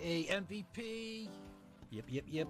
Hey, MVP! Yep.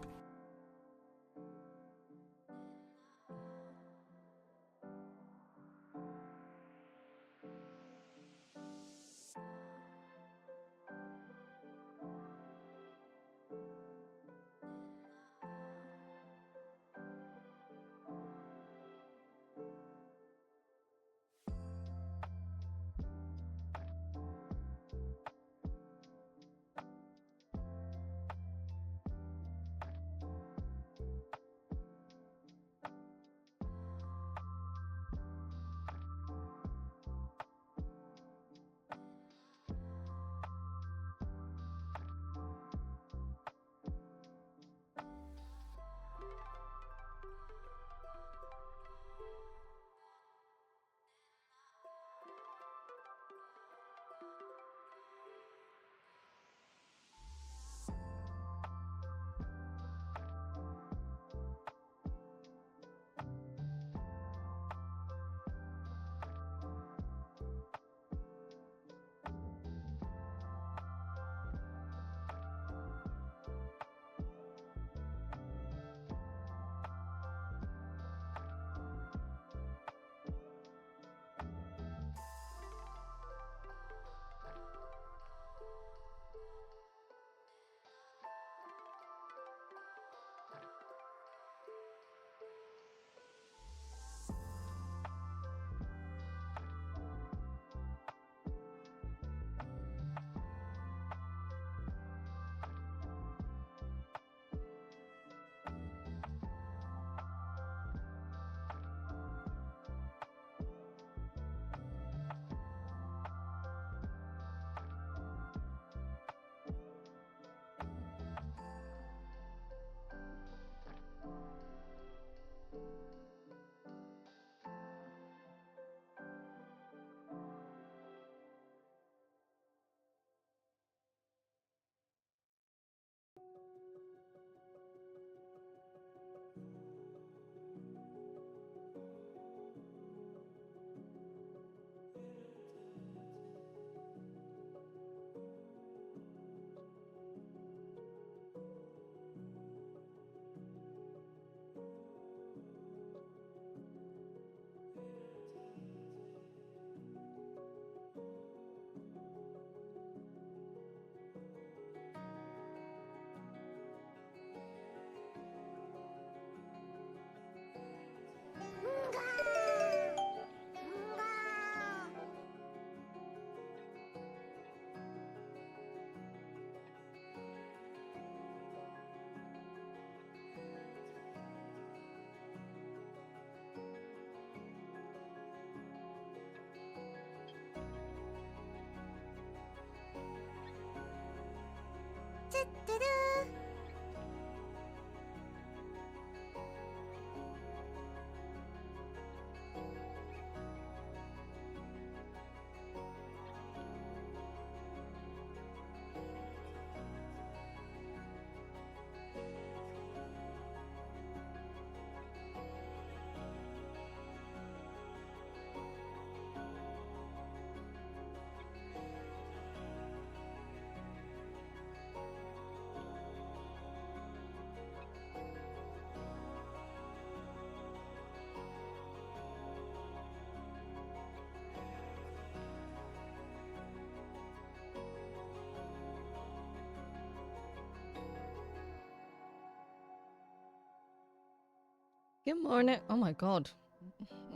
Good morning. Oh my god.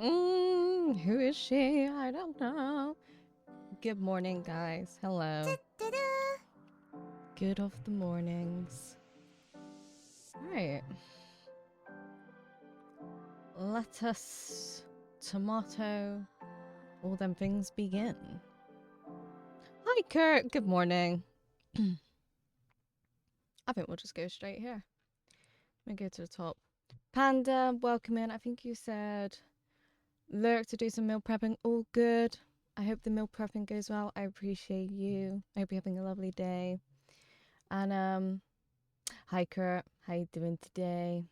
Who is she? I don't know. Good morning, guys. Hello. Good of the mornings. Right. Lettuce, tomato, all them things begin. Hi, Kurt. Good morning. I think we'll just go straight here. Let me go to the top. Panda, welcome in. I think you said Lurk to do some meal prepping. All good. I hope the meal prepping goes well. I appreciate you. I hope you're having a lovely day. And hi Kurt, how you doing today?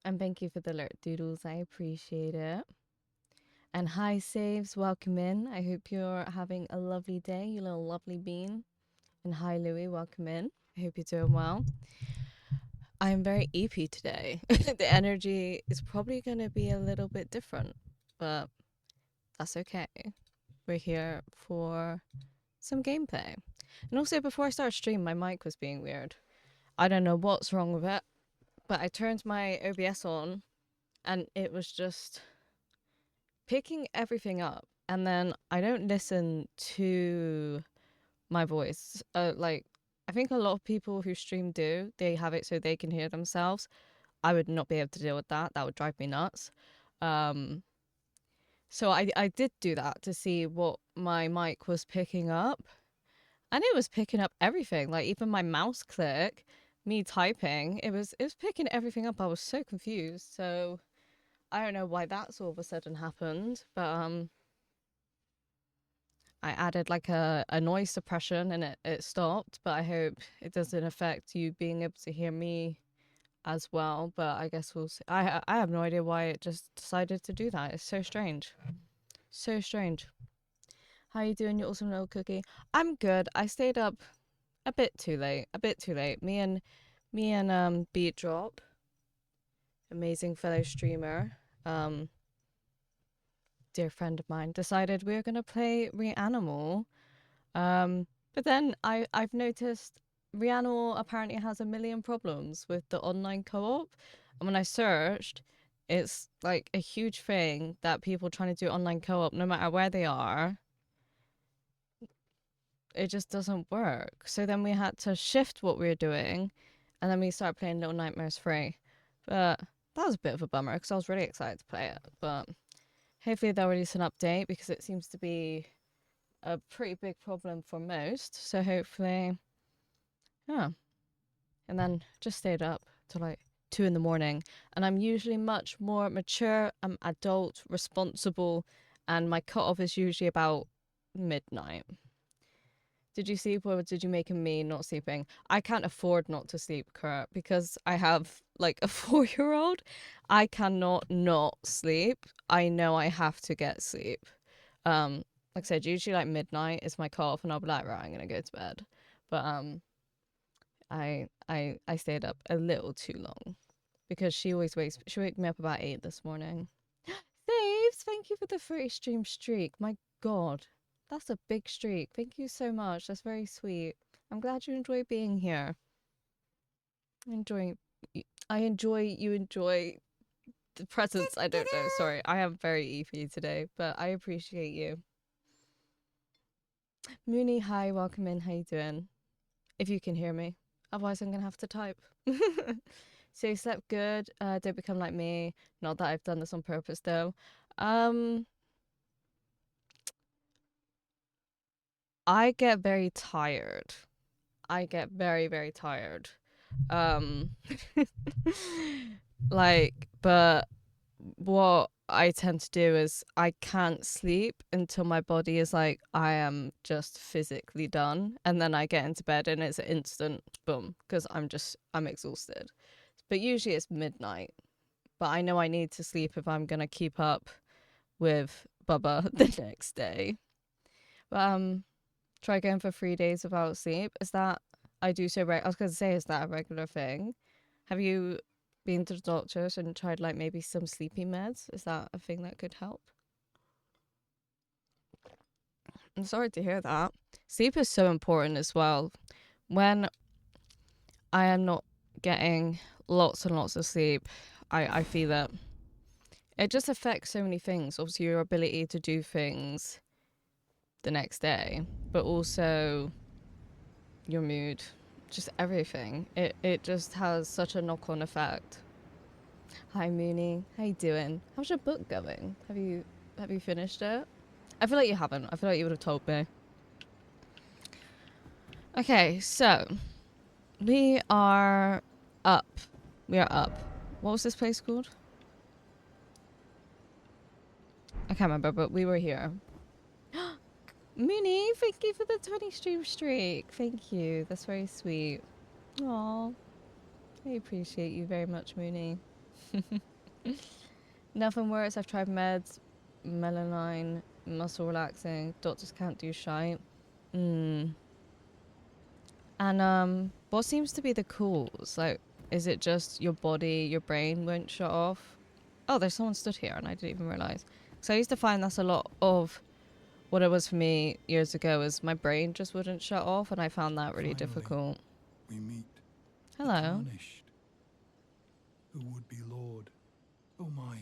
And thank you for the alert doodles. I appreciate it. And hi Saves, welcome in. I hope you're having a lovely day, you little lovely bean. And hi Louie, welcome in. I hope you're doing well. I'm very EP today. The energy is probably going to be a little bit different, but that's okay. We're here for some gameplay. And also, before I started stream, my mic was being weird. I don't know what's wrong with it, but I turned my OBS on and it was just picking everything up. And then I don't listen to my voice. Like, I think a lot of people who stream do, they have it so they can hear themselves. I would not be able to deal with that. That would drive me nuts. Um, so I did do that to see what my mic was picking up. And it was picking up everything, like even my mouse click, me typing, it was picking everything up. I was so confused. So I don't know why that's all of a sudden happened, but I added like a noise suppression and it stopped, but I hope it doesn't affect you being able to hear me as well. But I guess we'll see. I have no idea why it just decided to do that. It's so strange. So strange. How you doing, you awesome little cookie? I'm good. I stayed up a bit too late. A bit too late. Me and Beat Drop, amazing fellow streamer, um, dear friend of mine, decided we were gonna play Reanimal. But then I've noticed Reanimal apparently has a million problems with the online co-op. And when I searched, it's like a huge thing that people trying to do online co-op, no matter where they are, it just doesn't work. So then we had to shift what we were doing, and then we started playing Little Nightmares 3. But that was a bit of a bummer because I was really excited to play it. But hopefully they'll release an update because it seems to be a pretty big problem for most. So hopefully, yeah. And then just stayed up till like 2 in the morning. And I'm usually much more mature, I'm adult, responsible, and my cutoff is usually about midnight. Did you sleep or did you make me not sleeping? I can't afford not to sleep, Kurt, because I have like a 4-year-old. I cannot not sleep. I know I have to get sleep. Like I said, usually like midnight is my cutoff, and I'll be like, right, I'm gonna go to bed. But I stayed up a little too long because she always wakes. She woke me up about 8 this morning. Saves, thank you for the free stream streak. My God, that's a big streak. Thank you so much. That's very sweet. I'm glad you enjoy being here. Enjoying, I enjoy you enjoy the presence. I don't know. Sorry, I am very EP today, but I appreciate you. Mooney, hi, welcome in. How you doing? If you can hear me, otherwise I'm gonna have to type. So you slept good. Don't become like me. Not that I've done this on purpose though. Um, I get very tired. I get very, very tired. Um, but what I tend to do is I can't sleep until my body is like, I am just physically done. And then I get into bed and it's an instant boom because I'm exhausted. But usually it's midnight. But I know I need to sleep if I'm going to keep up with Bubba the next day. But try going for 3 days without sleep. Is that I do so I was gonna say, is that a regular thing? Have you been to the doctors and tried like maybe some sleeping meds? Is that a thing that could help? I'm sorry to hear that. Sleep is so important as well. When I am not getting lots and lots of sleep. I feel that it just affects so many things. Obviously, your ability to do things the next day, but also your mood, just everything. It just has such a knock-on effect. Hi Mooney, how you doing? How's your book going? Have you finished it? I feel like you haven't. I feel like you would have told me. Okay, so we are up. We are up. What was this place called? I can't remember, but we were here. Mooney, thank you for the 20 stream streak. Thank you. That's very sweet. Aw. I appreciate you very much, Mooney. Nothing worse. I've tried meds, melanine, muscle relaxing. Doctors can't do shite. And what seems to be the cause? Like, is it just your body, your brain won't shut off? Oh, there's someone stood here and I didn't even realize. So I used to find that's a lot of what it was for me years ago, is my brain just wouldn't shut off, and I found that really difficult. We meet. Hello. Tarnished. Who would be Lord? Oh my.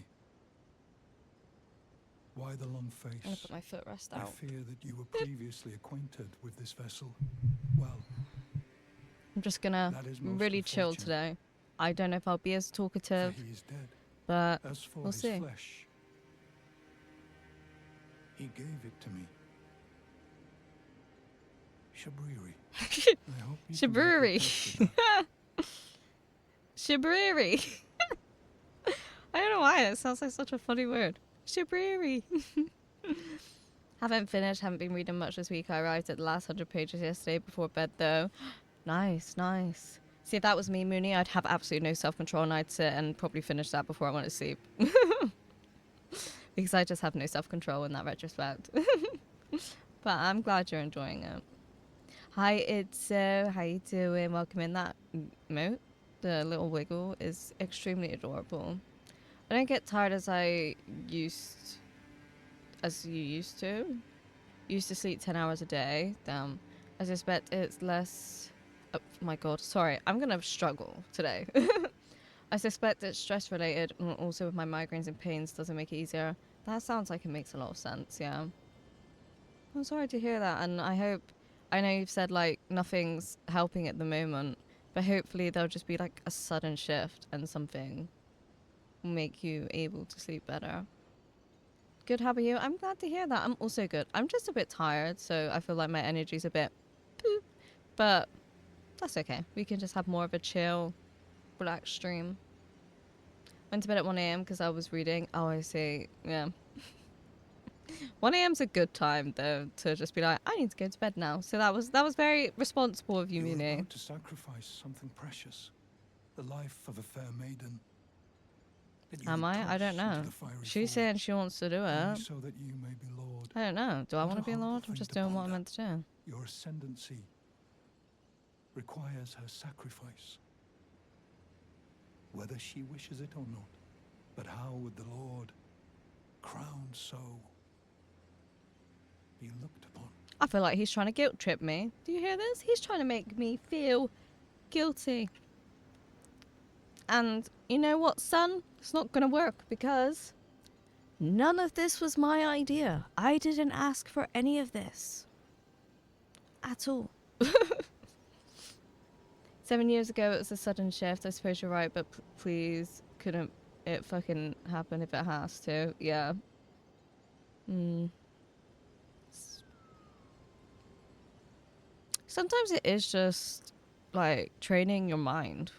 Why the long face? I'm gonna put my footrest out. I fear that you were previously acquainted with this vessel. Well, I'm just gonna really chill today. I don't know if I'll be as talkative, he is dead. but As for we'll his see. flesh, he gave it to me. Shabriri. I hope you can Shabriri. make a taste of that. Shabriri. I don't know why, it sounds like such a funny word. Shabriri. Haven't finished, haven't been reading much this week. I arrived at the last 100 pages yesterday before bed though. Nice, nice. See, if that was me, Mooney, I'd have absolutely no self-control and I'd sit and probably finish that before I went to sleep. Because I just have no self-control in that retrospect. But I'm glad you're enjoying it. Hi, it's how you doing? Welcome in. That moat, the little wiggle, is extremely adorable. I don't get tired as you used to. Used to sleep 10 hours a day. I suspect it's less. Oh my god, sorry. I'm gonna struggle today. I suspect it's stress related, and also with my migraines and pains doesn't make it easier. That sounds like it makes a lot of sense, yeah. I'm sorry to hear that, and I know you've said like nothing's helping at the moment, but hopefully there'll just be like a sudden shift and something will make you able to sleep better. Good, how about you? I'm glad to hear that. I'm also good. I'm just a bit tired, so I feel like my energy's a bit boop, but that's okay. We can just have more of a chill, relaxed stream. Went to bed at 1 a.m. because I was reading. Oh, I see. Yeah. 1 a.m.'s a good time though to just be like, I need to go to bed now. So that was very responsible of you, You were Mune. about to sacrifice something precious, the life of a fair maiden. that you Am would I? I don't toss into know. the fiery She's fall, saying she wants to do only it. so that you may be Lord. I don't know. Do I What want to a be a horrible lord? I'm thing just to doing what I'm ponder. meant to do. Your ascendancy requires her sacrifice, whether she wishes it or not. But how would the Lord, crowned so, be looked upon? I feel like he's trying to guilt trip me. Do you hear this? He's trying to make me feel guilty. And you know what, son? It's not going to work because none of this was my idea. I didn't ask for any of this. At all. 7 years ago, it was a sudden shift. I suppose you're right, but please, couldn't it fucking happen if it has to? Yeah. Sometimes it is just, like, training your mind.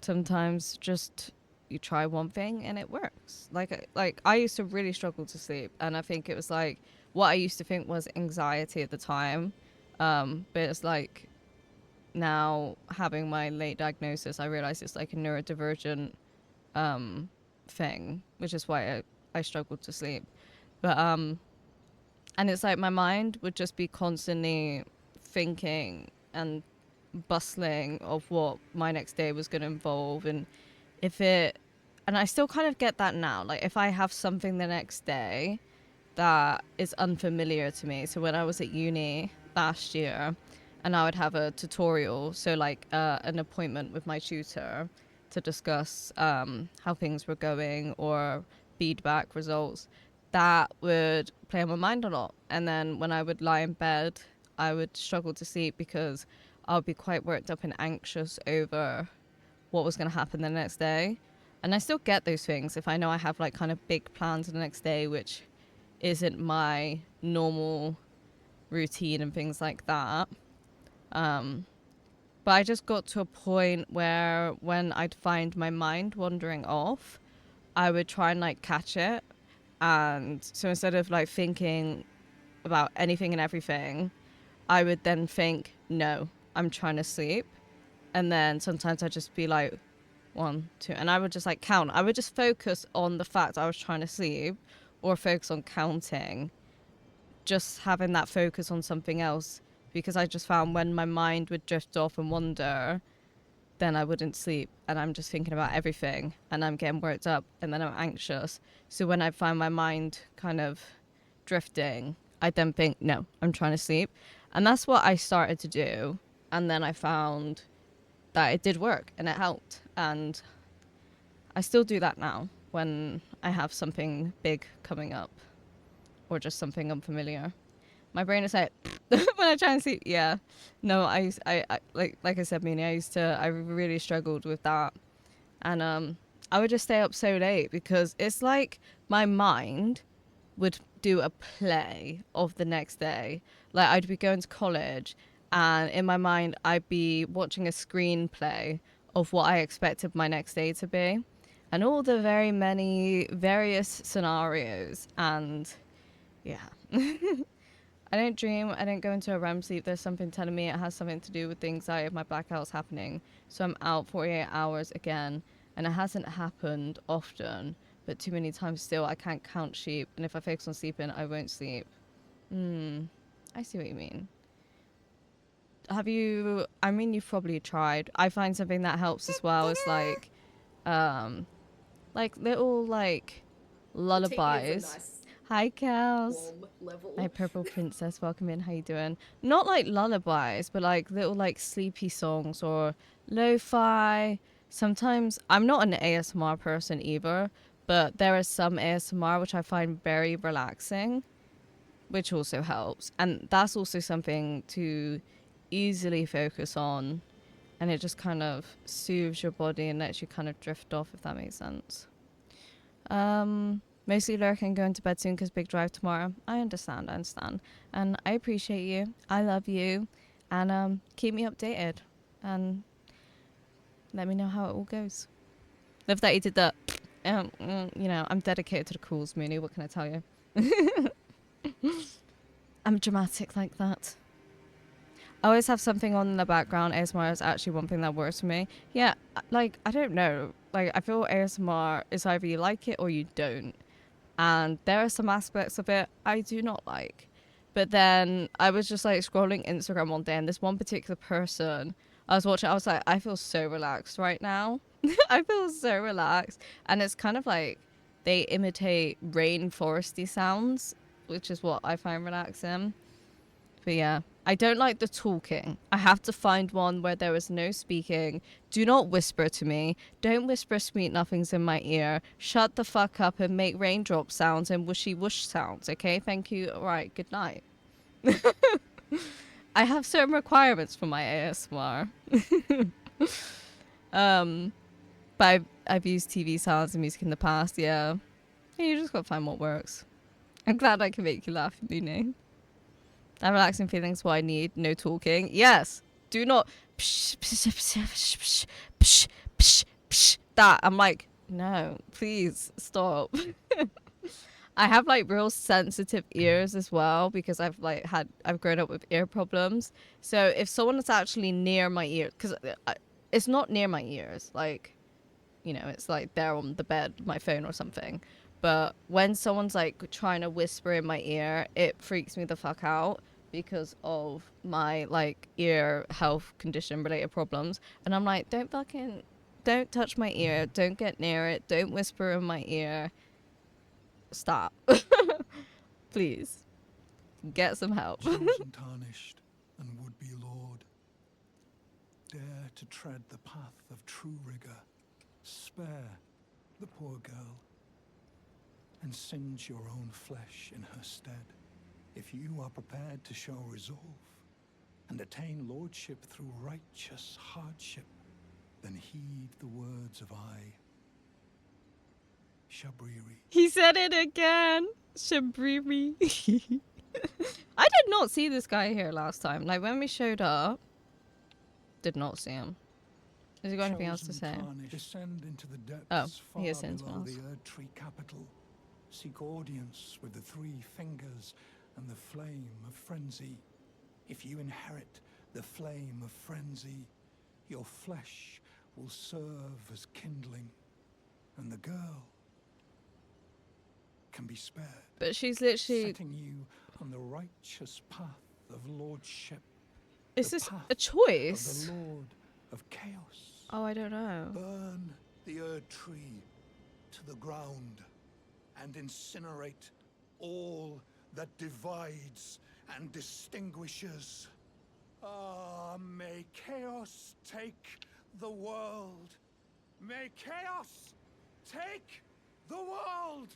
Sometimes just you try one thing and it works. Like I used to really struggle to sleep, and I think it was like what I used to think was anxiety at the time, but it's like now having my late diagnosis, I realize it's like a neurodivergent thing, which is why I struggled to sleep. But and it's like my mind would just be constantly thinking and bustling of what my next day was going to involve, and and I still kind of get that now, like if I have something the next day that is unfamiliar to me. So when I was at uni last year, and I would have a tutorial, so like an appointment with my tutor to discuss how things were going or feedback results. That would play on my mind a lot. And then when I would lie in bed, I would struggle to sleep because I would be quite worked up and anxious over what was going to happen the next day. And I still get those things if I know I have like kind of big plans the next day, which isn't my normal routine and things like that. But I just got to a point where when I'd find my mind wandering off, I would try and like catch it. And so instead of like thinking about anything and everything, I would then think, no, I'm trying to sleep. And then sometimes I'd just be like, 1, 2, and I would just like count. I would just focus on the fact I was trying to sleep or focus on counting, just having that focus on something else, because I just found when my mind would drift off and wander, then I wouldn't sleep and I'm just thinking about everything and I'm getting worked up and then I'm anxious. So when I find my mind kind of drifting, I then think, no, I'm trying to sleep. And that's what I started to do. And then I found that it did work and it helped. And I still do that now when I have something big coming up or just something unfamiliar. My brain is like, when I try and sleep, yeah. No, I like I said, Meanie, I really struggled with that. And I would just stay up so late because it's like my mind would do a play of the next day. Like I'd be going to college and in my mind I'd be watching a screenplay of what I expected my next day to be and all the very many various scenarios. And yeah. I don't dream, I don't go into a REM sleep. There's something telling me it has something to do with the anxiety of my blackouts happening. So I'm out 48 hours again. And it hasn't happened often, but too many times still. I can't count sheep. And if I focus on sleeping, I won't sleep. I see what you mean. Have you, I mean, you've probably tried. I find something that helps as well is like little like lullabies. Hi, Kels. My purple princess, welcome in. How you doing? Not like lullabies, but like little like sleepy songs or lo-fi. Sometimes I'm not an ASMR person either, but there is some ASMR which I find very relaxing, which also helps. And that's also something to easily focus on, and it just kind of soothes your body and lets you kind of drift off, if that makes sense. Mostly lurking, going to bed soon because big drive tomorrow. I understand. And I appreciate you. I love you. And keep me updated. And let me know how it all goes. Love that you did that. You know, I'm dedicated to the calls, Mooney. What can I tell you? I'm dramatic like that. I always have something on in the background. ASMR is actually one thing that works for me. Yeah, like, I don't know. Like, I feel ASMR is either you like it or you don't. And there are some aspects of it I do not like. But then I was just like scrolling Instagram one day and this one particular person I was watching, I was like, I feel so relaxed right now. I feel so relaxed. And it's kind of like they imitate rainforesty sounds, which is what I find relaxing. But yeah, I don't like the talking. I have to find one where there is no speaking. Do not whisper to me. Don't whisper sweet nothings in my ear. Shut the fuck up and make raindrop sounds and whooshy whoosh sounds, okay? Thank you. All right, good night. I have certain requirements for my ASMR. But I've used TV sounds and music in the past, yeah. You just gotta find what works. I'm glad I can make you laugh, Mooney. That relaxing feeling's what I need. No talking. Yes. Do not. That. I'm like, no, please stop. I have like real sensitive ears as well because I've grown up with ear problems. So if someone is actually near my ear, because it's not near my ears, like, you know, it's like there on the bed, my phone or something. But when someone's like trying to whisper in my ear, it freaks me the fuck out because of my like ear health condition related problems. And I'm like, don't touch my ear. Don't get near it. Don't whisper in my ear. Stop. Please. Get some help. Chosen, tarnished, and would-be lord. dare to tread the path of true rigor, spare the poor girl, and singe your own flesh in her stead. If you are prepared to show resolve and attain lordship through righteous hardship, then heed the words of I, Shabriri. He said it again. Shabriri. I did not see this guy here last time. Like, when we showed up, did not see him. Has he got anything else to say? Descend into the depths Oh, he is far saying below something the else. Erd-tree capital. Seek audience with the three fingers and the flame of frenzy. If you inherit the flame of frenzy, your flesh will serve as kindling, and the girl can be spared, But she's literally... setting you on the righteous path of lordship. Is the this path a choice? of the Lord of Chaos. Oh, I don't know. Burn the Erd-tree to the ground and incinerate all that divides and distinguishes. Ah, may chaos take the world. May chaos take the world.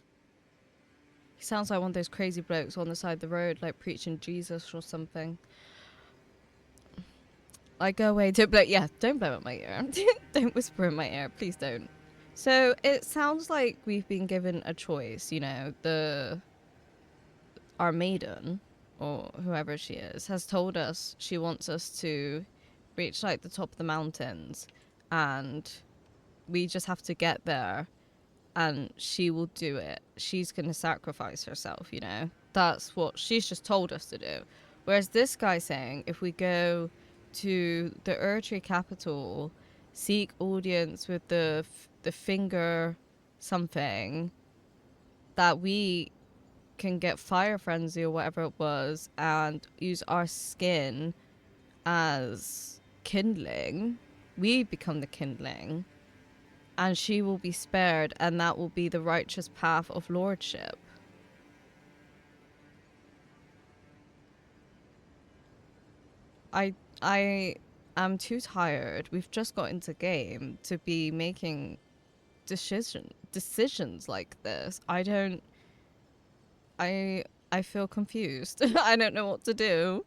He sounds like one of those crazy blokes on the side of the road, like preaching Jesus or something. Like, go away. Don't blow. Yeah, don't blow up my ear. Don't whisper in my ear. Please don't. So it sounds like we've been given a choice. You know, our maiden, or whoever she is, has told us she wants us to reach like the top of the mountains, and we just have to get there, and she will do it. She's gonna sacrifice herself. You know, that's what she's just told us to do. Whereas this guy's saying, if we go to the Erd-tree capital, seek audience with the finger something, that we can get fire frenzy or whatever it was and use our skin as kindling. We become the kindling, and she will be spared, and that will be the righteous path of lordship. I am too tired. We've just got into game to be making decisions like this. I feel confused. I don't know what to do.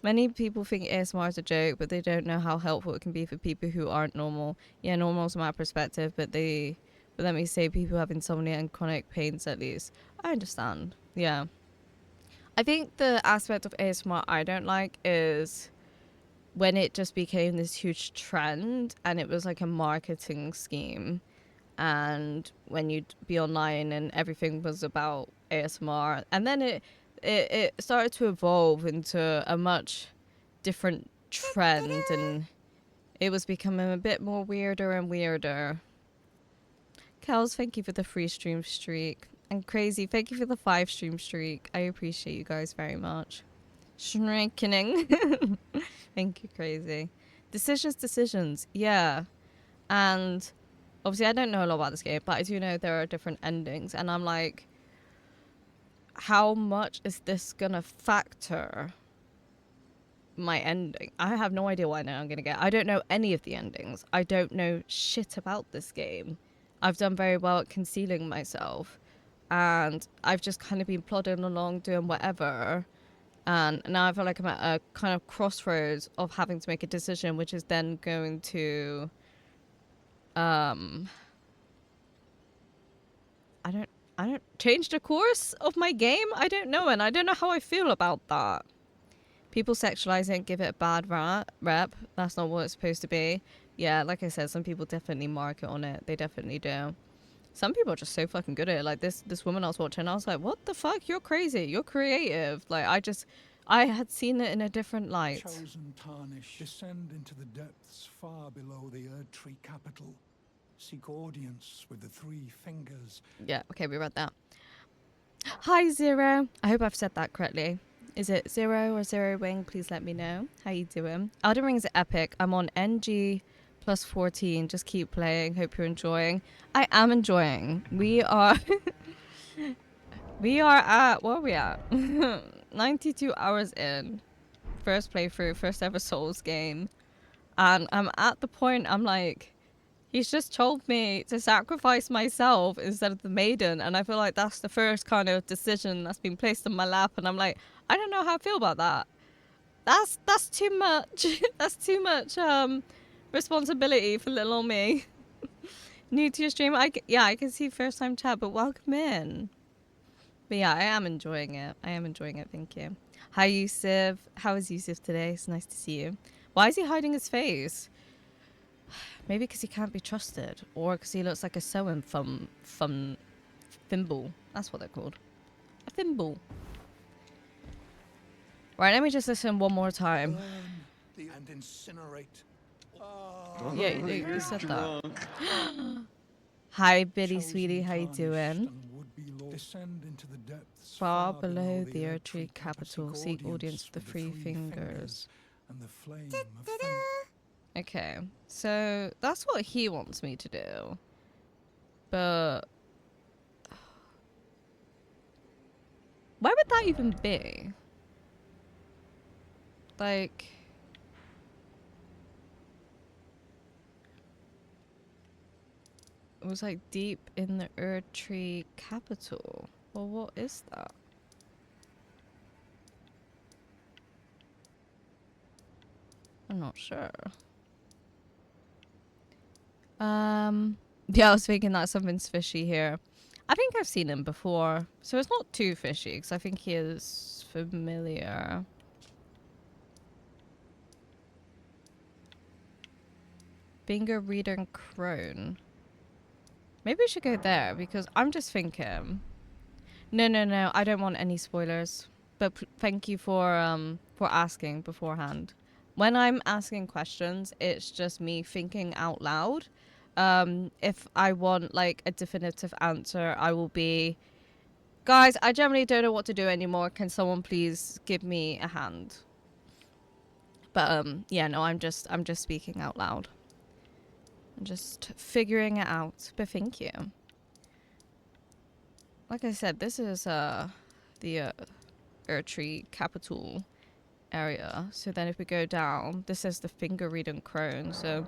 Many people think ASMR is a joke, but they don't know how helpful it can be for people who aren't normal. Yeah, normal is my perspective, but let me say people have insomnia and chronic pains at least. I understand. Yeah. I think the aspect of ASMR I don't like is when it just became this huge trend and it was like a marketing scheme, and when you'd be online and everything was about ASMR, and then it started to evolve into a much different trend, and it was becoming a bit more weirder and weirder. Kels, thank you for the 3 stream streak. And Crazy, thank you for the 5 stream streak. I appreciate you guys very much. Shrinking. Thank you, Crazy. Decisions. Yeah. And obviously I don't know a lot about this game, but I do know there are different endings. And I'm like, how much is this gonna factor my ending? I have no idea what ending I'm gonna get. I don't know any of the endings. I don't know shit about this game. I've done very well at concealing myself, and I've just kind of been plodding along doing whatever, and now I feel like I'm at a kind of crossroads of having to make a decision, which is then going to I don't change the course of my game. I don't know, and I don't know how I feel about that. People sexualize it and give it a bad rep. That's not what it's supposed to be. Yeah, like I said, some people definitely market on it. They definitely do. Some people are just so fucking good at it. Like this woman I was watching, I was like, what the fuck? You're crazy. You're creative. Like, I had seen it in a different light. Chosen tarnish, descend into the depths far below the Erd-tree capital. Seek audience with the 3 fingers. Yeah, okay, we read that. Hi, Zero. I hope I've said that correctly. Is it Zero or Zero Wing? Please let me know. How you doing? Elden Ring is epic. I'm on NG plus 14. Just keep playing. Hope you're enjoying. I am enjoying. We are at, what are we at? 92 hours in. First playthrough, first ever Souls game. And I'm at the point, I'm like, he's just told me to sacrifice myself instead of the maiden. And I feel like that's the first kind of decision that's been placed in my lap. And I'm like, I don't know how I feel about that. That's too much. That's too much responsibility for little old me. New to your stream. Yeah, I can see first time chat, but welcome in. But yeah, I am enjoying it. I am enjoying it. Thank you. Hi, Yusuf. How is Yusuf today? It's nice to see you. Why is he hiding his face? Maybe because he can't be trusted, or because he looks like a sewing thimble. That's what they're called. A thimble. Right, let me just listen one more time. And incinerate. Yeah, you said that. Hi, Billy, sweetie. How you doing? Descend into the depths Far below the Earth Tree capital, seek audience with the three fingers. And the flame of fate. Okay, so that's what he wants me to do. But where would that even be? Like, it was like deep in the Earth Tree capital. Well, what is that? I'm not sure. Yeah, I was thinking that something's fishy here. I think I've seen him before, so it's not too fishy because I think he is familiar. Finger Reader and Crone. Maybe we should go there because I'm just thinking. No, I don't want any spoilers. But thank you for asking beforehand. When I'm asking questions, it's just me thinking out loud. If I want like a definitive answer, I will be, guys, I generally don't know what to do anymore. Can someone please give me a hand? But yeah, no, I'm just speaking out loud. I'm just figuring it out. But thank you. Like I said, this is the Erdtree capital area. So then if we go down, this is the Finger Reading Crone. So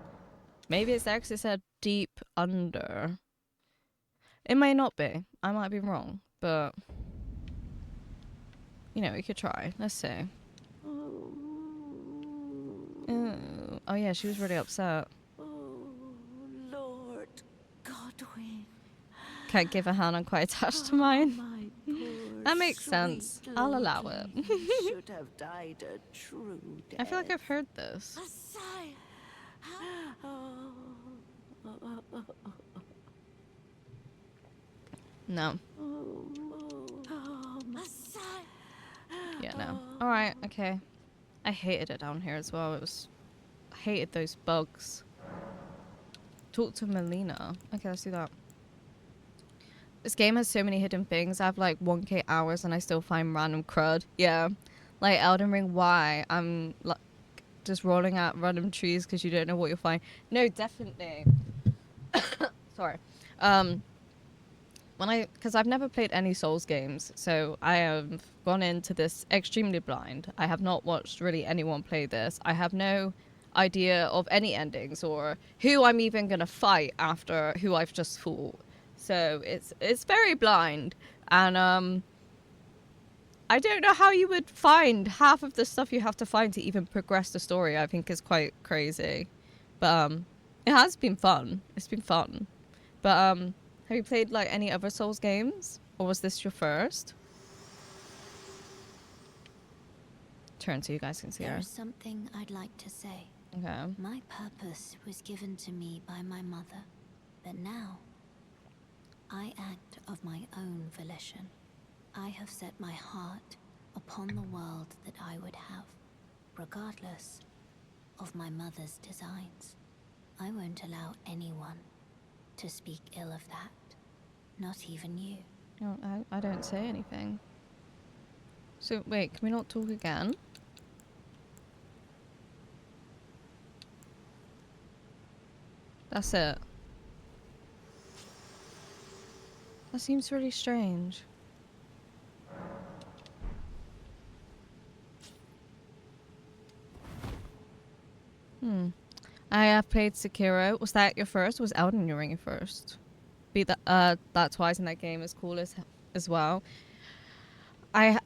maybe it's there because it said deep under. It may not be. I might be wrong. But, you know, we could try. Let's see. Oh yeah, she was really upset. Oh, Lord Godwin. Can't give a hand, I'm quite attached to mine. My poor That makes sense. sweet I'll allow it. lordling should have died a true death. I feel like I've heard this. Messiah. No. Messiah. Yeah, no. Alright, okay. I hated it down here as well. I hated those bugs. Talk to Melina. Okay, let's do that. This game has so many hidden things. I have like 1k hours and I still find random crud. Yeah. Like Elden Ring, why? I'm like just rolling out random trees because you don't know what you'll find. No, definitely. Sorry. Because I've never played any Souls games, so I have gone into this extremely blind. I have not watched really anyone play this. I have no idea of any endings or who I'm even gonna fight after who I've just fought. So it's very blind, and I don't know how you would find half of the stuff you have to find to even progress the story. I think is quite crazy, but it has been fun. It's been fun, but have you played like any other Souls games, or was this your first? Turn so you guys can see her. There's something I'd like to say. Okay. My purpose was given to me by my mother, but now I act of my own volition. I have set my heart upon the world that I would have, regardless of my mother's designs. I won't allow anyone to speak ill of that, not even you. No, I don't say anything. So wait, can we not talk again? That's it. That seems really strange. I have played Sekiro. Was that your first? Or was Elden Ring your first? Beat that twice in that game is cool as well. I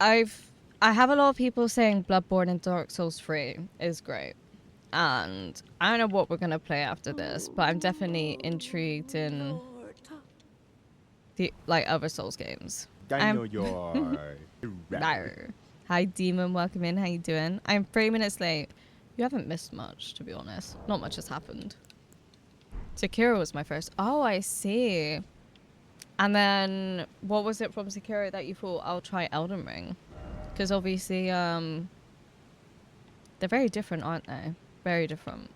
have a lot of people saying Bloodborne and Dark Souls 3 is great. And I don't know what we're gonna play after this, but I'm definitely intrigued in Lord. the other Souls games. I know you're Rawr. Hi Demon, welcome in. How you doing? I'm 3 minutes late. You haven't missed much, to be honest. Not much has happened. Sekiro was my first. Oh, I see. And then what was it from Sekiro that you thought I'll try Elden Ring? Because obviously, they're very different, aren't they? Very different.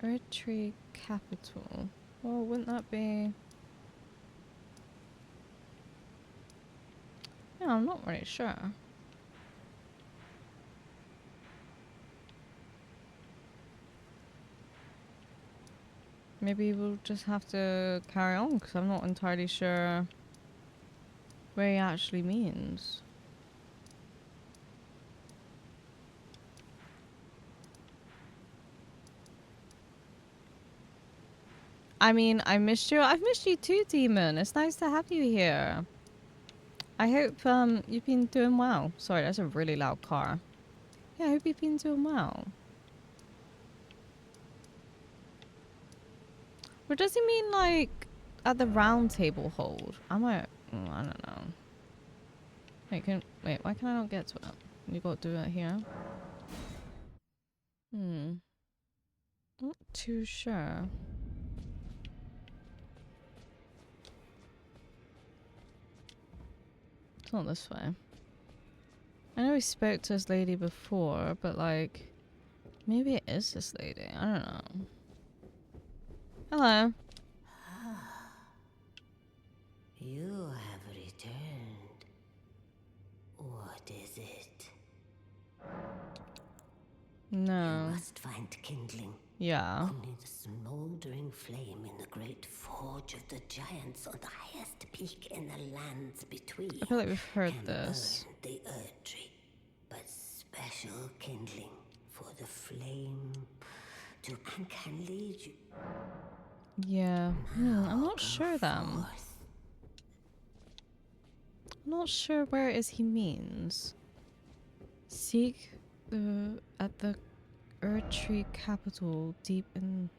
Erdtree Capital. Well, wouldn't that be... Yeah, I'm not really sure. Maybe we'll just have to carry on, because I'm not entirely sure where he actually means. I mean, I missed you. I've missed you too, Demon. It's nice to have you here. I hope you've been doing well. Sorry, that's a really loud car. Yeah, I hope you've been doing well. Or does he mean like at the round table hold? I don't know. Wait, why can I not get to it? You got to do it here. Not too sure. It's not this way. I know we spoke to this lady before, but like, maybe it is this lady. I don't know. Hello. You have returned. What is it? No. You must find kindling. Yeah. Only the smoldering flame in the great forge of the giants on the highest peak in the lands between. I feel like we've heard can this. burn the Erdtree, but special kindling for the flame to and can lead you. Yeah. I'm not Go sure then. forth. I'm not sure where it is he means. Seek at the Erdtree capital deep in...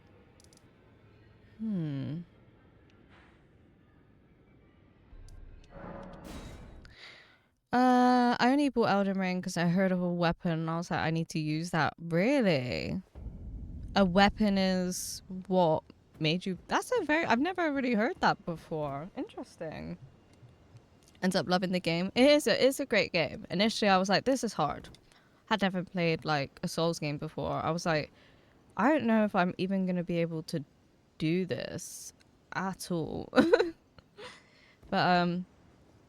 I only bought Elden Ring because I heard of a weapon and I was like, I need to use that. Really? A weapon is what made you... That's a very... I've never really heard that before. Interesting. Ends up loving the game. It is a great game. Initially, I was like, this is hard. Had never played like a Souls game before. I was like, I don't know if I'm even going to be able to do this at all. But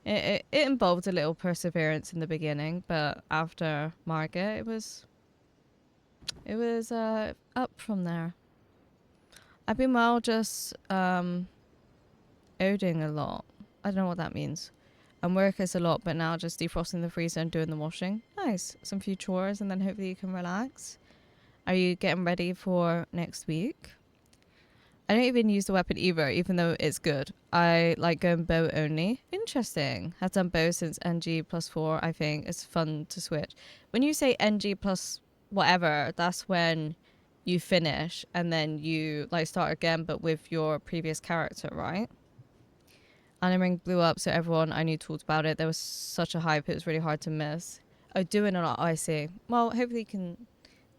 it involved a little perseverance in the beginning, but after Market, it was up from there. I've been just oding a lot. I don't know what that means. And work is a lot, but now just defrosting the freezer and doing the washing. Nice. Some few chores and then hopefully you can relax. Are you getting ready for next week? I don't even use the weapon either, even though it's good. I like going bow only. Interesting. Have done bow since NG +4, I think. It's fun to switch. When you say NG plus whatever, that's when you finish and then you like start again, but with your previous character, right? Elden Ring blew up, so everyone I knew talked about it. There was such a hype, it was really hard to miss. Oh, doing a lot, I see. Well, hopefully you can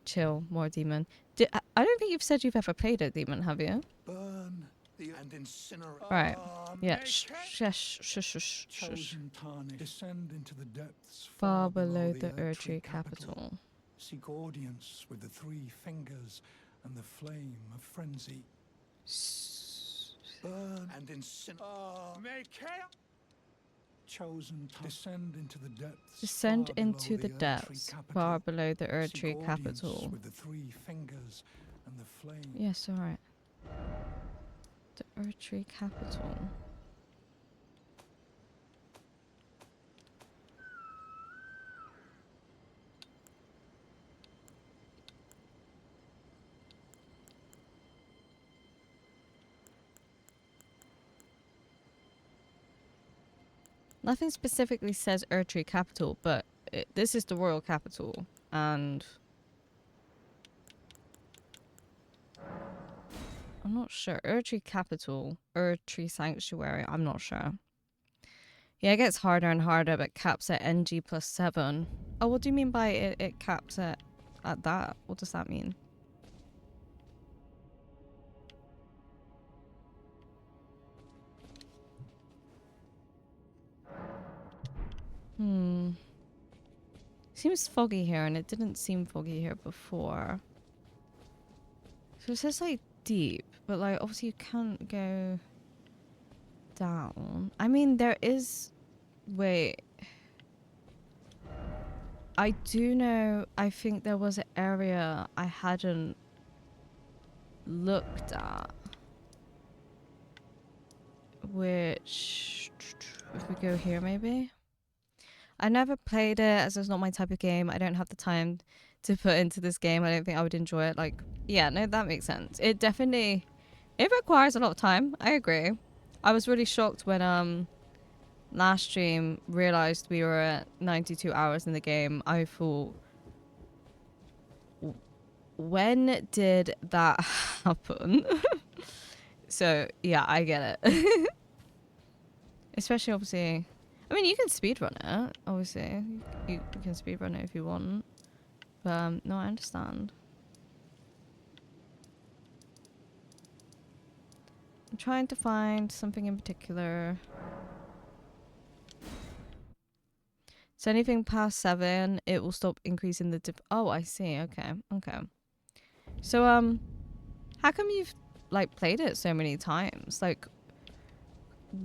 chill more, Demon. I don't think you've said you've ever played it, Demon, have you? Burn the and incinerate. Right. Yeah. Shush. Chosen tarnish. Descend into the depths Far below the Erdtree capital. Seek audience with the three fingers and the flame of frenzy. Burn and incinerate. Chosen descend into the depths. Descend far into below the Erdtree depths, capital. far below the Seek Erdtree audience capital. with the three fingers and the flame. Yes, alright. The Erdtree capital. Nothing specifically says Erdtree capital, but this is the royal capital, and I'm not sure. Erdtree capital, Erdtree sanctuary, I'm not sure. Yeah, it gets harder and harder, but caps at NG plus 7. Oh, what do you mean by it caps at that? What does that mean? Seems foggy here, and it didn't seem foggy here before. So it says, like, deep, but, like, obviously you can't go down. I mean, there is... Wait. I do know, I think there was an area I hadn't looked at. Which... If we go here, maybe? I never played it, as it's not my type of game. I don't have the time to put into this game. I don't think I would enjoy it. Like, yeah, no, that makes sense. It definitely... It requires a lot of time. I agree. I was really shocked when, last stream realized we were at 92 hours in the game. I thought, when did that happen? So, yeah, I get it. Especially, obviously... I mean, you can speedrun it, obviously. You can speedrun it if you want. But, no, I understand. I'm trying to find something in particular. So anything past 7, it will stop increasing the oh, I see. Okay. Okay. So, how come you've, like, played it so many times? Like,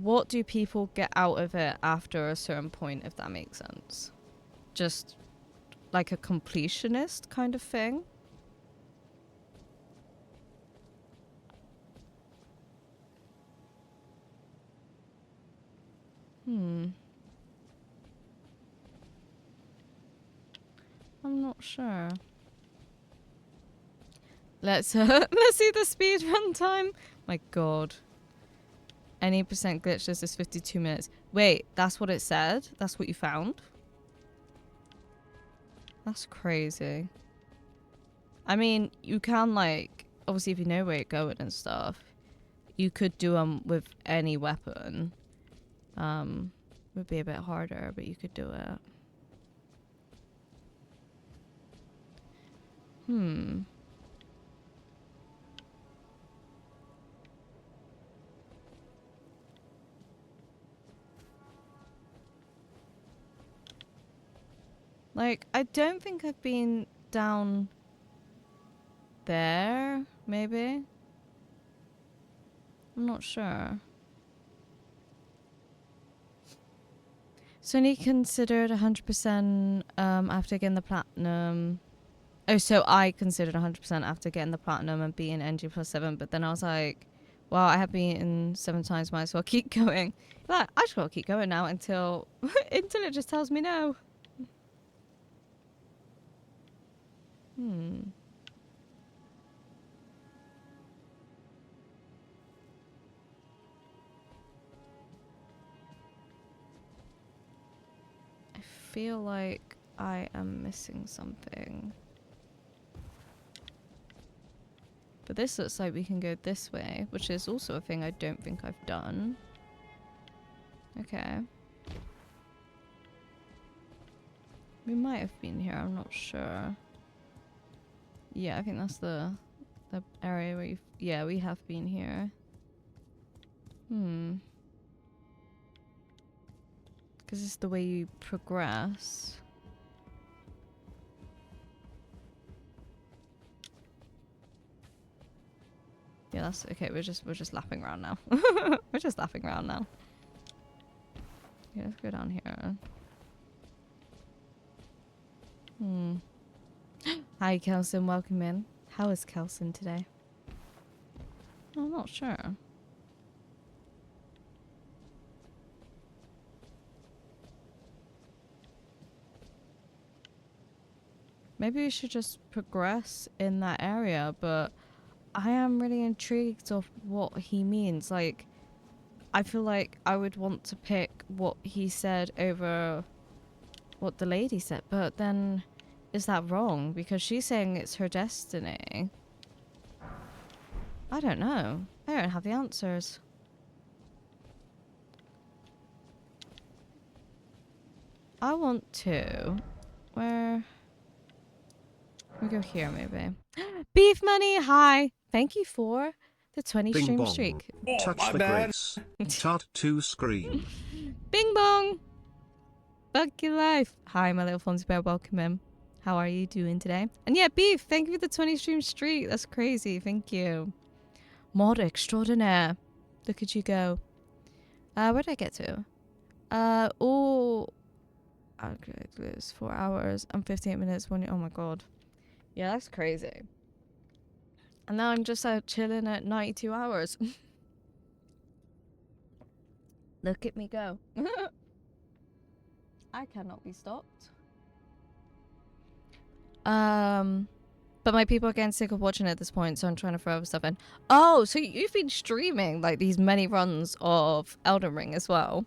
what do people get out of it after a certain point, if that makes sense? Just like a completionist kind of thing? I'm not sure. Let's see the speed run time. My god. Any percent glitchless is 52 minutes. Wait, that's what it said? That's what you found? That's crazy. I mean, you can, like, obviously if you know where you're going and stuff, you could do them with any weapon. Would be a bit harder, but you could do it. Like, I don't think I've been down there, maybe? I'm not sure. So only considered 100% after getting the platinum. Oh, so I considered 100% after getting the platinum and being NG plus 7, but then I was like, well, I have beaten 7 times, might as well keep going. Like, I just gotta keep going now until until it just tells me no. I feel like I am missing something. But this looks like we can go this way, which is also a thing I don't think I've done. Okay. We might have been here, I'm not sure. Yeah, I think that's the area where yeah, we have been here. Because it's the way you progress. Yeah, that's okay. We're just lapping around now. We're just lapping around now. Yeah, let's go down here. Hi, Kelson. Welcome in. How is Kelson today? I'm not sure. Maybe we should just progress in that area, but I am really intrigued of what he means. Like, I feel like I would want to pick what he said over what the lady said, but then is that wrong? Because she's saying it's her destiny. I don't know. I don't have the answers. I want to... Where... We go here, maybe. Beef Money, hi! Thank you for the 20 Bing stream bong. streak. Touch the grace. Tart to scream. Bing bong! Bug your life. Hi, my little Fonzie Bear, welcome in. How are you doing today? And yeah, Beef, thank you for the 20 stream streak. That's crazy, thank you. Mod extraordinaire. Look at you go. Where did I get to? Oh... Okay, it's 4 hours and 58 minutes. Oh my god. Yeah, that's crazy. And now I'm just chilling at 92 hours. Look at me go. I cannot be stopped. But my people are getting sick of watching at this point, so I'm trying to throw other stuff in. Oh, so you've been streaming like these many runs of Elden Ring as well.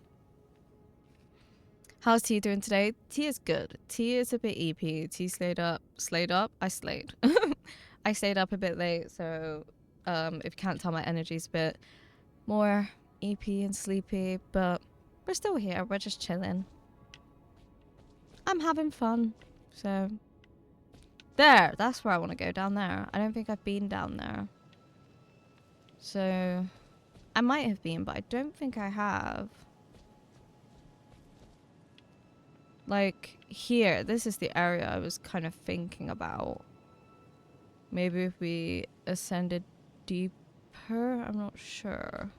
How's T doing today? T is good. T is a bit EP. T slayed up. I slayed. I stayed up a bit late, so if you can't tell, my energy's a bit more EP and sleepy, but we're still here. We're just chilling. I'm having fun, so there. That's where I want to go, down there. I don't think I've been down there, so I might have been, but I don't think I have. Like here, this is the area I was kind of thinking about. Maybe if we ascended deeper, I'm not sure.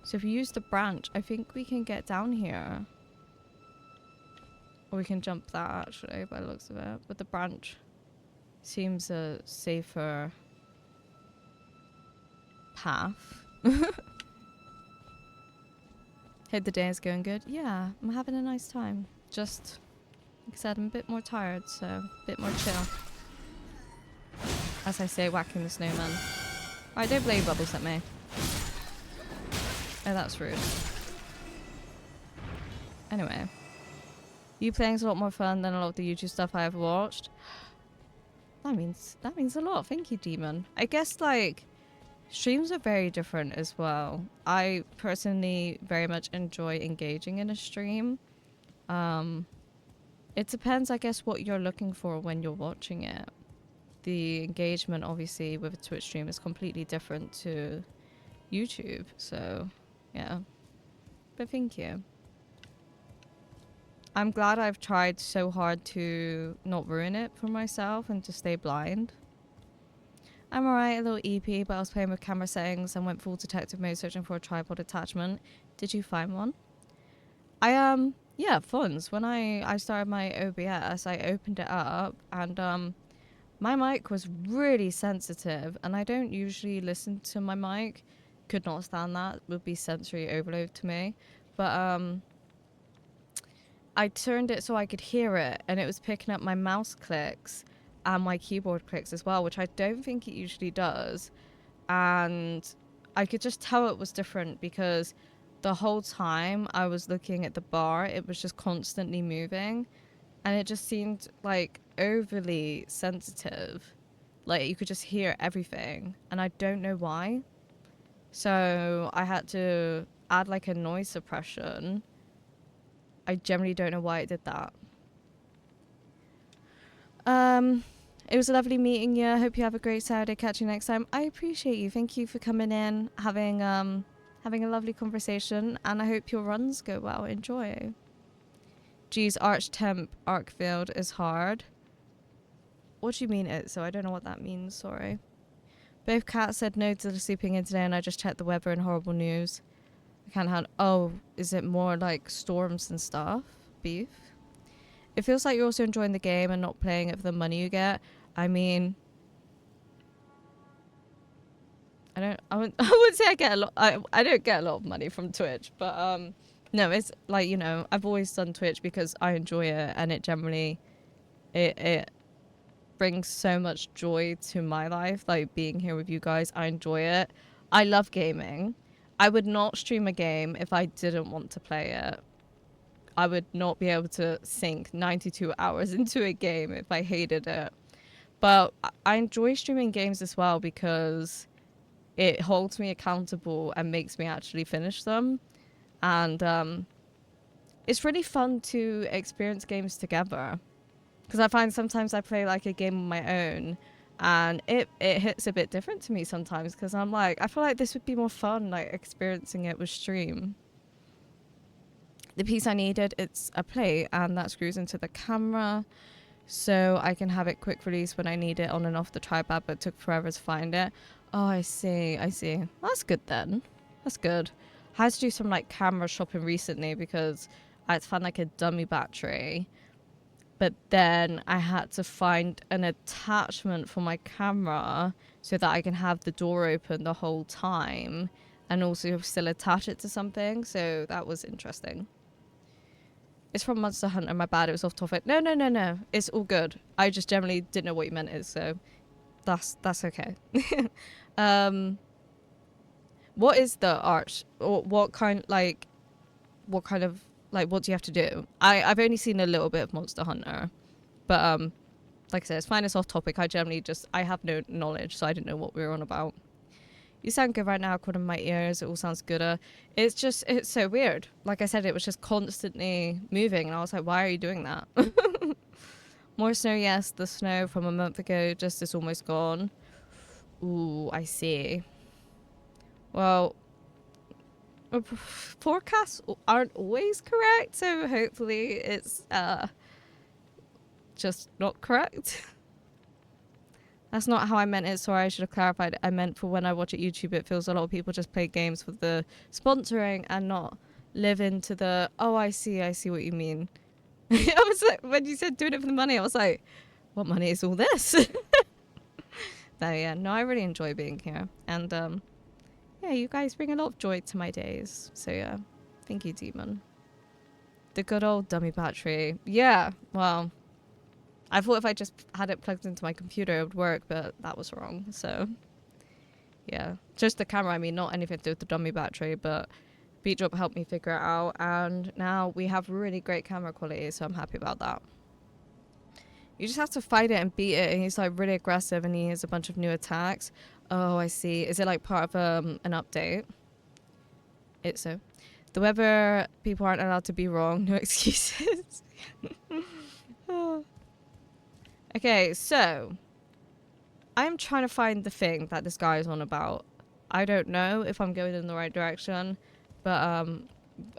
So if you use the branch, I think we can get down here. Or we can jump that actually, by the looks of it. But the branch seems a safer path. Hope the day is going good. Yeah, I'm having a nice time. Just, like I said, I'm a bit more tired, so a bit more chill. As I say, whacking the snowman. Alright, don't blow your bubbles at me. Oh, that's rude. Anyway. You playing's a lot more fun than a lot of the YouTube stuff I have watched. That means a lot. Thank you, Demon. I guess, like, streams are very different as well. I personally very much enjoy engaging in a stream. It depends, I guess, what you're looking for when you're watching it. The engagement, obviously, with a Twitch stream is completely different to YouTube, so, yeah. But thank you. I'm glad I've tried so hard to not ruin it for myself and to stay blind. I'm alright, a little EP, but I was playing with camera settings and went full detective mode searching for a tripod attachment. Did you find one? Yeah, funds. When I started my OBS, I opened it up and my mic was really sensitive and I don't usually listen to my mic. Could not stand that. Would be sensory overload to me. But I turned it so I could hear it and it was picking up my mouse clicks and my keyboard clicks as well, which I don't think it usually does. And I could just tell it was different because the whole time I was looking at the bar, it was just constantly moving and it just seemed like overly sensitive. Like you could just hear everything and I don't know why. So I had to add like a noise suppression. I generally don't know why it did that. It was a lovely meeting you. I hope you have a great Saturday. Catch you next time. I appreciate you. Thank you for coming in, having a lovely conversation, and I hope your runs go well. Enjoy. Geez, Archtemp Arkfield is hard. What do you mean it? So I don't know what that means, sorry. Both cats said no to the sleeping in today and I just checked the weather and horrible news. I can't handle... Oh, is it more like storms and stuff? Beef? It feels like you're also enjoying the game and not playing it for the money you get. I mean, I would say I get a lot. I don't get a lot of money from Twitch, but no, it's like, you know, I've always done Twitch because I enjoy it, and it generally it brings so much joy to my life, like being here with you guys. I enjoy it. I love gaming. I would not stream a game if I didn't want to play it. I would not be able to sink 92 hours into a game if I hated it. But I enjoy streaming games as well because it holds me accountable and makes me actually finish them. And it's really fun to experience games together. Because I find sometimes I play like a game on my own and it hits a bit different to me sometimes because I'm like, I feel like this would be more fun, like experiencing it with stream. The piece I needed, it's a plate and that screws into the camera so I can have it quick release when I need it on and off the tripod, but it took forever to find it. Oh, I see. That's good then. That's good. I had to do some like camera shopping recently because I had to find like a dummy battery. But then I had to find an attachment for my camera so that I can have the door open the whole time and also still attach it to something. So that was interesting. It's from Monster Hunter, my bad, it was off topic. No. It's all good. I just generally didn't know what you meant is, so that's okay. What is the art? Or what kind of, like, what do you have to do? I've only seen a little bit of Monster Hunter, but like I said, it's fine, it's off topic. I have no knowledge, so I didn't know what we were on about. You sound good right now, according to my ears. It all sounds gooder. It's so weird. Like I said, it was just constantly moving, and I was like, why are you doing that? More snow, yes. The snow from a month ago just is almost gone. Ooh, I see. Well, forecasts aren't always correct, so hopefully it's just not correct. That's not how I meant it. Sorry, I should have clarified. I meant for when I watch at YouTube, it feels a lot of people just play games for the sponsoring and not live into the, oh, I see what you mean. I was like, when you said doing it for the money, I was like, what money is all this? No, I really enjoy being here. And yeah, you guys bring a lot of joy to my days. So yeah, thank you, Demon. The good old dummy battery. Yeah, well, I thought if I just had it plugged into my computer, it would work, but that was wrong. So, yeah. Just the camera, I mean, not anything to do with the dummy battery, but Beatdrop helped me figure it out, and now we have really great camera quality, so I'm happy about that. You just have to fight it and beat it, and he's, like, really aggressive, and he has a bunch of new attacks. Oh, I see. Is it, like, part of an update? It's so. The weather, people aren't allowed to be wrong. No excuses. Oh. Okay, so I'm trying to find the thing that this guy is on about. I don't know if I'm going in the right direction, but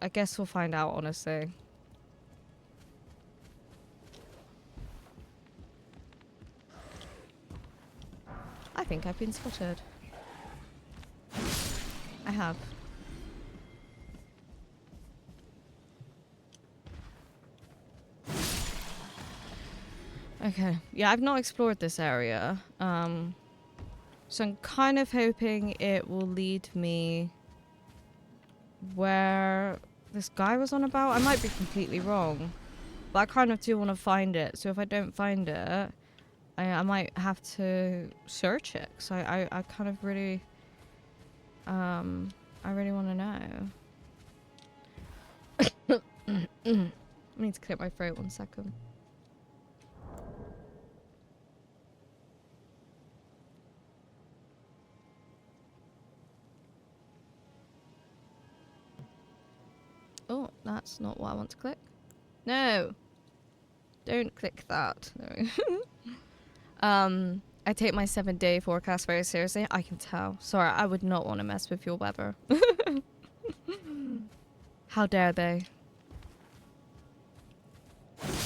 I guess we'll find out, honestly. I think I've been spotted. I have. Okay, yeah, I've not explored this area, so I'm kind of hoping it will lead me where this guy was on about. I might be completely wrong, but I kind of do want to find it, so if I don't find it, I might have to search it, so I kind of really, I really want to know. I need to clear my throat 1 second. Oh, that's not what I want to click. No! Don't click that. No. I take my 7-day forecast very seriously. I can tell. Sorry, I would not want to mess with your weather. How dare they?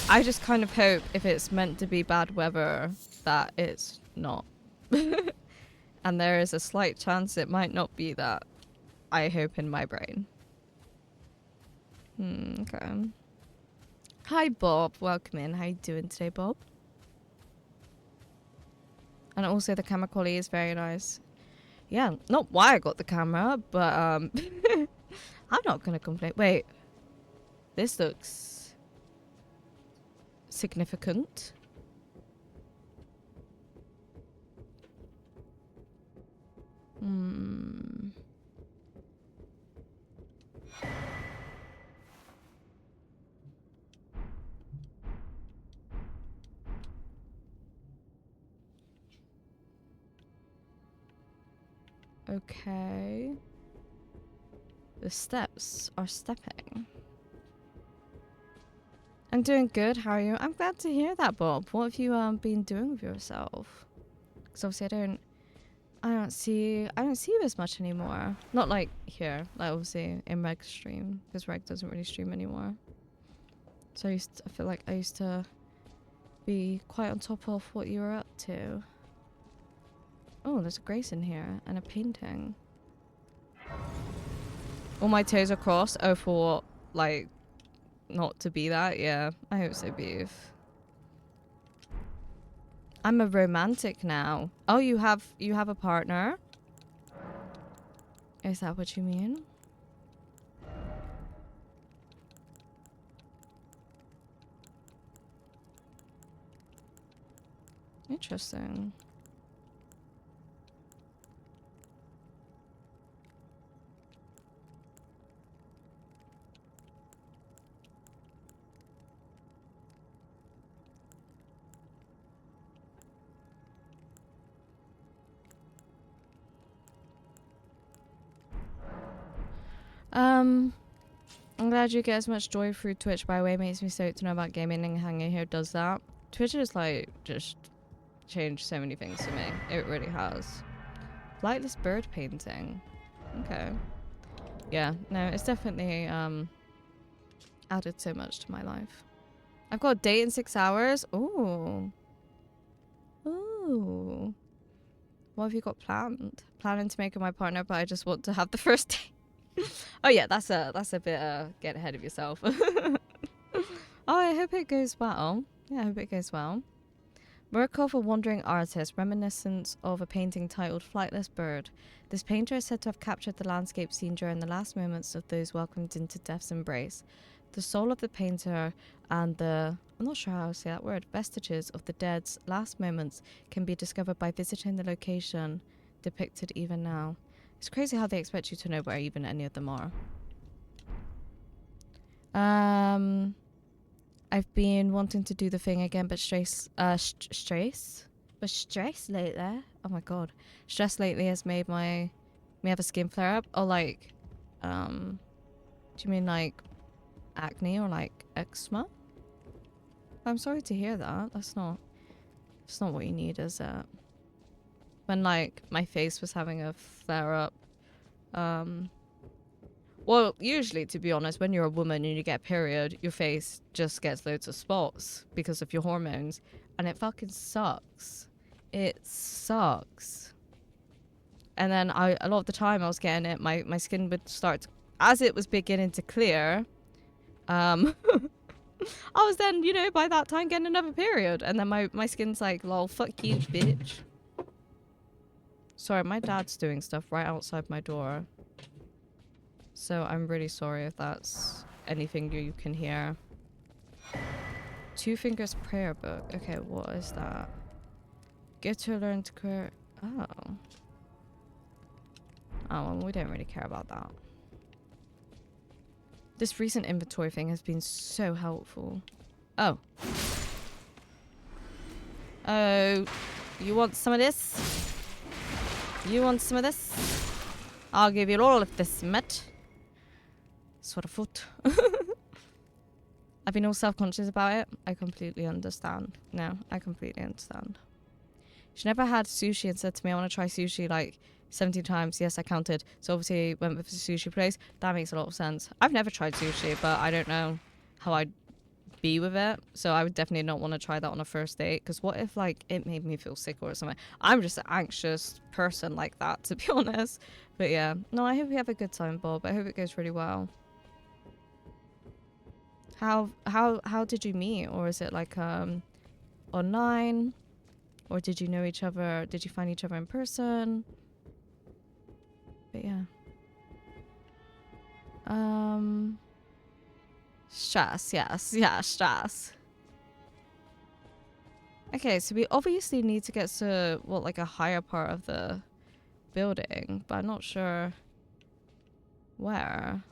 I just kind of hope if it's meant to be bad weather that it's not. And there is a slight chance it might not be that. I hope in my brain. Okay. Hi, Bob. Welcome in. How you doing today, Bob? And also the camera quality is very nice. Yeah, not why I got the camera, but I'm not gonna complain. Wait, this looks significant. Hmm. Okay. The steps are stepping. I'm doing good. How are you? I'm glad to hear that, Bob. What have you been doing with yourself? Because obviously I don't see you as much anymore. Not like here, like obviously in Reg's stream, because Reg doesn't really stream anymore. So I feel like I used to be quite on top of what you were up to. Oh, there's a grace in here and a painting. All my toes are crossed. Oh, for like not to be that. Yeah, I hope so, beef. I'm a romantic now. Oh, you have a partner? Is that what you mean? Interesting. I'm glad you get as much joy through Twitch. By the way, it makes me stoked to know about gaming and hanging here does that. Twitch has like just changed so many things to me. It really has. Lightless bird painting. Okay. Yeah, no, it's definitely added so much to my life. I've got a date in 6 hours. Ooh. Ooh. What have you got planned? Planning to make her my partner, but I just want to have the first date. Oh yeah, that's a bit get ahead of yourself. Oh, I hope it goes well. Yeah, I hope it goes well. Work of a wandering artist, reminiscent of a painting titled Flightless Bird. This painter is said to have captured the landscape scene during the last moments of those welcomed into death's embrace. The soul of the painter and the, I'm not sure how to say that word, vestiges of the dead's last moments can be discovered by visiting the location depicted even now. It's crazy how they expect you to know where even any of them are. I've been wanting to do the thing again, but stress lately. Oh my god, stress lately has made me have a skin flare up. Or like, do you mean like acne or like eczema? I'm sorry to hear that. That's not what you need, is it? When like my face was having a flare up. Well, usually, to be honest, when you're a woman and you get a period, your face just gets loads of spots because of your hormones. And it fucking sucks. It sucks. And then a lot of the time I was getting it, my skin would start, as it was beginning to clear, I was then, you know, by that time getting another period. And then my skin's like, lol, fuck you, bitch. Sorry, my dad's doing stuff right outside my door. So I'm really sorry if that's anything you can hear. Two Fingers Prayer Book. Okay, what is that? Get to learn to queer. Oh. Oh, well, we don't really care about that. This recent inventory thing has been so helpful. Oh. Oh, you want some of this? You want some of this? I'll give you all of this, mate. Sort of foot. I've been all self-conscious about it. I completely understand. No, I completely understand. She never had sushi and said to me, I want to try sushi like 17 times. Yes, I counted. So obviously went with the sushi place. That makes a lot of sense. I've never tried sushi, but I don't know how I'd be with it. So I would definitely not want to try that on a first date. Because what if like it made me feel sick or something? I'm just an anxious person like that, to be honest. But yeah, no, I hope you have a good time, Bob. I hope it goes really well. How did you meet? Or is it like online? Or did you know each other? Did you find each other in person? But yeah. Stress, yes. Yeah, stress. Okay, so we obviously need to get to, what, like a higher part of the building, but I'm not sure where.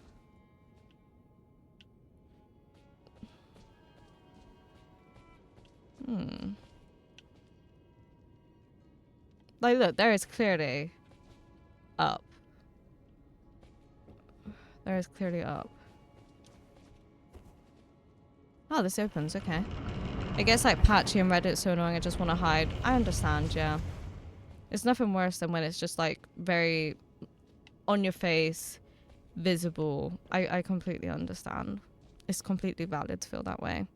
Like, look, there is clearly up. There is clearly up. Oh, this opens, okay. It gets like patchy and Reddit's so annoying I just want to hide. I understand, yeah. It's nothing worse than when it's just like very on your face, visible. I completely understand. It's completely valid to feel that way.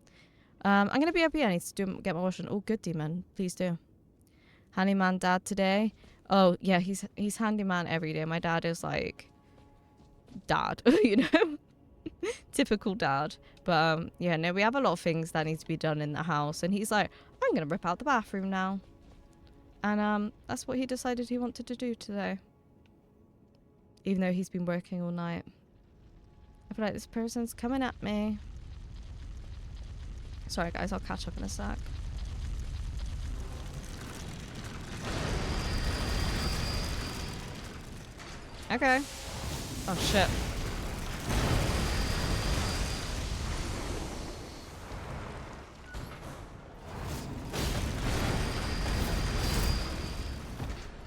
I'm gonna be up here. I need to get my washing. Oh, good, Demon. Please do. Handyman dad today. Oh yeah, he's handyman every day. My dad is like dad, you know. Typical dad. But yeah, no, we have a lot of things that need to be done in the house, and he's like, I'm gonna rip out the bathroom now, and that's what he decided he wanted to do today, even though he's been working all night. I feel like this person's coming at me. Sorry guys, I'll catch up in a sec. Okay. Oh shit.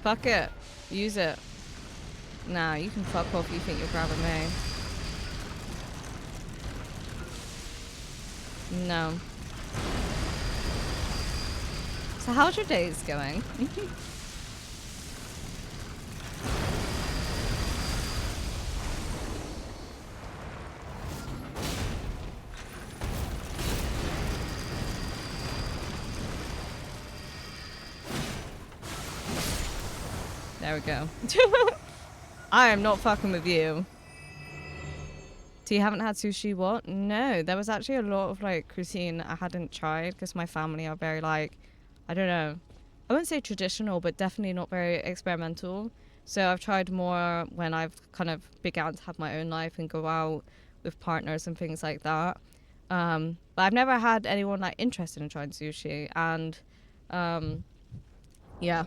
Fuck it. Use it. Nah, you can fuck off. You think you're grabbing me. No. So how's your days going? There we go. I am not fucking with you. So you haven't had sushi? What? No, there was actually a lot of like cuisine I hadn't tried because my family are very like, I don't know, I wouldn't say traditional, but definitely not very experimental. So I've tried more when I've kind of began to have my own life and go out with partners and things like that. But I've never had anyone like interested in trying sushi, and yeah.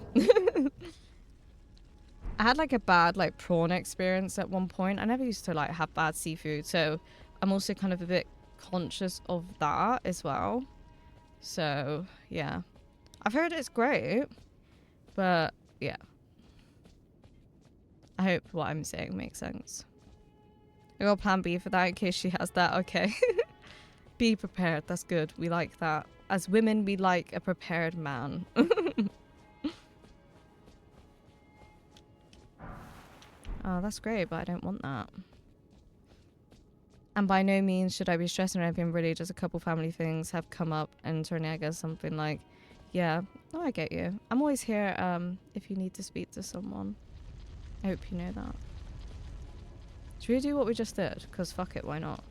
I had like a bad like prawn experience at one point. I never used to like have bad seafood, so I'm also kind of a bit conscious of that as well. So yeah, I've heard it's great, but yeah, I hope what I'm saying makes sense. I got plan B for that in case she has that. Okay. Be prepared. That's good. We like that. As women, we like a prepared man. Oh, that's great, but I don't want that. And by no means should I be stressing or anything, really. Just a couple family things have come up, and turning, I guess, something like, yeah, no, I get you. I'm always here if you need to speak to someone. I hope you know that. Should we do what we just did? Because fuck it, why not?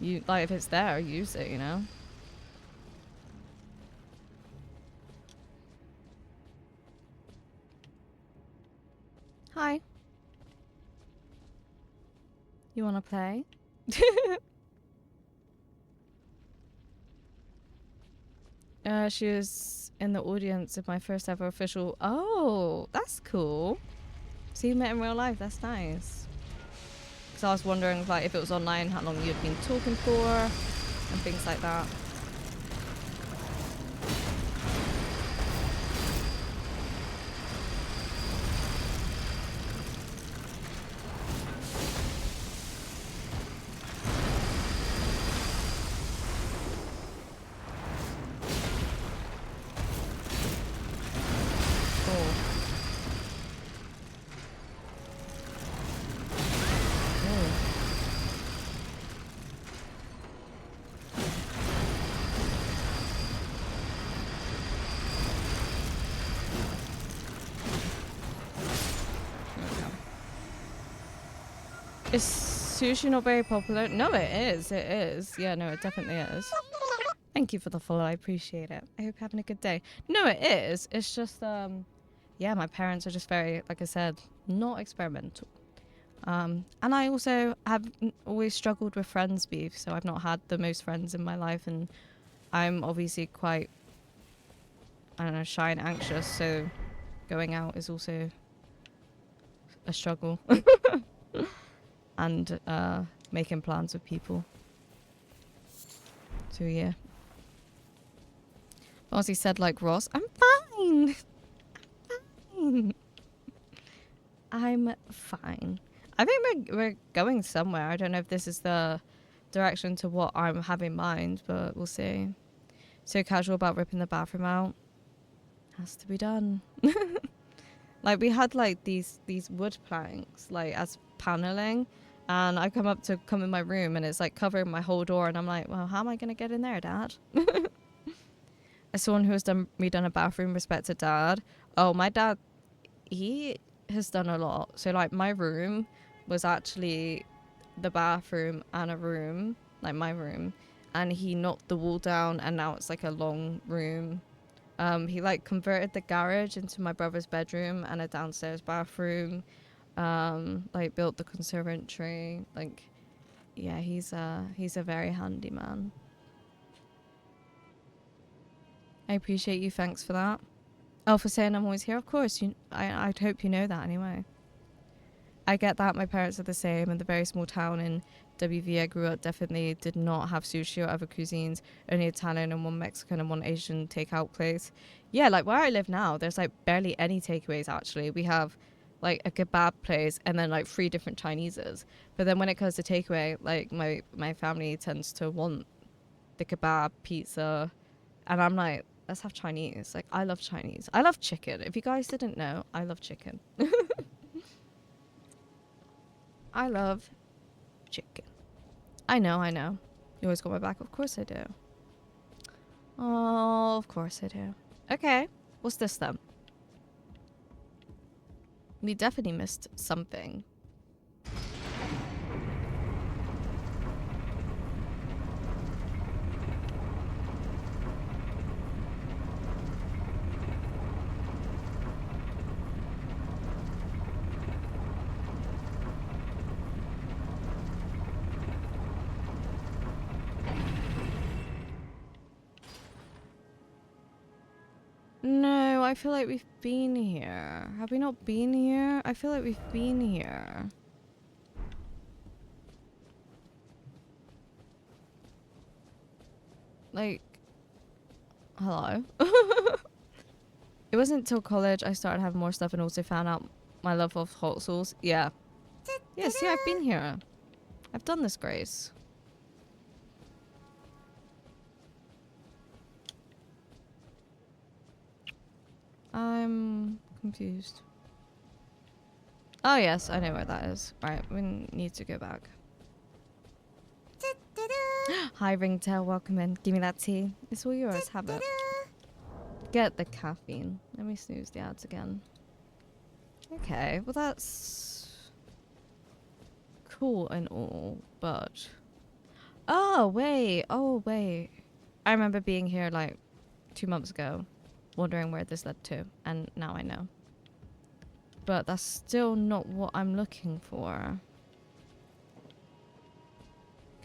You, like, if it's there, use it, you know? Hi. You wanna play? She was in the audience of my first ever official. Oh, that's cool. So you met in real life. That's nice. Because I was wondering, like, if it was online, how long you'd been talking for, and things like that. Is sushi not very popular? No, it is. It is. Yeah, no, it definitely is. Thank you for the follow. I appreciate it. I hope you're having a good day. No, it is. It's just, yeah, my parents are just very, like I said, not experimental. And I also have always struggled with friends beef, so I've not had the most friends in my life, and I'm obviously quite, I don't know, shy and anxious, so going out is also a struggle. And making plans with people. So yeah. Ozzy said like Ross, I'm fine. I'm fine. I'm fine. I think we're going somewhere. I don't know if this is the direction to what I'm having in mind, but we'll see. So casual about ripping the bathroom out. Has to be done. Like we had like these wood planks like as paneling, and I come in my room and it's like covering my whole door, and I'm like, well, how am I gonna get in there, Dad? As someone who has redone a bathroom, respected Dad. Oh, my dad, he has done a lot. So like my room was actually the bathroom and a room, like my room, and he knocked the wall down and now it's like a long room. He like converted the garage into my brother's bedroom and a downstairs bathroom. Like built the conservatory. Like, yeah, he's a very handy man. I appreciate you. Thanks for that. Oh, for saying I'm always here. Of course, I'd hope you know that anyway. I get that. My parents are the same. In the very small town in WV I grew up, definitely did not have sushi or other cuisines. Only Italian and one Mexican and one Asian takeout place. Yeah, like where I live now, there's like barely any takeaways actually. We have like a kebab place and then like 3 different Chineses. But then when it comes to takeaway, like my family tends to want the kebab, pizza, and I'm like, let's have Chinese. Like I love Chinese. I love chicken. If you guys didn't know, I love chicken. I love chicken. I know. You always got my back. Of course I do. Oh, of course I do. Okay. What's this then? We definitely missed something. No, I feel like we've been here. Have we not been here? I feel like we've been here. Like, hello? It wasn't until college I started having more stuff and also found out my love of hot sauce. Yeah. Yeah, see, I've been here. I've done this, Grace. I'm confused. Oh, yes, I know where that is. Right, we need to go back. Hi, Ringtail, welcome in. Give me that tea. It's all yours, have it. Get the caffeine. Let me snooze the ads again. Okay, well that's cool and all, but... Oh, wait. I remember being here like 2 months ago, wondering where this led to, and now I know. But that's still not what I'm looking for.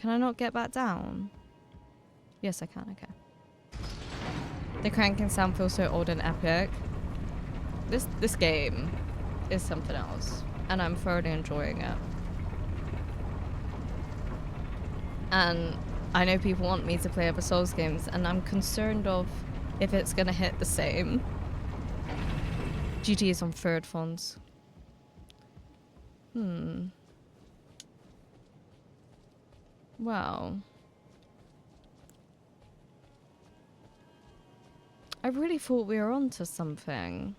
Can I not get back down? Yes, I can, okay. The cranking sound feels so old and epic. This game is something else, and I'm thoroughly enjoying it. And I know people want me to play other Souls games, and I'm concerned of if it's gonna hit the same. GG is on third fonts. Well. I really thought we were onto something.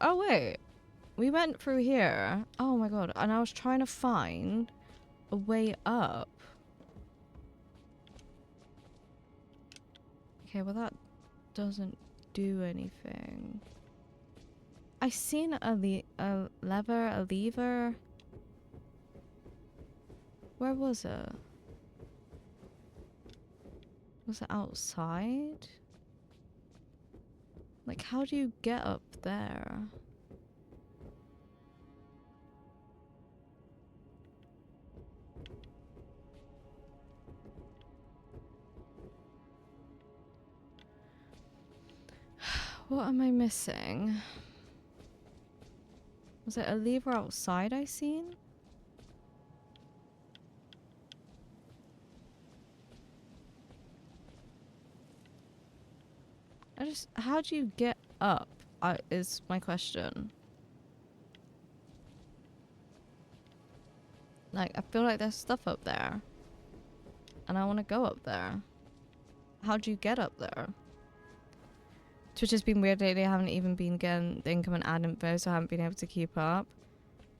Oh wait. We went through here. Oh my god. And I was trying to find a way up. Okay, well that doesn't do anything. I seen a lever. Where was it? Was it outside? Like, how do you get up there? What am I missing? Was it a lever outside I seen? How do you get up? Is my question. Like, I feel like there's stuff up there. And I want to go up there. How do you get up there? Twitch has been weird lately. I haven't even been getting the income and ad info, so I haven't been able to keep up.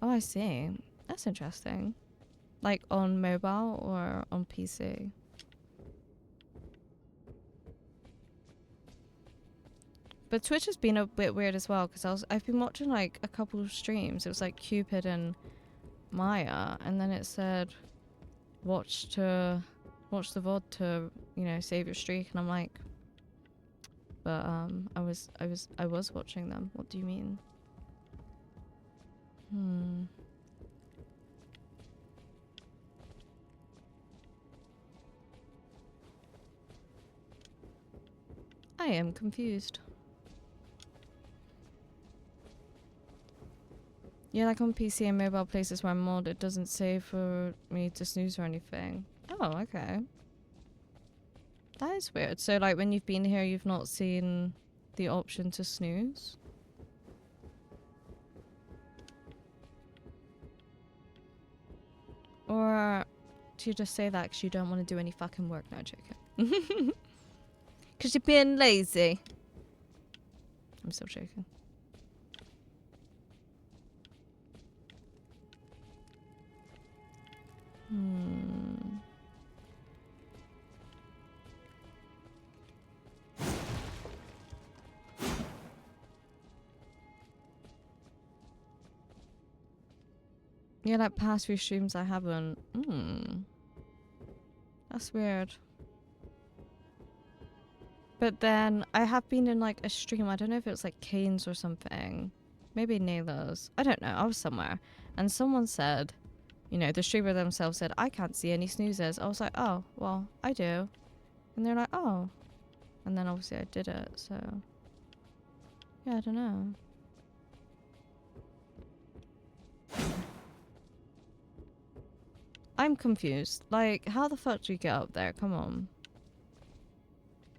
Oh, I see. That's interesting. Like, on mobile or on PC? But Twitch has been a bit weird as well, because I've been watching like a couple of streams. It was like Cupid and Maya, and then it said watch the VOD to, you know, save your streak, and I'm like, but I was watching them. What do you mean? I am confused. Yeah, like on PC and mobile places where I'm mod, it doesn't say for me to snooze or anything. Oh, okay. That is weird. So, like, when you've been here, you've not seen the option to snooze? Or do you just say that because you don't want to do any fucking work? No, joking. Because you're being lazy. I'm still joking. Yeah, like past few streams I haven't. That's weird. But then I have been in like a stream, I don't know if it was like Kane's or something. Maybe Nayla's. I don't know, I was somewhere. And someone said, you know, the streamer themselves said, I can't see any snoozes. I was like, oh, well, I do. And they're like, oh. And then obviously I did it, so. Yeah, I don't know. I'm confused. Like, how the fuck do you get up there? Come on.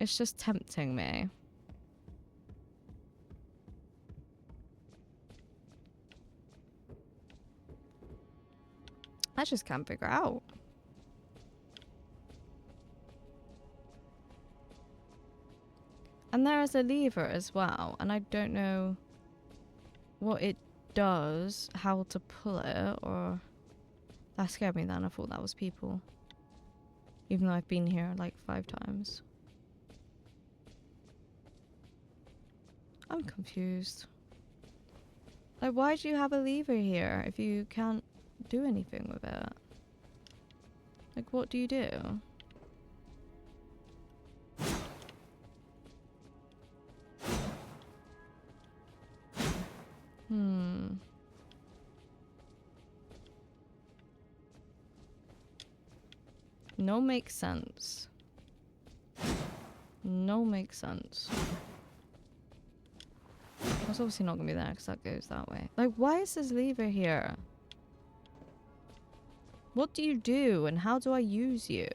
It's just tempting me. I just can't figure out. And there is a lever as well, and I don't know what it does, how to pull it, or... That scared me then, I thought that was people. Even though I've been here like 5 times. I'm confused. Like, why do you have a lever here if you can't do anything with it? Like, what do you do? No makes sense. No makes sense. That's obviously not gonna be there because that goes that way. Like, why is this lever here? What do you do and how do I use you?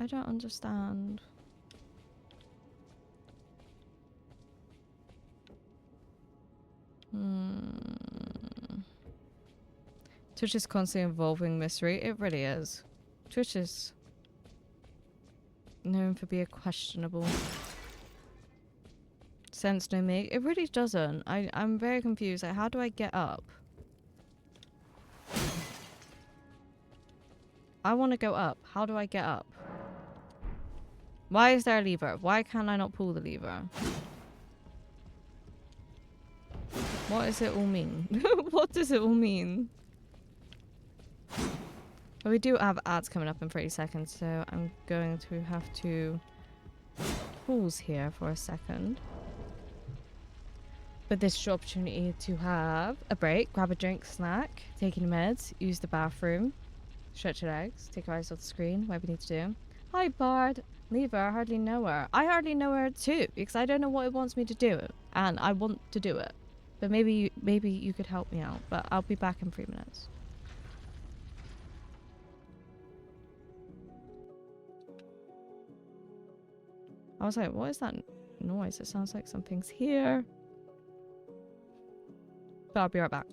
I don't understand. Twitch is constantly evolving mystery. It really is. Twitch is known for being questionable. Sense no make. It really doesn't. I'm very confused. Like, how do I get up? I want to go up. How do I get up? Why is there a lever? Why can't I not pull the lever? What does it all mean? What does it all mean? But we do have ads coming up in 30 seconds, so I'm going to have to pause here for a second. But this is your opportunity to have a break, grab a drink, snack, take your meds, use the bathroom, stretch your legs, take your eyes off the screen, whatever you need to do. Hi Bard, leave her, I hardly know her. I hardly know her too, because I don't know what it wants me to do, and I want to do it. But maybe you could help me out, but I'll be back in 3 minutes. I was like, what is that noise? It sounds like something's here. But I'll be right back.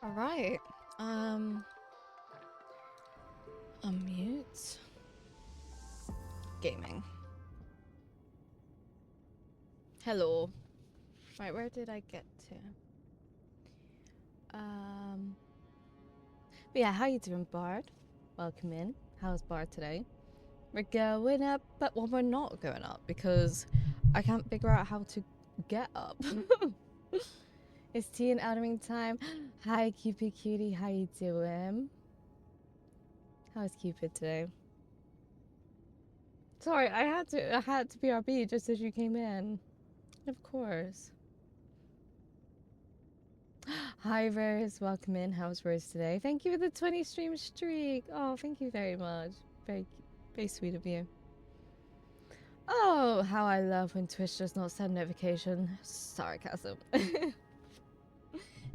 All right. Unmute. Gaming. Hello. Right, where did I get to? But yeah, how you doing, Bard? Welcome in. How's Bard today? We're going up, but well, we're not going up because I can't figure out how to get up. It's tea and Elden Ring time. Hi, Cupid Cutie. How you doing? How's Cupid today? Sorry, I had to BRB just as you came in. Of course. Hi, Rose. Welcome in. How's Rose today? Thank you for the 20 stream streak. Oh, thank you very much. Very, very sweet of you. Oh, how I love when Twitch does not send notification. Sarcasm.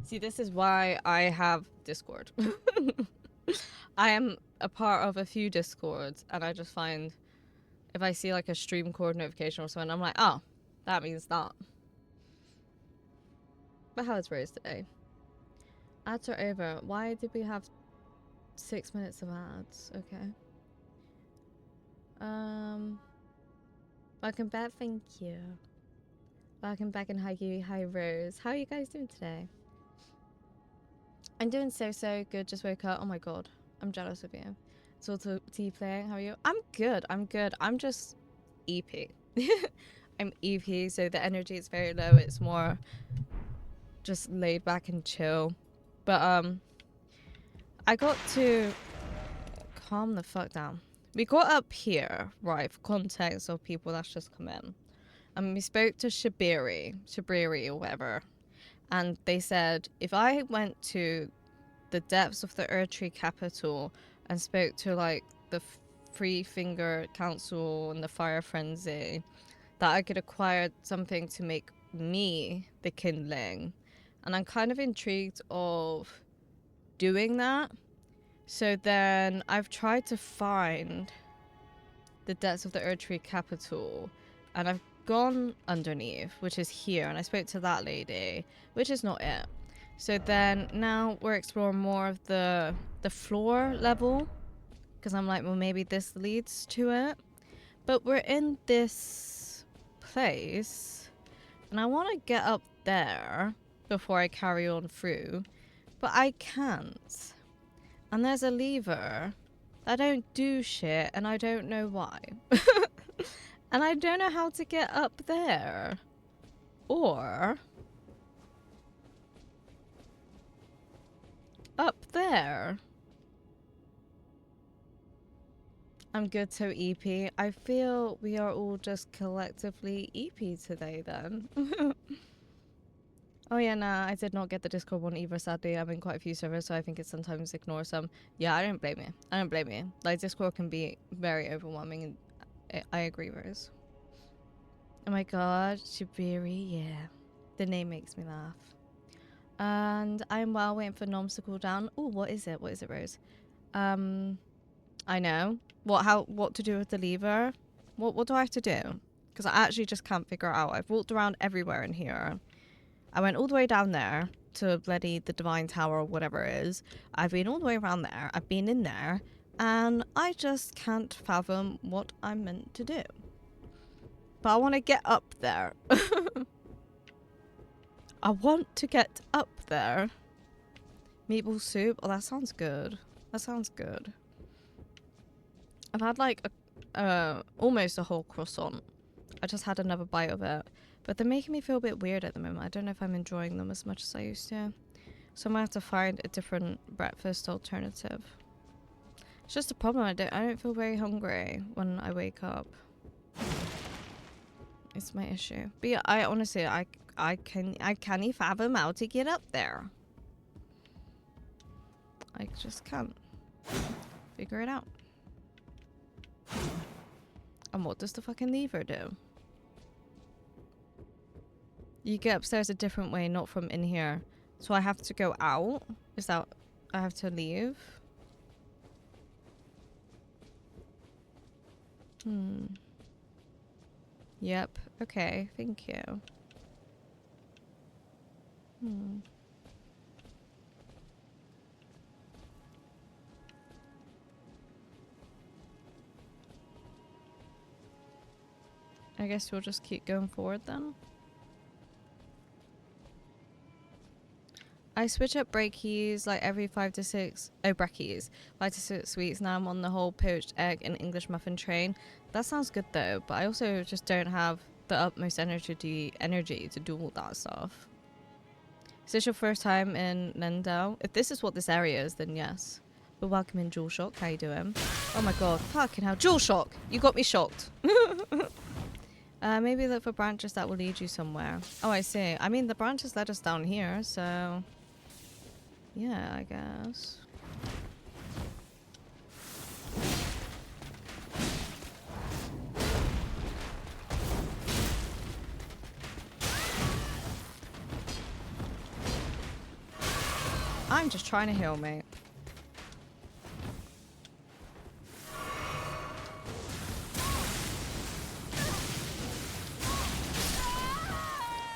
See, this is why I have Discord. I am a part of a few Discords, and I just find if I see like a stream cord notification or something, I'm like, oh, that means that. But how is Rose today? Ads are over. Why did we have 6 minutes of ads? Okay. Welcome back. Thank you. Welcome back and hi Rose. How are you guys doing today? I'm doing so good. Just woke up. Oh my god, I'm jealous of you. So to you playing. How are you? I'm good. I'm just EP. I'm EP, so the energy is very low. It's more just laid back and chill. But I got to calm the fuck down. We got up here, right, for context of people that's just come in. And we spoke to Shabiri or whatever. And they said, if I went to the depths of the Erdtree capital and spoke to, like, the Three Finger Council and the Fire Frenzy, that I could acquire something to make me the kindling. And I'm kind of intrigued of doing that. So then I've tried to find the depths of the Erdtree capital, and I've gone underneath, which is here, and I spoke to that lady, which is not it. So then now we're exploring more of the floor level, because I'm like, well, maybe this leads to it. But we're in this place, and I want to get up there before I carry on through, but I can't. And there's a lever that don't do shit, and I don't know why. And I don't know how to get up there. Or up there. I'm good to EP. I feel we are all just collectively EP today then. Oh yeah, nah, I did not get the Discord one either, sadly. I'm in quite a few servers, so I think it sometimes ignores some. Yeah, I don't blame you. I don't blame you. Like, Discord can be very overwhelming, and I agree, Rose. Oh my god, Shabiri, yeah. The name makes me laugh. And I'm well, waiting for Noms to cool down. Oh, what is it? What is it, Rose? I know. What to do with the lever? What do I have to do? Because I actually just can't figure it out. I've walked around everywhere in here. I went all the way down there to bloody the Divine Tower or whatever it is. I've been all the way around there. I've been in there. And I just can't fathom what I'm meant to do. But I want to get up there. I want to get up there. Meatball soup? Oh, that sounds good. That sounds good. I've had like almost a whole croissant. I just had another bite of it. But they're making me feel a bit weird at the moment. I don't know if I'm enjoying them as much as I used to. So I might have to find a different breakfast alternative. It's just a problem. I don't feel very hungry when I wake up. It's my issue. But yeah, I honestly I can't fathom how to get up there. I just can't figure it out. And what does the fucking lever do? You get upstairs a different way, not from in here. So I have to go out? Is that I have to leave? Yep. Okay. Thank you. I guess we'll just keep going forward then. I switch up break keys like every 5 to 6. Oh, brekkies. 5 to 6 weeks. Now I'm on the whole poached egg and English muffin train. That sounds good though, but I also just don't have the utmost energy to do all that stuff. Is this your first time in Lendau? If this is what this area is, then yes. But welcome in, Jewel Shock. How you doing? Oh my god, fucking hell. Jewel Shock! You got me shocked. Maybe look for branches that will lead you somewhere. Oh, I see. I mean, the branches led us down here, so... yeah, I guess. I'm just trying to heal, mate.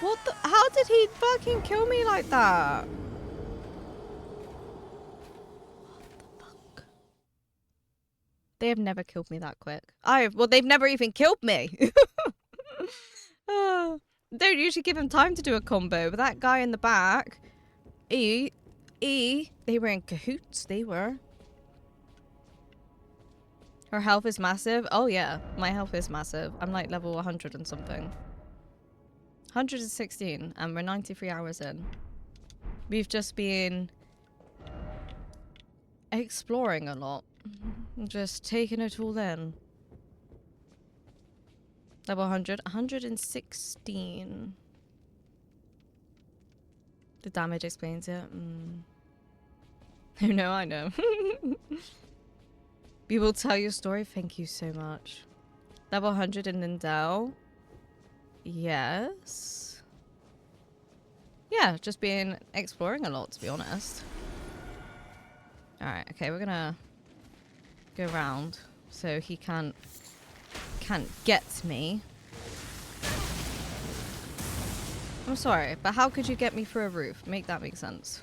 What the? How did he fucking kill me like that? They have never killed me that quick. Well, they've never even killed me. Don't usually give him time to do a combo, but that guy in the back, they were in cahoots. They were. Her health is massive. Oh yeah, my health is massive. I'm like level 100 and something. 116, and we're 93 hours in. We've just been exploring a lot. Just taking it all in. Level 100. 116. The damage explains it. Oh no, I know. We will tell your story. Thank you so much. Level 100 in Lindell. Yes. Yeah, just been exploring a lot, to be honest. Alright, okay, we're gonna go around so he can't get me. I'm sorry, but how could you get me through a roof? Make that make sense.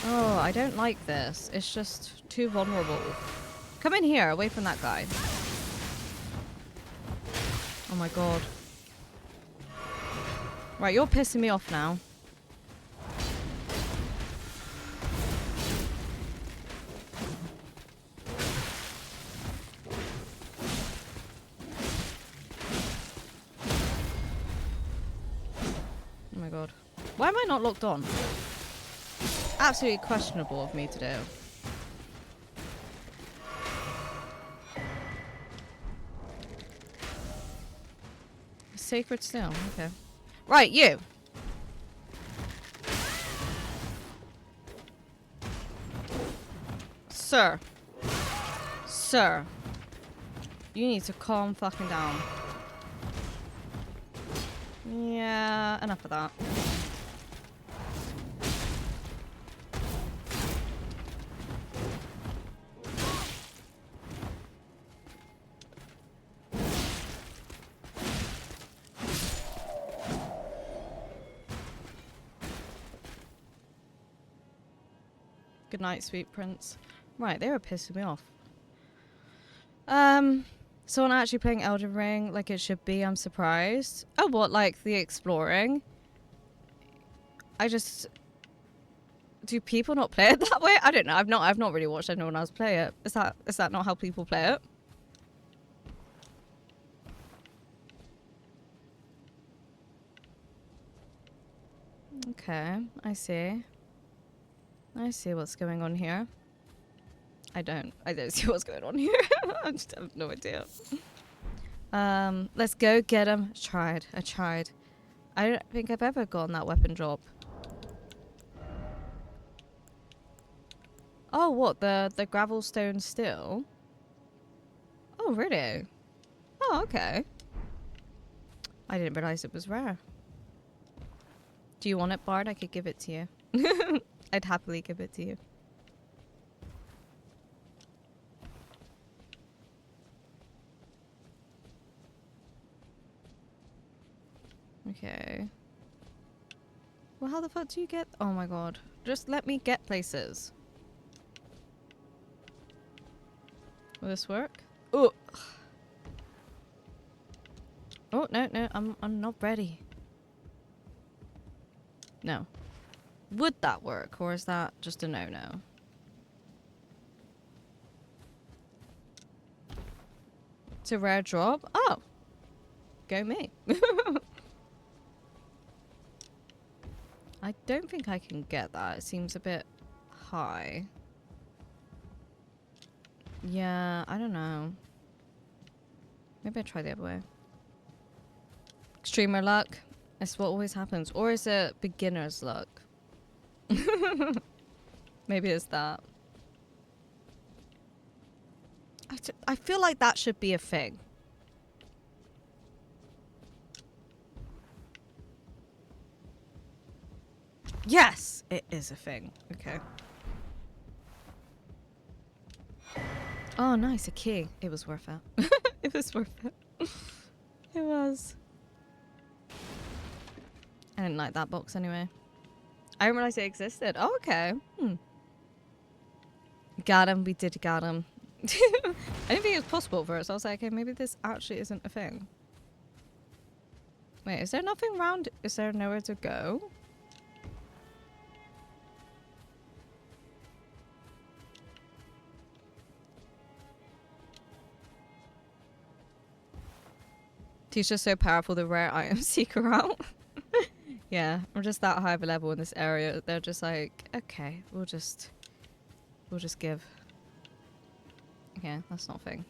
Oh, I don't like this. It's just too vulnerable. Come in here, away from that guy. Oh my god. Right, you're pissing me off now. Oh my god. Why am I not locked on? Absolutely questionable of me to do. Sacred stone, okay. Right, you! Sir. Sir. You need to calm fucking down. Yeah, enough of that. Good night, sweet prince. Right, they were pissing me off. Someone actually playing Elden Ring like it should be, I'm surprised. Oh, what, like the exploring? Do people not play it that way? I don't know. I've not really watched anyone else play it. Is that not how people play it? Okay, I see. I see what's going on here. I don't see what's going on here. I just have no idea. Let's go get him. I tried. I don't think I've ever gotten that weapon drop. Oh, what? The gravel stone still? Oh, really? Oh, okay. I didn't realize it was rare. Do you want it, Bard? I could give it to you. I'd happily give it to you. Okay. Well, how the fuck do you get... Oh my god. Just let me get places. Will this work? Oh. Oh, no. I'm not ready. No. Would that work, or is that just a no-no? It's a rare drop? Oh. Go me. I don't think I can get that. It seems a bit high. Yeah, I don't know. Maybe I try the other way. Extremer luck. That's what always happens. Or is it beginner's luck? Maybe it's that. I feel like that should be a thing. It is a thing. Okay. Oh, nice. A key. It was worth it. It was worth it. It was. I didn't like that box anyway. I didn't realize it existed. Oh, okay. Got him. We did got him. I didn't think it was possible first. I was like, okay, maybe this actually isn't a thing. Wait, is there nothing around? Is there nowhere to go? He's just so powerful, the rare item seeker out. Yeah, I'm just that high of a level in this area. They're just like, okay, we'll just give. Okay, that's not a thing.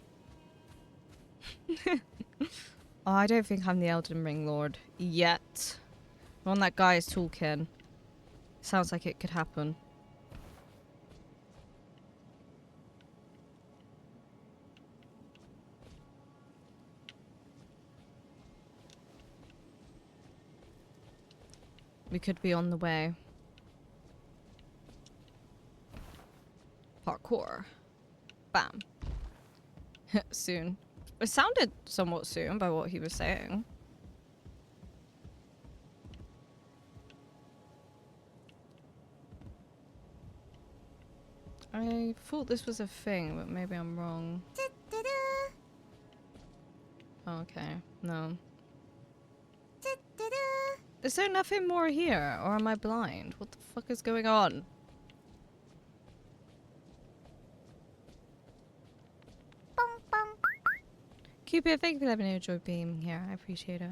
Oh, I don't think I'm the Elden Ring Lord yet. When that guy is talking, sounds like it could happen. We could be on the way. Parkour. Bam. Soon. It sounded somewhat soon by what he was saying. I thought this was a thing, but maybe I'm wrong. Oh, okay. No. Is there nothing more here? Or am I blind? What the fuck is going on? Cupid, thank you for letting me enjoy being here. I appreciate it.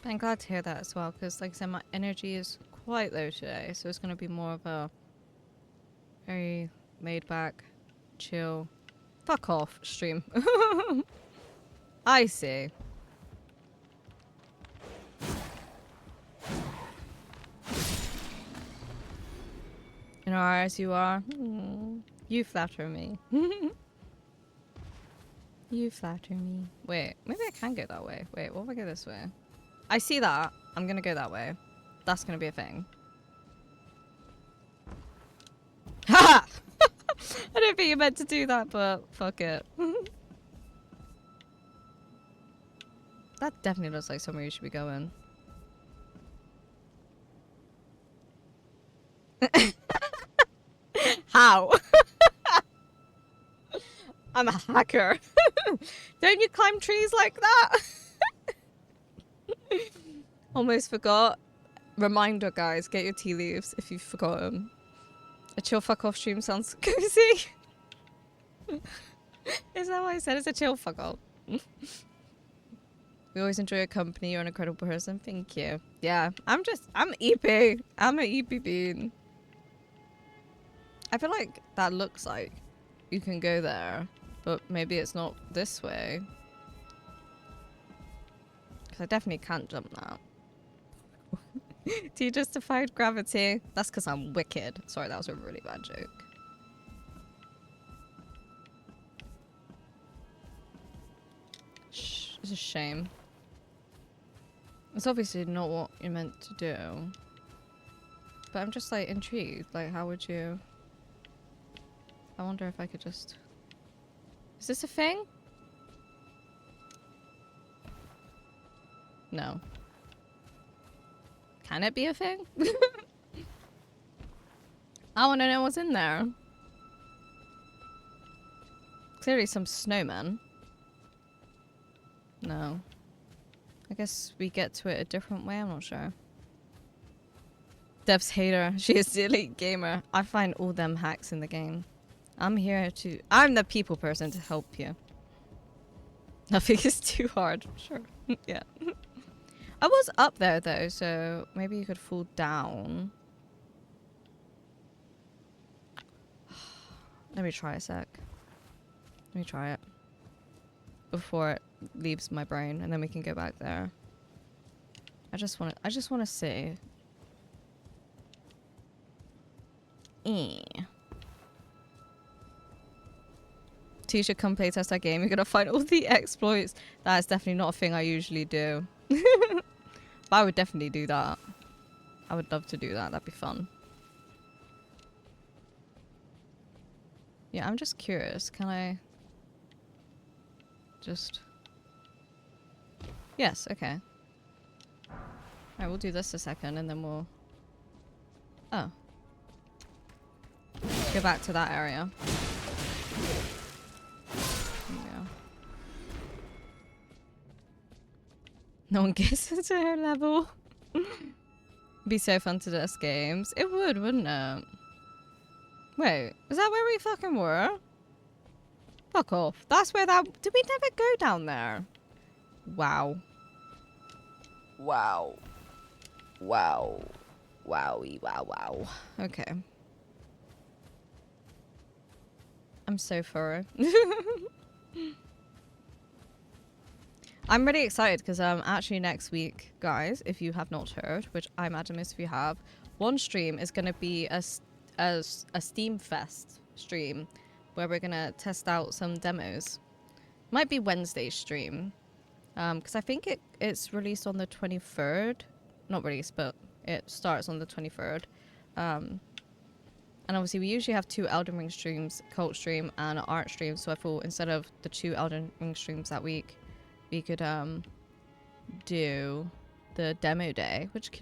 I'm glad to hear that as well, because like I said, my energy is quite low today, so it's going to be more of a very laid back, chill, fuck off stream. I see. You know, as you are, you flatter me. You flatter me. Wait, maybe I can go that way. Wait, what if I go this way? I see that. I'm gonna go that way. That's gonna be a thing. Ha! I don't think you meant to do that, but fuck it. That definitely looks like somewhere you should be going. How? I'm a hacker. Don't you climb trees like that? Almost forgot. Reminder, guys, get your tea leaves if you've forgotten. A chill fuck off stream sounds cozy. Is that what I said? It's a chill fuck off. We always enjoy your company. You're an incredible person. Thank you. Yeah, I'm EP. I'm an EP bean. I feel like that looks like you can go there, but maybe it's not this way. Because I definitely can't jump that. Do you justified gravity? That's because I'm wicked. Sorry, that was a really bad joke. Shh, it's a shame. It's obviously not what you meant to do. But I'm just like intrigued. Like, how would you... I wonder if I could just... Is this a thing? No. Can it be a thing? I want to know what's in there. Clearly some snowmen. No. I guess we get to it a different way, I'm not sure. Dev's hater. She is the elite gamer. I find all them hacks in the game. I'm here to... I'm the people person to help you. Nothing is too hard. Sure. Yeah. I was up there though, so maybe you could fall down. Let me try a sec. Let me try it. Before it leaves my brain, and then we can go back there. I just want to see. T should come play test that game. You're gonna find all the exploits. That's definitely not a thing I usually do. But I would definitely do that. I would love to do that. That'd be fun. Yeah, I'm just curious. Can I just... Yes, okay. Alright, we'll do this a second and then we'll... Oh. Go back to that area. There we go. No one gets into her level. Be so fun to test games. It would, wouldn't it? Wait, is that where we fucking were? Fuck off. That's where that... Did we never go down there? Wow. Wow. Wow. Wowie, wow, wow. Okay. I'm so thorough. I'm really excited because actually next week, guys, if you have not heard, which I imagine most of you have, one stream is going to be a Steam Fest stream where we're going to test out some demos. Might be Wednesday's stream because I think it's released on the 23rd. Not released, but it starts on the 23rd. And obviously we usually have 2 Elden Ring streams, Cult stream and Art stream. So I thought instead of the 2 Elden Ring streams that week, we could do the demo day, which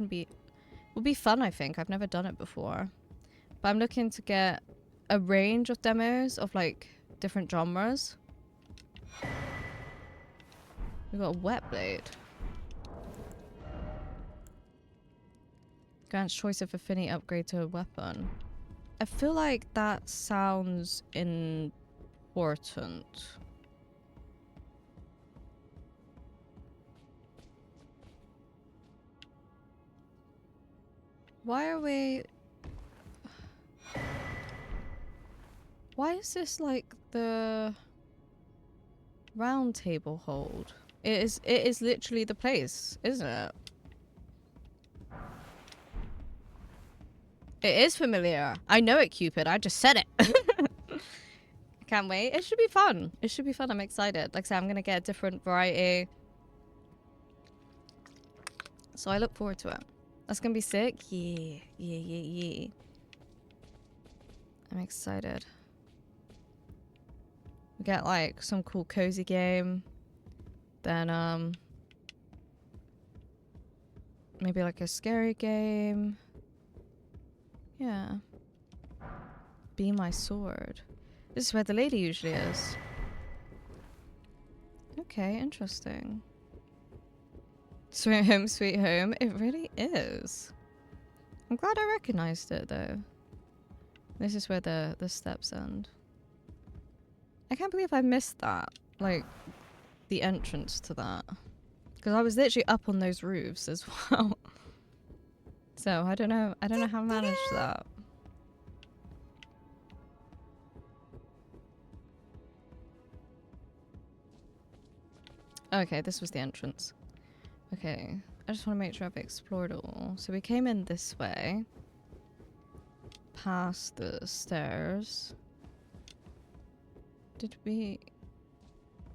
will be fun, I think. I've never done it before. But I'm looking to get a range of demos of like different genres. We got a wet blade. Grants choice of affinity upgrade to a weapon. I feel like that sounds important. Why are we... Why is this like the round table hold? It is literally the place, isn't it? It is familiar. I know it, Cupid. I just said it. Can't wait. It should be fun. It should be fun. I'm excited. Like I said, I'm going to get a different variety. So I look forward to it. That's going to be sick. Yeah. I'm excited. We get like some cool cozy game. Then maybe like a scary game. Yeah. Be my sword. This is where the lady usually is. Okay, interesting. Sweet home, sweet home. It really is. I'm glad I recognized it though. This is where the steps end. I can't believe I missed that. Like, the entrance to that. Because I was literally up on those roofs as well. So, I don't know how I managed that. Okay, this was the entrance. Okay, I just want to make sure I've explored it all. So we came in this way. Past the stairs. Did we...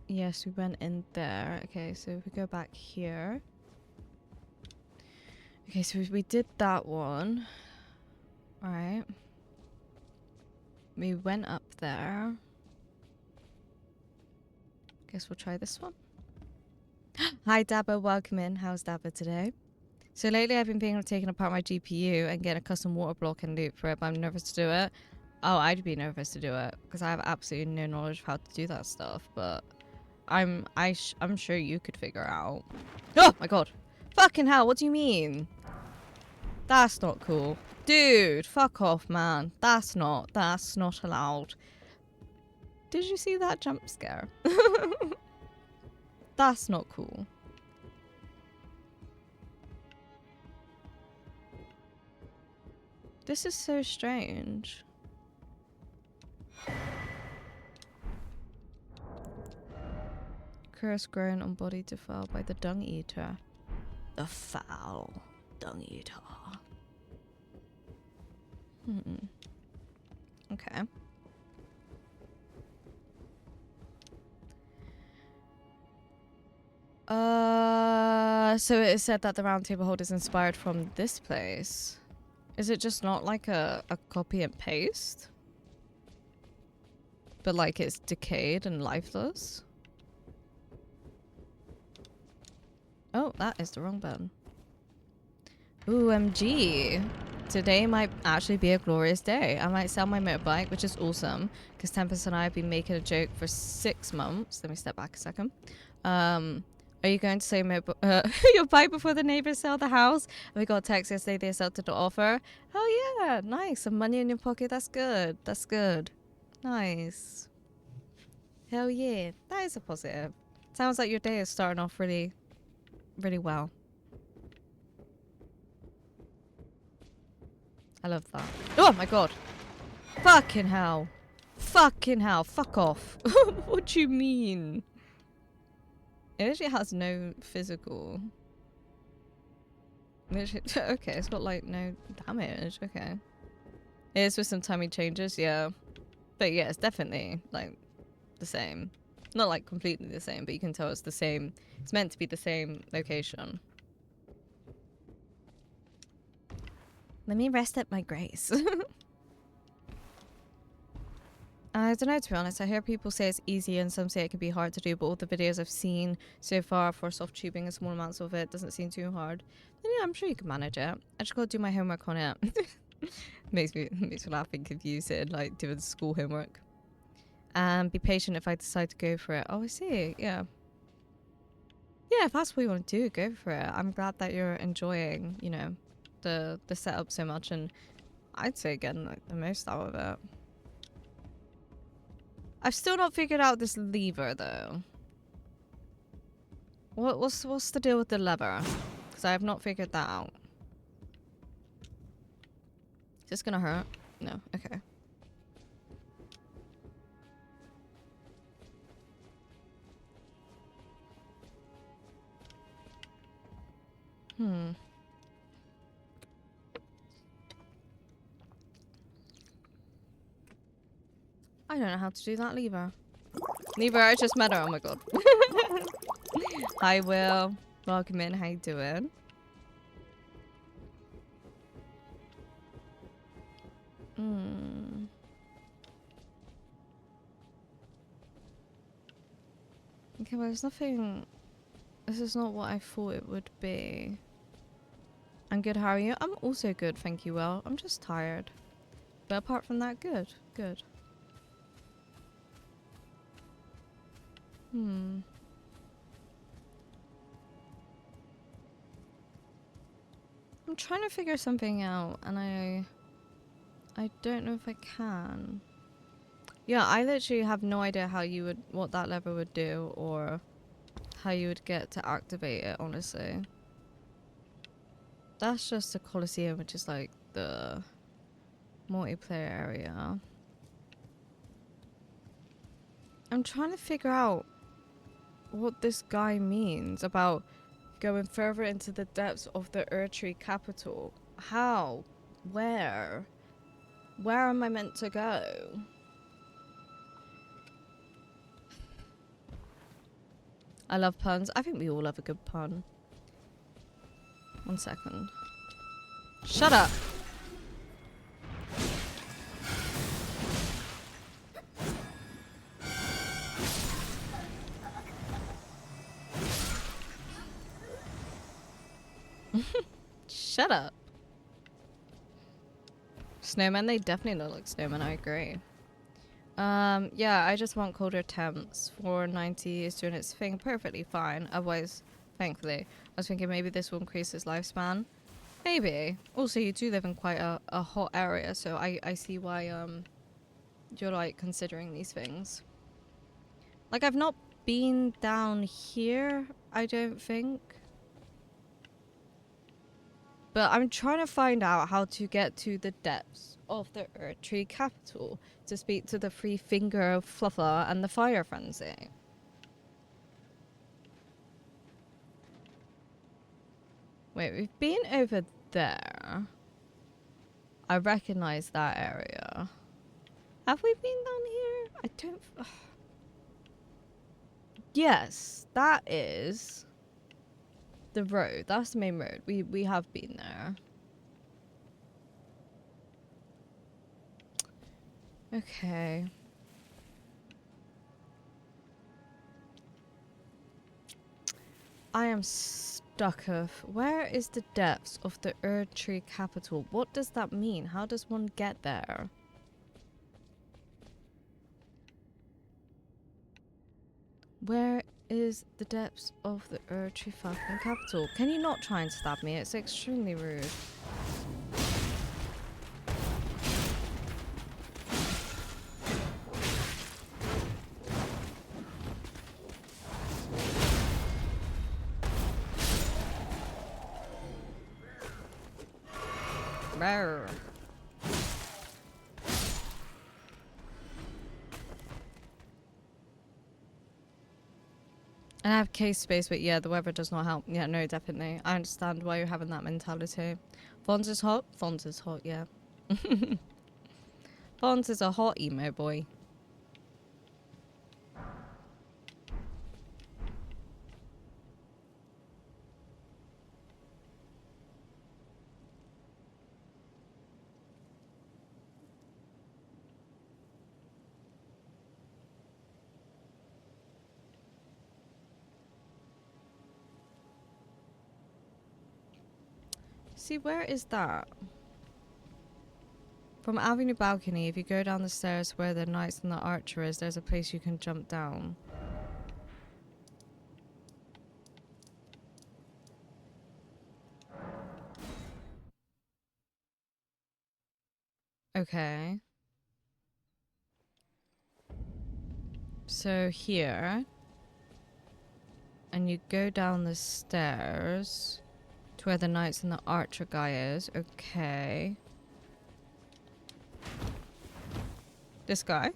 Yes, we went in there. Okay, so if we go back here. Okay, so we did that one. Alright. We went up there. Guess we'll try this one. Hi Dabba, welcome in. How's Dabba today? So lately I've been taking apart my GPU and getting a custom water block and loop for it, but I'm nervous to do it. Oh, I'd be nervous to do it because I have absolutely no knowledge of how to do that stuff, but I'm sure you could figure out. Oh my god. Fucking hell, what do you mean? That's not cool. Dude, fuck off, man. That's not allowed. Did you see that jump scare? That's not cool. This is so strange. Curse grown on body defiled by the dung eater. The foul dung eater. So it is said that the round table hold is inspired from this place. Is it just not like a copy and paste? But like it's decayed and lifeless? Oh, that is the wrong button. OMG. Today might actually be a glorious day. I might sell my motorbike, which is awesome, because Tempest and I have been making a joke for 6 months. Let me step back a second. Are you going to sell your bike before the neighbors sell the house? And we got a text yesterday they accepted the offer. Oh yeah, nice. Some money in your pocket. That's good. That's good. Nice. Hell yeah. That is a positive. Sounds like your day is starting off really, really well. I love that. Oh my god. Fucking hell. Fucking hell. Fuck off. What do you mean? It actually has no physical. Okay, it's got like no damage. Okay. It is with some timing changes, yeah. But yeah, it's definitely like the same. Not like completely the same, but you can tell it's the same. It's meant to be the same location. Let me rest at my grace. I don't know, to be honest. I hear people say it's easy and some say it can be hard to do, but all the videos I've seen so far for soft tubing and small amounts of it doesn't seem too hard. Then yeah, I'm sure you can manage it. I just gotta do my homework on it. makes me laugh and confused it, like doing school homework. And be patient if I decide to go for it. Oh, I see. Yeah. Yeah, if that's what you want to do, go for it. I'm glad that you're enjoying, you know, the setup so much, and I'd say getting like the most out of it. I've still not figured out this lever though. What's the deal with the lever? Because I have not figured that out. Is this gonna hurt? No. Okay. I don't know how to do that lever. Lever, I just met her. Oh my god. Hi, Will. Welcome in. How you doing? Okay, well, there's nothing... This is not what I thought it would be. I'm good, how are you? I'm also good, thank you, Will. I'm just tired. But apart from that, good. Good. I'm trying to figure something out, and I don't know if I can. Yeah, I literally have no idea how you would, what that lever would do, or how you would get to activate it, honestly. That's just the Coliseum, which is like the multiplayer area. I'm trying to figure out what this guy means about going further into the depths of the Erdtree capital. How? Where? Where am I meant to go? I love puns. I think we all love a good pun. 1 second. Shut up! Shut up. Snowmen, they definitely look like snowmen, I agree. Yeah, I just want colder temps. 490 is doing its thing perfectly fine. Otherwise, thankfully, I was thinking maybe this will increase its lifespan. Maybe. Also, you do live in quite a hot area, so I see why, you're, like, considering these things. Like, I've not been down here, I don't think. But I'm trying to find out how to get to the depths of the Erdtree capital to speak to the Three Finger Fluffer and the Fire Frenzy. Wait, we've been over there. I recognize that area. Have we been down here? I don't... Yes, that is the road. That's the main road. We have been there. Okay. I am stuck of where is the depths of the Erdtree capital? What does that mean? How does one get there? Where is the depths of the Erdtree fucking capital? Can you not try and stab me? It's extremely rude. Rawr. And I have case space, but yeah, the weather does not help. Yeah, no, definitely. I understand why you're having that mentality. Fons is hot? Fons is hot, yeah. Fons is a hot emo boy. See, where is that? From Avenue Balcony, if you go down the stairs where the Knights and the Archer is, there's a place you can jump down. Okay. So here. And you go down the stairs to where the Knights and the Archer guy is. Okay. This guy?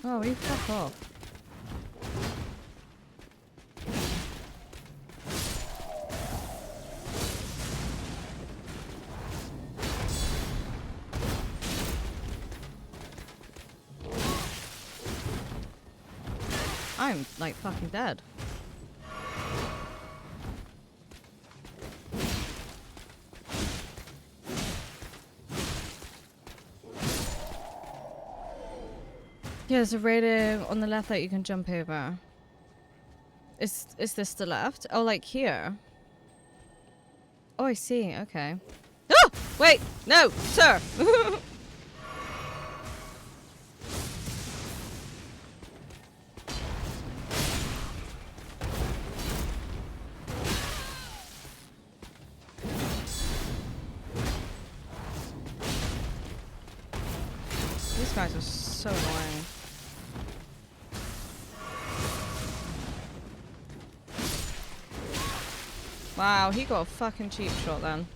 Oh, you fuck off. I'm like fucking dead. Yeah, there's a railing on the left that you can jump over. Is this the left? Oh, like here. Oh, I see. Okay. Oh! Wait! No! Sir! These guys are so annoying. Wow, he got a fucking cheap shot then.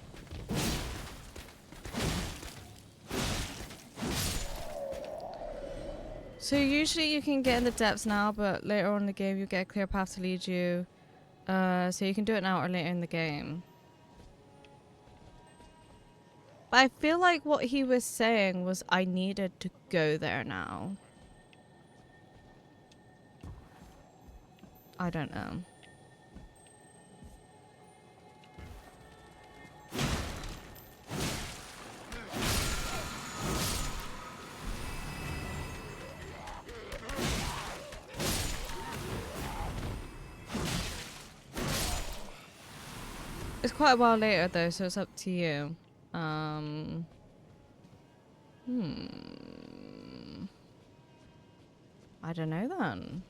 So usually you can get in the depths now, but later on in the game you get a clear path to lead you. So you can do it now or later in the game. But I feel like what he was saying was I needed to go there now. I don't know. It's quite a while later though, so it's up to you. I don't know then.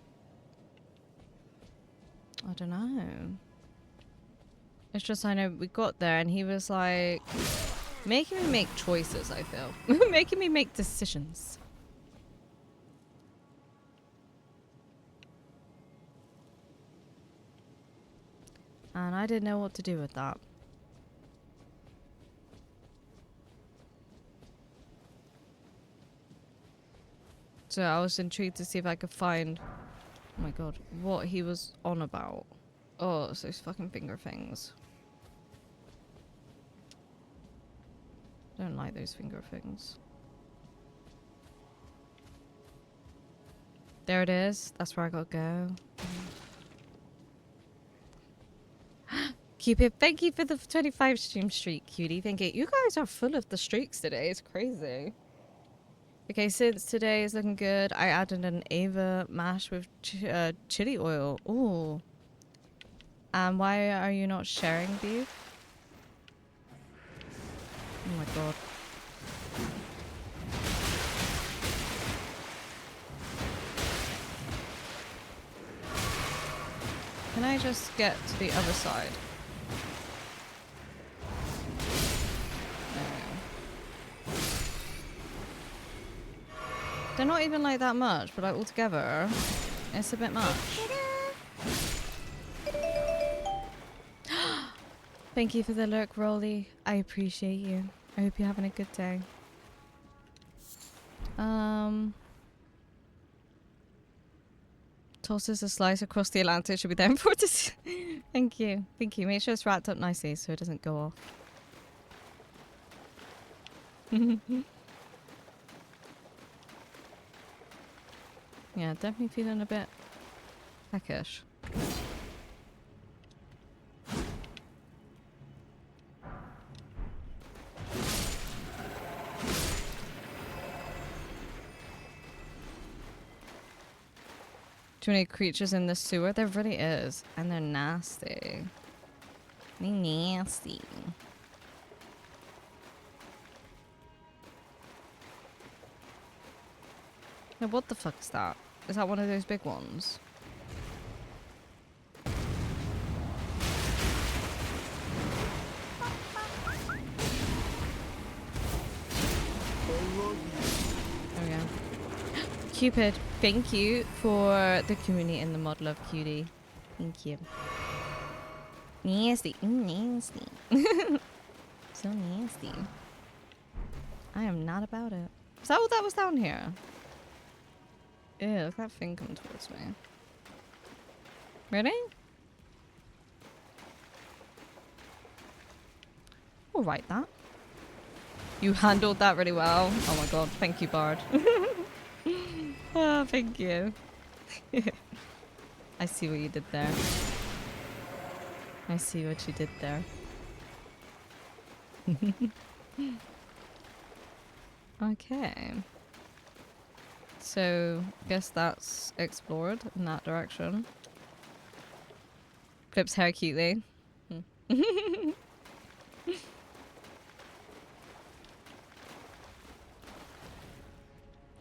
I don't know. It's just I know we got there and he was like making me make choices, I feel. Making me make decisions. And I didn't know what to do with that. So I was intrigued to see if I could find, oh my god, what he was on about. Oh, it's those fucking finger things. I don't like those finger things. There it is. That's where I gotta go. Cupid, thank you for the 25 stream streak, cutie. Thank you. You guys are full of the streaks today. It's crazy. Okay, since today is looking good, I added an Ava mash with chili oil. Ooh. Why are you not sharing beef? Oh my god. Can I just get to the other side? No. They're not even like that much, but like altogether, it's a bit much. Thank you for the lurk, Rolly. I appreciate you. I hope you're having a good day. Tosses a slice across the Atlantic. Should be there in 40. Thank you. Thank you. Make sure it's wrapped up nicely so it doesn't go off. Yeah, definitely feeling a bit peckish. Too many creatures in the sewer? There really is. And they're nasty. They're nasty. Now what the fuck is that? Is that one of those big ones? There we go. Cupid, thank you for the community in the model of cutie. Thank you. Nasty. Nasty. So nasty. I am not about it. Is that what that was down here? Ew, look at that thing coming towards me. Ready? We'll write that. You handled that really well. Oh my god, thank you, Bard. Oh, thank you. I see what you did there. I see what you did there. Okay. So, guess that's explored in that direction. Clips hair cutely.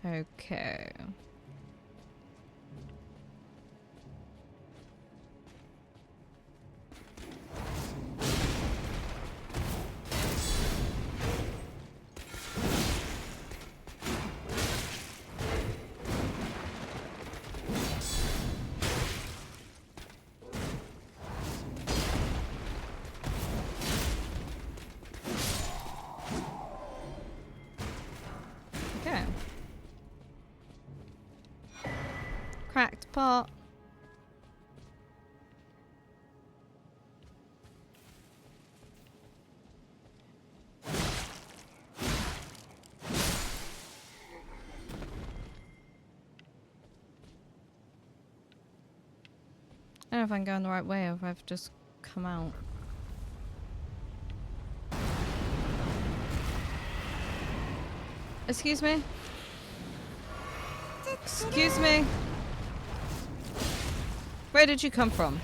Okay. Okay. Cracked pot. I don't know if I'm going the right way or if I've just come out. Excuse me? Excuse me? Where did you come from?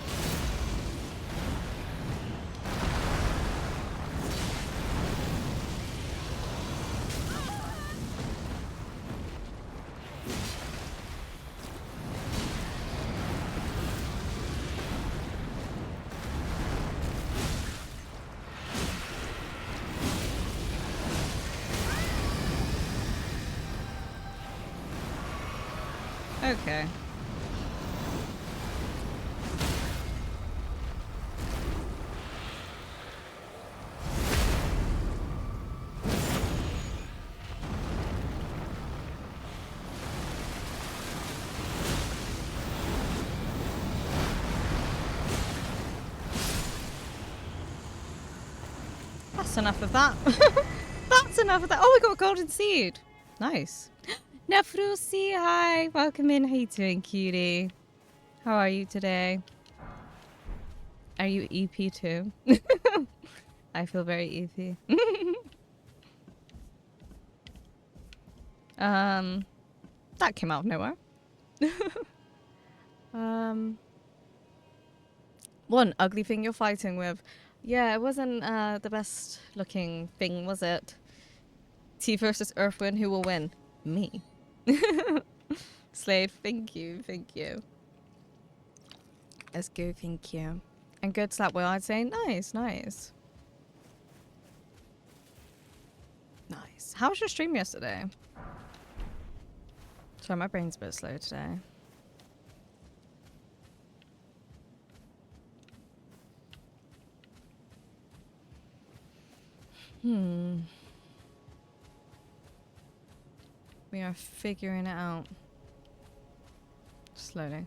Okay. That's enough of that. That's That's enough of that. Oh, we got a golden seed. Nice. Nafrusi, hi. Welcome in. How you doing, cutie? How are you today? Are you EP too? I feel very EP. That came out of nowhere. One ugly thing you're fighting with. Yeah, it wasn't the best looking thing, was it? T versus Earthwind, who will win? Me. Slade, thank you, thank you. Let's go, thank you. And good slap whale, I'd say. Nice, nice. Nice. How was your stream yesterday? Sorry, my brain's a bit slow today. We are figuring it out. Slowly.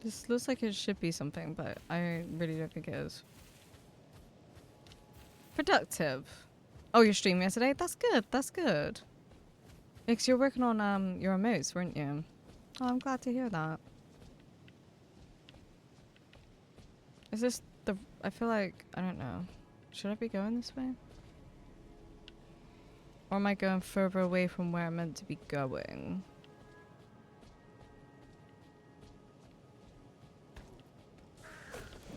This looks like it should be something, but I really don't think it is. Productive. Oh, your stream yesterday? That's good, that's good. Because you're working on your emotes, weren't you? Oh, I'm glad to hear that. Is this the... I feel like... I don't know. Should I be going this way? Or am I going further away from where I'm meant to be going?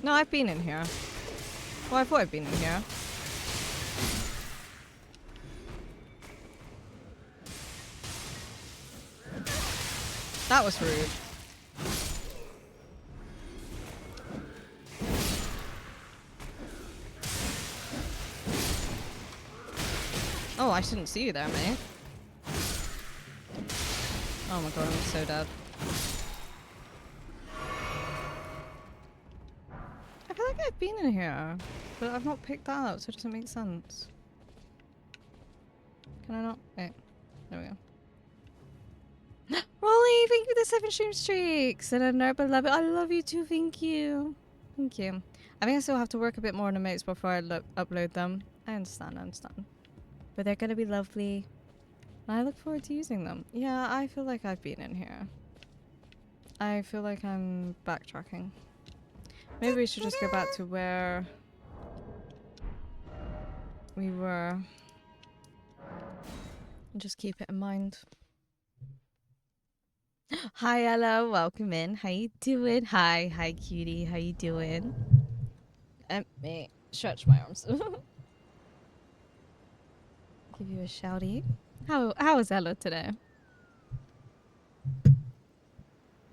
No, I've been in here. Well, I thought I'd been in here. That was rude. Oh, I shouldn't see you there, mate. Oh my god, I'm so dead. I feel like I've been in here, but I've not picked that up, so it doesn't make sense. Can I not? Wait. There we go. Rolly, thank you for the 7 stream streaks! And I know, but love it. I love you too, thank you. Thank you. I think I still have to work a bit more on the mates before I upload them. I understand, I understand. But they're gonna be lovely. And I look forward to using them. Yeah, I feel like I've been in here. I feel like I'm backtracking. Maybe we should just go back to where we were. And just keep it in mind. Hi, hello, welcome in. How you doing? Hi, cutie. How you doing? Let me stretch my arms. Give you a shouty. How is Ella today?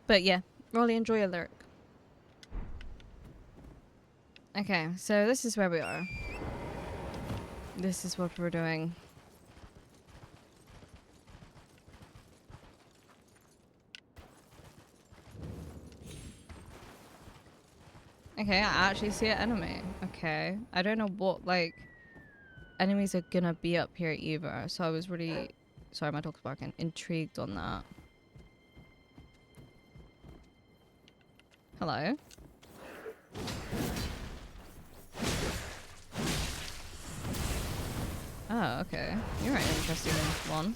But yeah, Rolly, enjoy your lyric. Okay, so this is where we are. This is what we're doing. Okay, I actually see an enemy. Okay. I don't know what, like, enemies are gonna be up here either. So I was really... Sorry, my dog's barking. Intrigued on that. Hello? Oh, okay. You're an interesting one.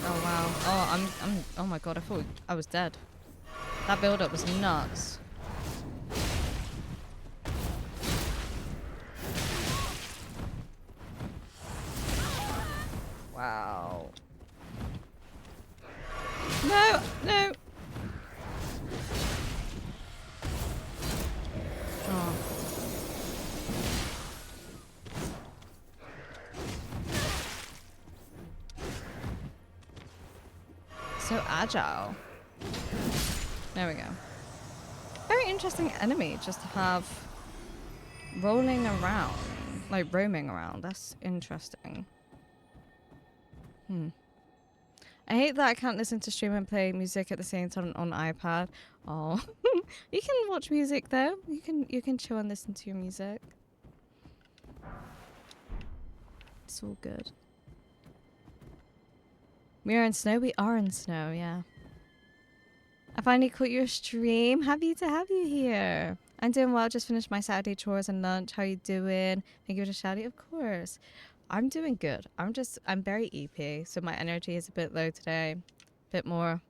Oh wow. Oh, oh my god, I thought I was dead. That build up was nuts. Wow. No, no. Oh. So agile. There we go. Very interesting enemy just to have rolling around, like roaming around. That's interesting. I hate that I can't listen to stream and play music at the same time on iPad. Oh, you can watch music though. You can chill and listen to your music. It's all good. We are in snow? We are in snow, yeah. I finally caught your stream. Happy to have you here. I'm doing well. Just finished my Saturday chores and lunch. How you doing? Thank you for the shouty. Of course. I'm doing good. I'm very EP, so my energy is a bit low today. A bit more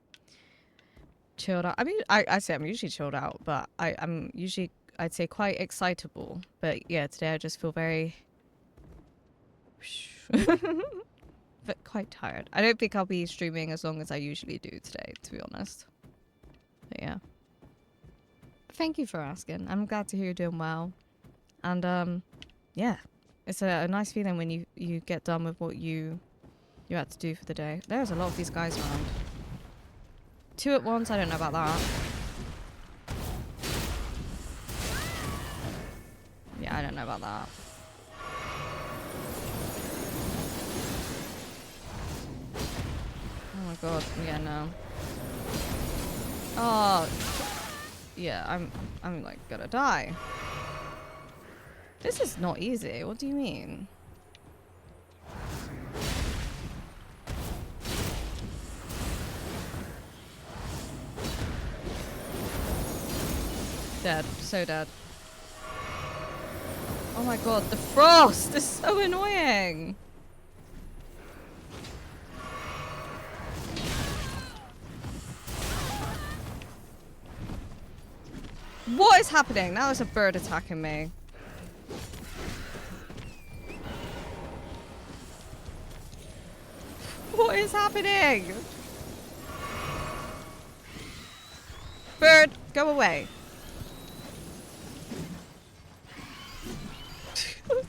chilled out. I mean, I say I'm usually chilled out, but I'm usually, I'd say, quite excitable. But yeah, today I just feel very... but quite tired. I don't think I'll be streaming as long as I usually do today, to be honest. But yeah. Thank you for asking. I'm glad to hear you're doing well. And yeah, it's a nice feeling when you get done with what you had to do for the day. There's a lot of these guys around. 2 at once, I don't know about that. Yeah, I don't know about that. Oh my god, yeah, no. Oh, yeah, I'm like gonna die. This is not easy. What do you mean? Dead. So dead. Oh my god, the frost is so annoying. What is happening? Now there's a bird attacking me. What is happening? Bird, go away.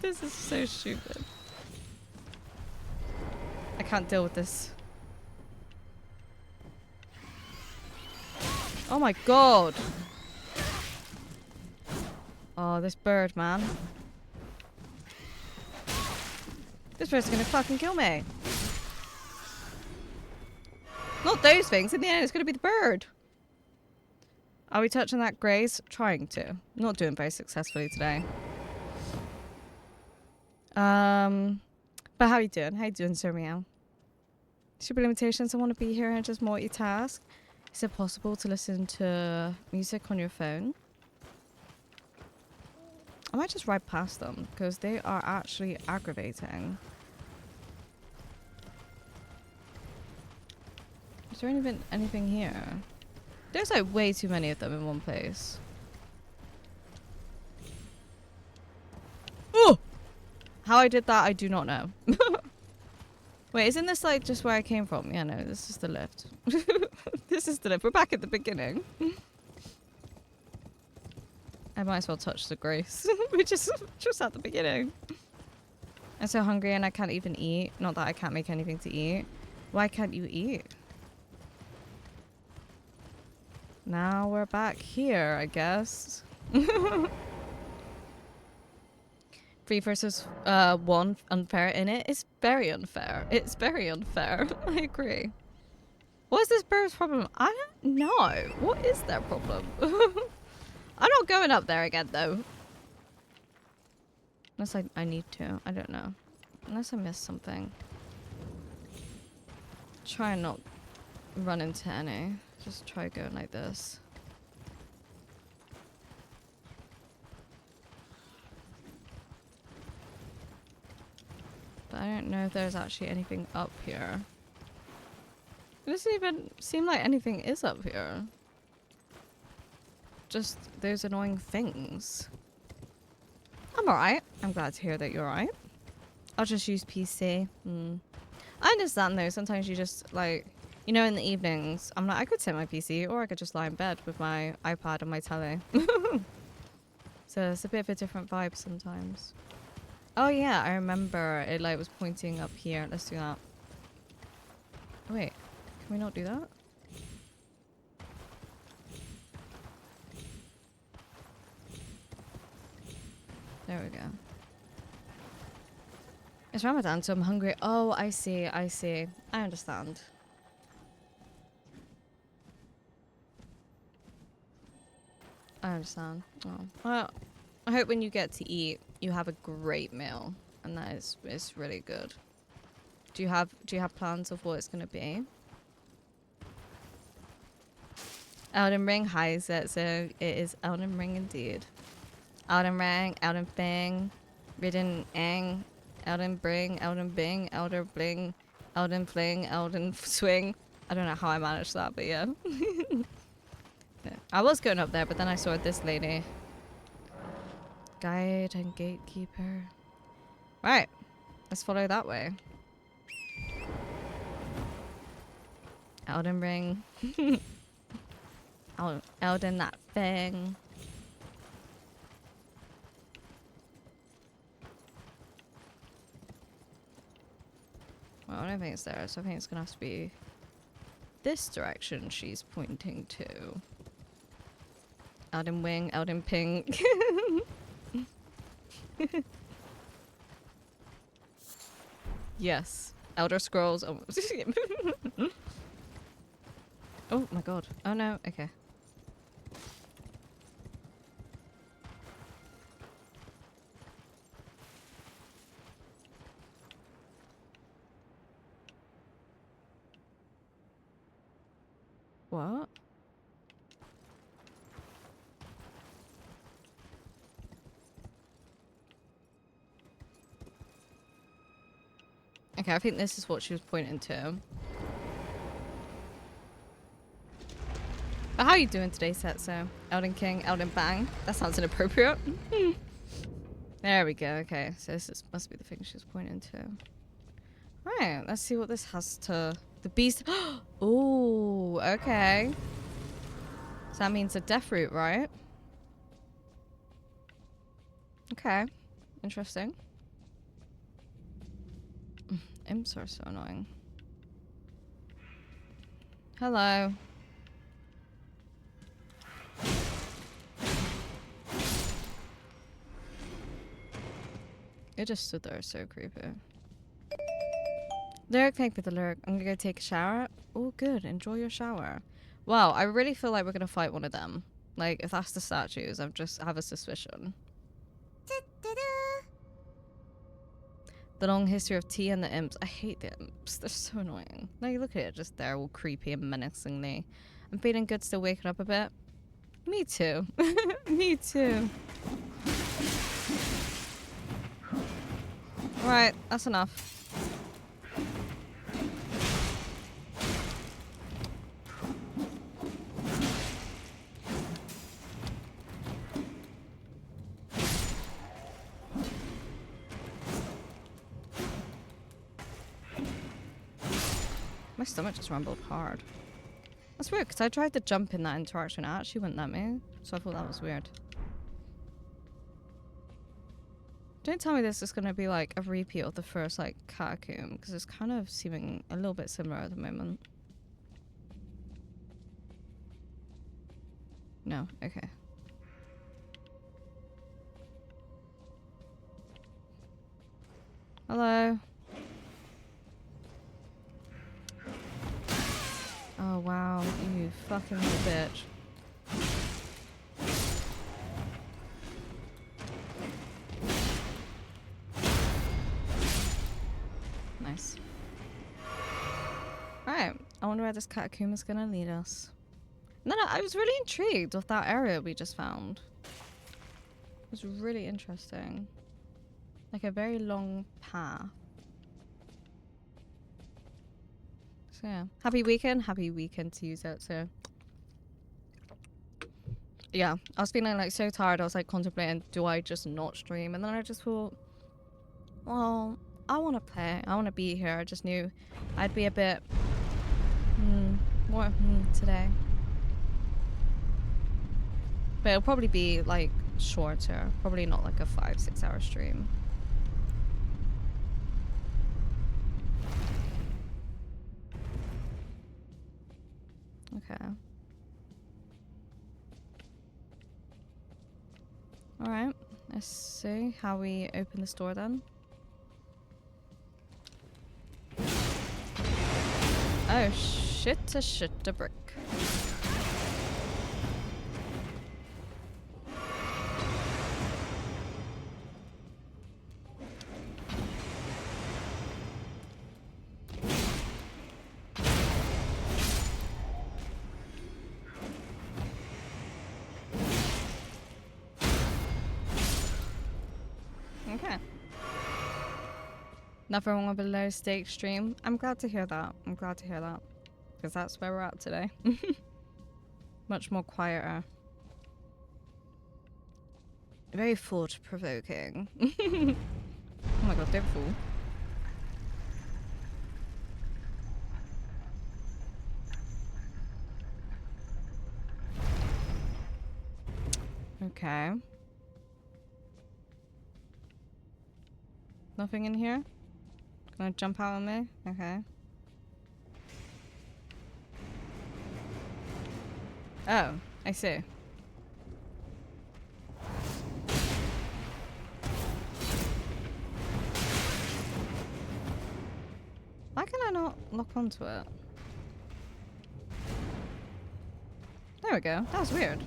This is so stupid. I can't deal with this. Oh my god. Oh, this bird, man. This bird's gonna fucking kill me. Not those things. In the end, it's gonna be the bird. Are we touching that graze? Trying to. Not doing very successfully today. But how you doing? How you doing, Sir Meow? Super limitations. I want to be here and just multitask. Is it possible to listen to music on your phone? I might just ride past them because they are actually aggravating. Is there even anything here? There's like way too many of them in one place. Oh! How I did that, I do not know. Wait, isn't this like just where I came from? Yeah, no, this is the lift. This is the lift. We're back at the beginning. I might as well touch the grace. We're just at the beginning. I'm so hungry and I can't even eat. Not that I can't make anything to eat. Why can't you eat? Now we're back here, I guess. 3 versus 1 unfair in it. It's very unfair. It's very unfair. I agree. What is this bird's problem? I don't know. What is their problem? I'm not going up there again, though. Unless I need to. I don't know. Unless I missed something. Try and not run into any. Just try going like this. But I don't know if there's actually anything up here. It doesn't even seem like anything is up here. Just those annoying things. I'm alright. I'm glad to hear that you're alright. I'll just use PC. I understand though, sometimes you just like, you know, in the evenings, I'm like, I could set my PC or I could just lie in bed with my iPad and my telly. So it's a bit of a different vibe sometimes. Oh yeah, I remember it like was pointing up here. Let's do that. Oh, wait, can we not do that? There we go. It's Ramadan, so I'm hungry. Oh, I see, I see. I understand. I understand. Oh. Well, I hope when you get to eat, you have a great meal. And that is really good. Do you have plans of what it's gonna be? Elden Ring, hi, so it is Elden Ring indeed. Elden Ring, Elden Thing, Ridden Eng, Elden Bring, Elden Bing, Elder Bling, Elden Fling, Elden Swing. I don't know how I managed that, but yeah. Yeah. I was going up there, but then I saw this lady. Guide and gatekeeper. Right, let's follow that way. Elden Ring. Elden that thing. Well, I don't think it's there, so I think it's gonna have to be this direction she's pointing to. Elden Wing, Elden Ping. Yes. Elder Scrolls. Oh. Oh my god. Oh no. Okay. What? Okay, I think this is what she was pointing to. But how are you doing today, Setso? Elden King, Elden Bang? That sounds inappropriate. There we go. Okay, so this must be the thing she was pointing to. Right, let's see what this has to... The beast... Oh, okay. So that means a death root, right? Okay. Interesting. Imps are so annoying. Hello. It just stood there so creepy. Lyric, thank you for the lyric. I'm gonna go take a shower. Oh, good. Enjoy your shower. Wow, I really feel like we're gonna fight one of them. Like, if that's the statues, I have a suspicion. The long history of tea and the imps. I hate the imps. They're so annoying. Like, look at it, just there, all creepy and menacingly. I'm feeling good, still waking up a bit. Me too. Me too. Right, that's enough. My stomach just rumbled hard. That's weird, because I tried to jump in that interaction. It actually wouldn't let me. So I thought that was weird. Don't tell me this is going to be like a repeat of the first like catacomb, because it's kind of seeming a little bit similar at the moment. No, okay. Hello. Oh wow, you fucking little bitch. Nice. Alright, I wonder where this catacomb is gonna lead us. No, I was really intrigued with that area we just found. It was really interesting. Like a very long path. So yeah. Happy weekend to use it, so. Yeah, I was feeling like so tired, I was like contemplating, do I just not stream? And then I just thought, well, I want to play, I want to be here. I just knew I'd be a bit more today. But it'll probably be like shorter, probably not like a 5-6 hour stream. Okay. Alright, let's see how we open this door then. Oh, shit a brick. Nothing wrong with a low stake stream. I'm glad to hear that. I'm glad to hear that. Because that's where we're at today. Much more quieter. Very thought-provoking. Oh my god, don't fall. Okay. Nothing in here? Gonna jump out on me? Okay. Oh, I see. Why can I not lock onto it? There we go. That was weird.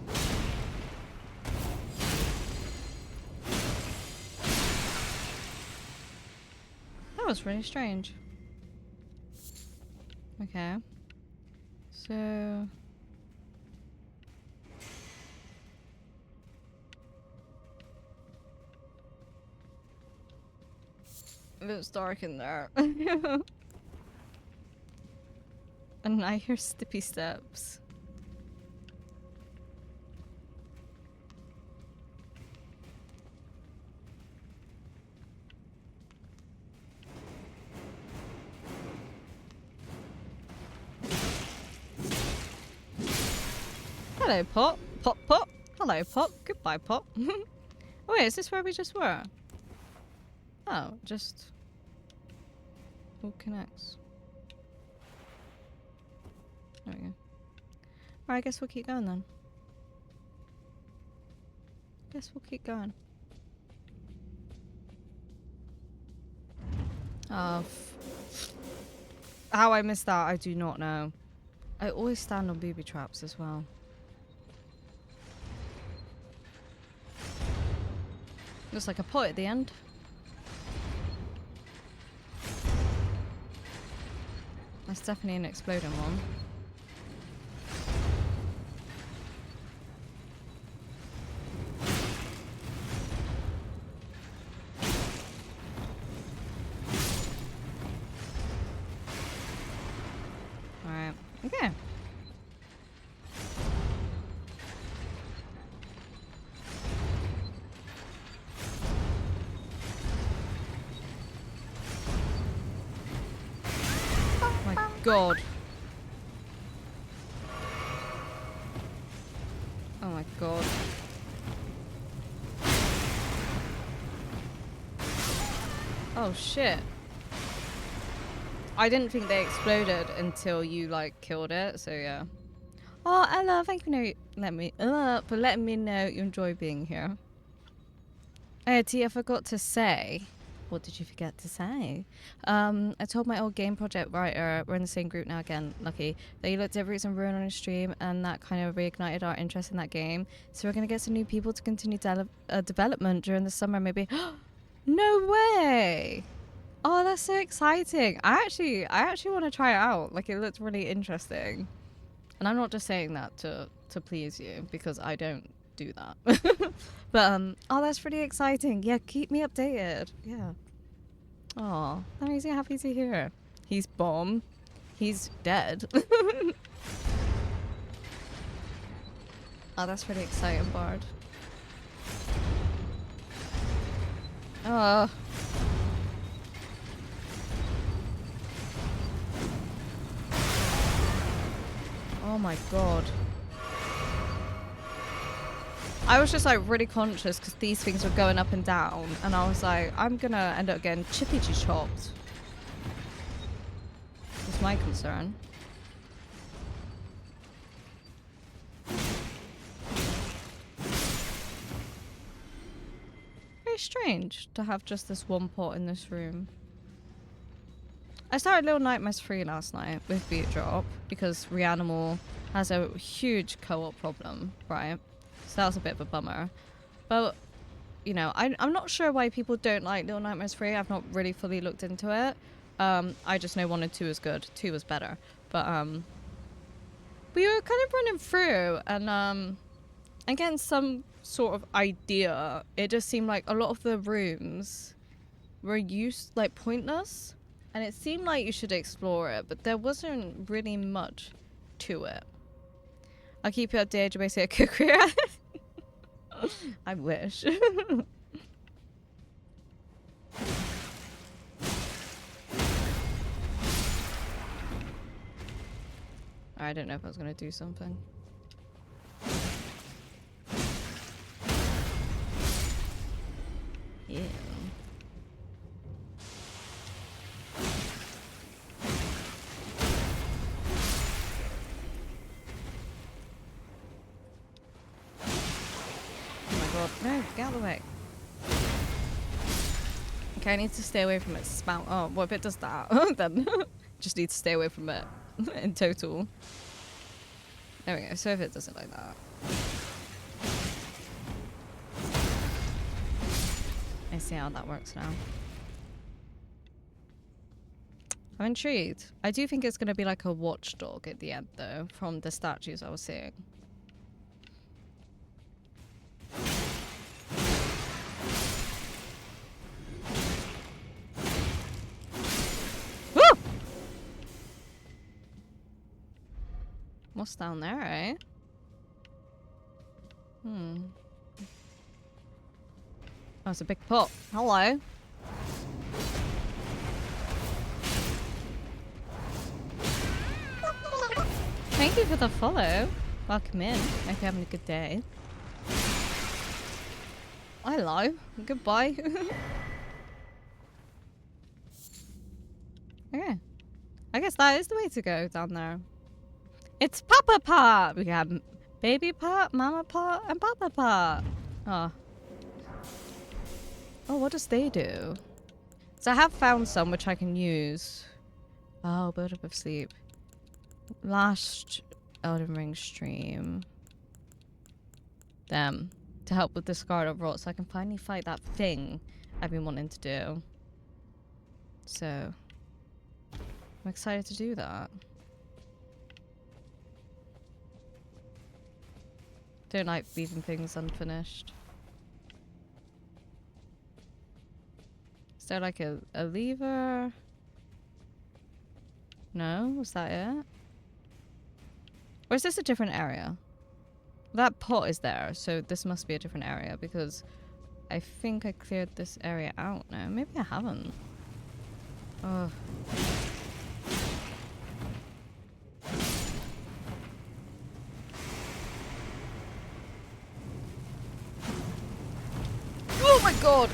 That was really strange. Okay. So... it's dark in there. And I hear stippy steps. Hello, Pop. Pop, Pop. Hello, Pop. Goodbye, Pop. Oh, wait, is this where we just were? Oh, just... all connects. There we go. Alright, I guess we'll keep going then. Guess we'll keep going. Oh, how I missed that, I do not know. I always stand on booby traps as well. Looks like a pot at the end. That's definitely an exploding one. Alright, okay. God. Oh my god. Oh shit. I didn't think they exploded until you like killed it, so yeah. Oh, Ella, thank you for letting me know you enjoy being here. Oh, T, I forgot to say. What did you forget to say? I told my old game project writer, we're in the same group now again, lucky, that he looked at Roots and Ruin on his stream and that kind of reignited our interest in that game. So we're going to get some new people to continue development during the summer maybe. No way! Oh, that's so exciting. I actually want to try it out. Like, it looks really interesting. And I'm not just saying that to please you, because I don't do that. But oh, that's pretty exciting. Yeah, keep me updated. Yeah. Oh, that makes me happy to hear. He's bomb. He's dead. Oh, that's pretty exciting, Bard. Oh. Oh my god. I was just like really conscious because these things were going up and down, and I was like, I'm gonna end up getting chippy chopped. That's my concern. Very strange to have just this one pot in this room. I started Little Nightmares 3 last night with Beat Drop because Reanimal has a huge co-op problem, right? So that was a bit of a bummer. But, you know, I'm not sure why people don't like Little Nightmares 3. I've not really fully looked into it. I just know 1 and 2 is good. 2 was better. But, we were kind of running through and getting some sort of idea. It just seemed like a lot of the rooms were like pointless, and it seemed like you should explore it, but there wasn't really much to it. I'll keep you updated, basically a career. I wish. I don't know if I was gonna do something. Yeah. Oh my god, no, get out of the way. Okay, I need to stay away from its spout. Oh, well, if it does that, then just need to stay away from it in total. There we go, so if it does it like that. I see how that works now. I'm intrigued. I do think it's going to be like a watchdog at the end, though, from the statues I was seeing. Woo! What's down there, eh? Hmm. Oh, it's a big pot. Hello. Thank you for the follow. Welcome in. Hope you're having a good day. Hello. Goodbye. Okay. I guess that is the way to go down there. It's Papa Pot! We have Baby Pot, Mama Pot, and Papa Pot. Oh. Oh, what does they do? So I have found some which I can use. Oh, build up of sleep. Last Elden Ring stream. Them. To help with the Scarlet of Rot so I can finally fight that thing I've been wanting to do. So I'm excited to do that. Don't like leaving things unfinished. Is there like a lever? No? Was that it? Or is this a different area? That pot is there, so this must be a different area because I think I cleared this area out now. Maybe I haven't. Oh. Oh my god!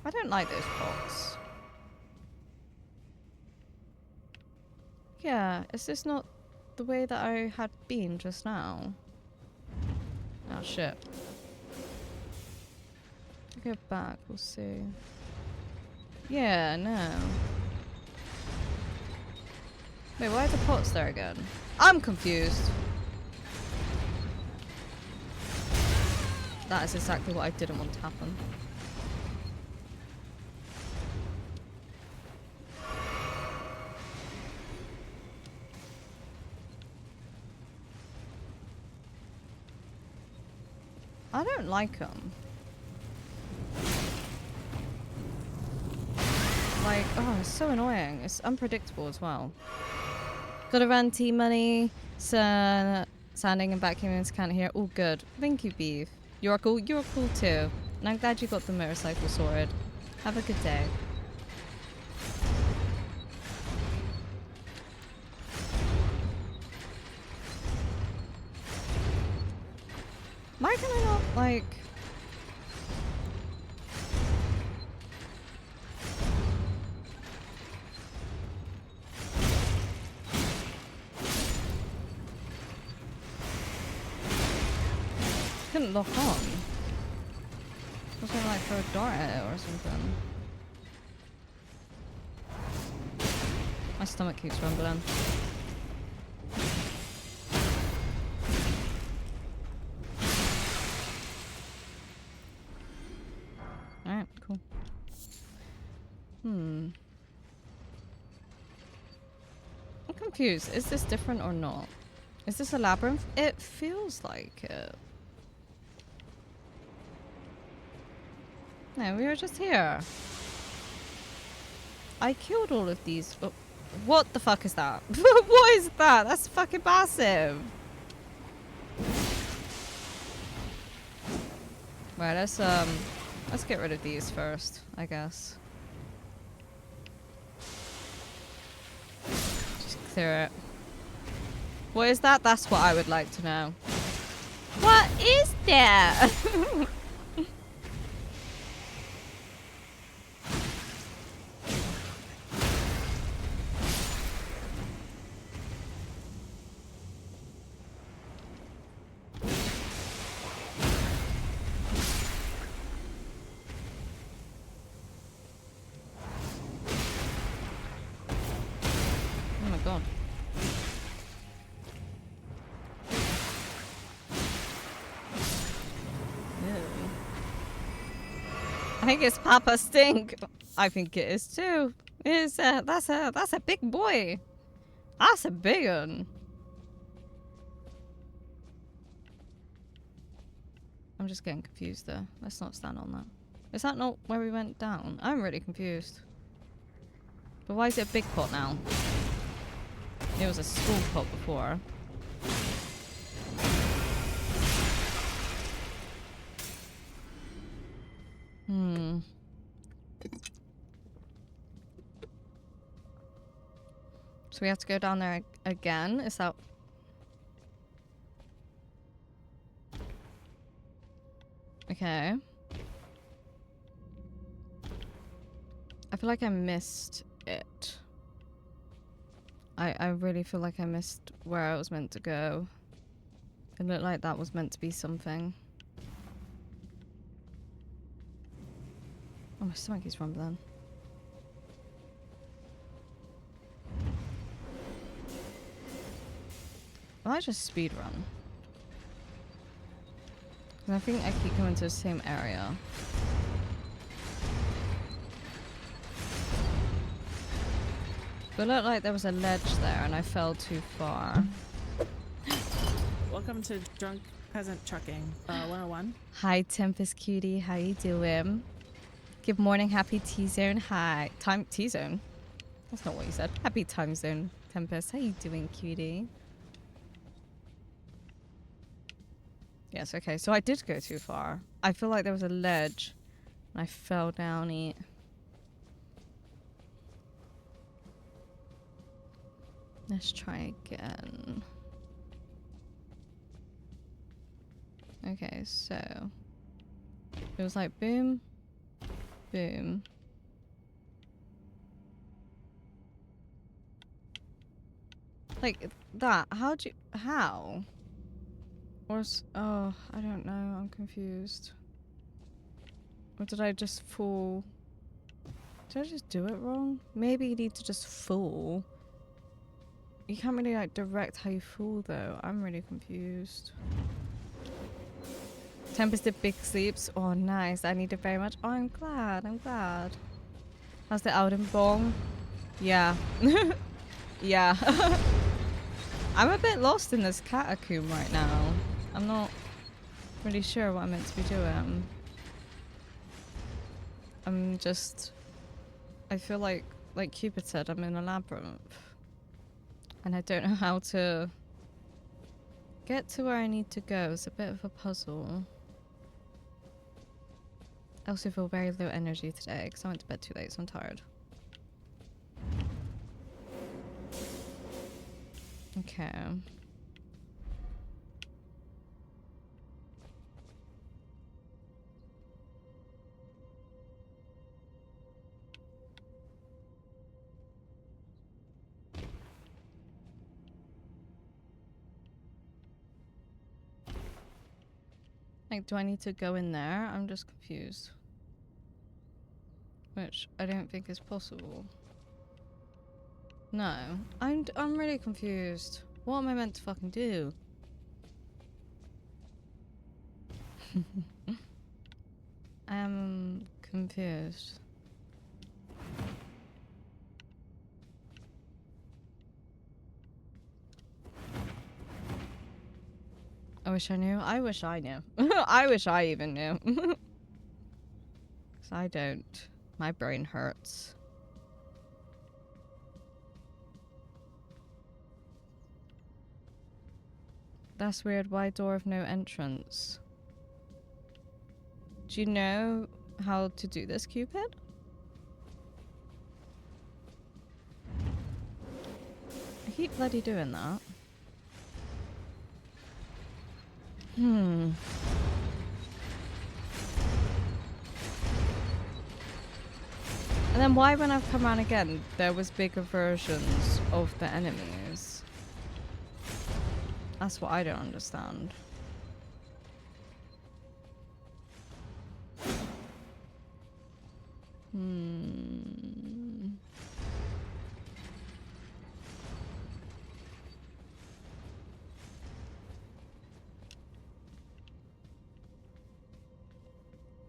I don't like those pots. Yeah, is this not the way that I had been just now? Oh shit. Go back, we'll see. Yeah, no. Wait, why are the pots there again? I'm confused. That is exactly what I didn't want to happen. I don't like them. Like, oh, it's so annoying. It's unpredictable as well. Gotta run T-Money. Sanding and vacuuming can't hear. All good. Thank you, Beef. You're cool. You're cool too. And I'm glad you got the motorcycle sorted. Have a good day. Why can I not, like... Couldn't lock on. I was gonna like throw a dart at it or something. My stomach keeps rumbling. Alright, cool. I'm confused. Is this different or not? Is this a labyrinth? It feels like it. No, we were just here. I killed all of these. Oh, what the fuck is that? What is that? That's fucking massive. Right, let's get rid of these first, I guess. Just clear it. What is that? That's what I would like to know. What is that? Oh my god. I think it's Papa Stink. I think it is too. It's that's a big boy. That's a big one. I'm just getting confused though. Let's not stand on that. Is that not where we went down? I'm really confused. But why is it a big pot now? It was a small pot before. Hmm. So we have to go down there again? Is that... Okay. I feel like I missed it. I really feel like I missed where I was meant to go. It looked like that was meant to be something. Oh, my stomach is rumbling. I might just speed run. I think I keep coming to the same area. But it looked like there was a ledge there and I fell too far. Welcome to Drunk Peasant Trucking 101. Hi Tempest Cutie, how you doing? Good morning, happy T-Zone. Hi. Time T-Zone? That's not what you said. Happy time zone, Tempest. How you doing, cutie? Yes, okay. So I did go too far. I feel like there was a ledge and I fell down it. Let's try again. Okay, so it was like boom, boom. Like that. How'd you... How? Or... Oh, I don't know. I'm confused. Or did I just fall? Did I just do it wrong? Maybe you need to just fall. You can't really like direct how you fall though. I'm really confused. Tempest did big sleeps. Oh, nice. I need it very much. Oh, I'm glad. I'm glad. How's the Elden Bong? Yeah. Yeah. I'm a bit lost in this catacomb right now. I'm not really sure what I'm meant to be doing. I'm just... I feel like Cupid said, I'm in a labyrinth. And I don't know how to get to where I need to go. It's a bit of a puzzle. I also feel very low energy today because I went to bed too late, so I'm tired. Okay. Like, do I need to go in there? I'm just confused. Which I don't think is possible. No. I'm really confused. What am I meant to fucking do? I'm confused. I wish I knew. I wish I knew. I wish I even knew. Because I don't. My brain hurts. That's weird. Why door of no entrance? Do you know how to do this, Cupid? I keep bloody doing that. Hmm. And then why, when I've come around again, there was bigger versions of the enemies? That's what I don't understand. Hmm.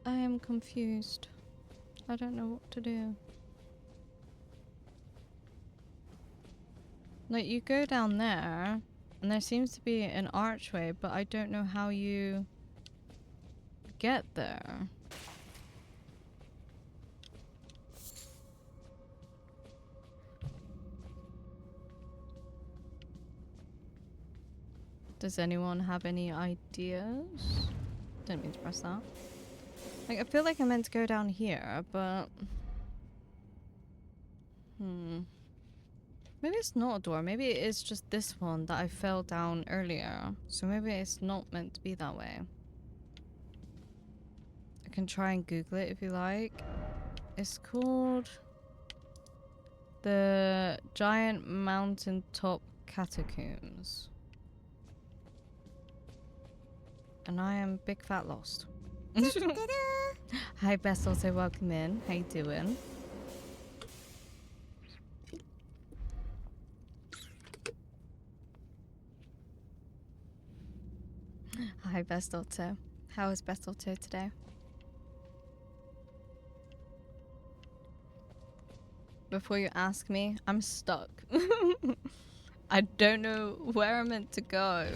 I am confused. I don't know what to do. Like, you go down there, and there seems to be an archway, but I don't know how you get there. Does anyone have any ideas? Didn't mean to press that. Like, I feel like I meant to go down here, but... Maybe it's not a door. Maybe it is just this one that I fell down earlier. So maybe it's not meant to be that way. I can try and Google it if you like. It's called... the Giant Mountaintop Catacombs. And I am big fat lost. Hi Best, also welcome in. How you doing? Hi Best Otto. How is Best Otto today? Before you ask me, I'm stuck. I don't know where I'm meant to go.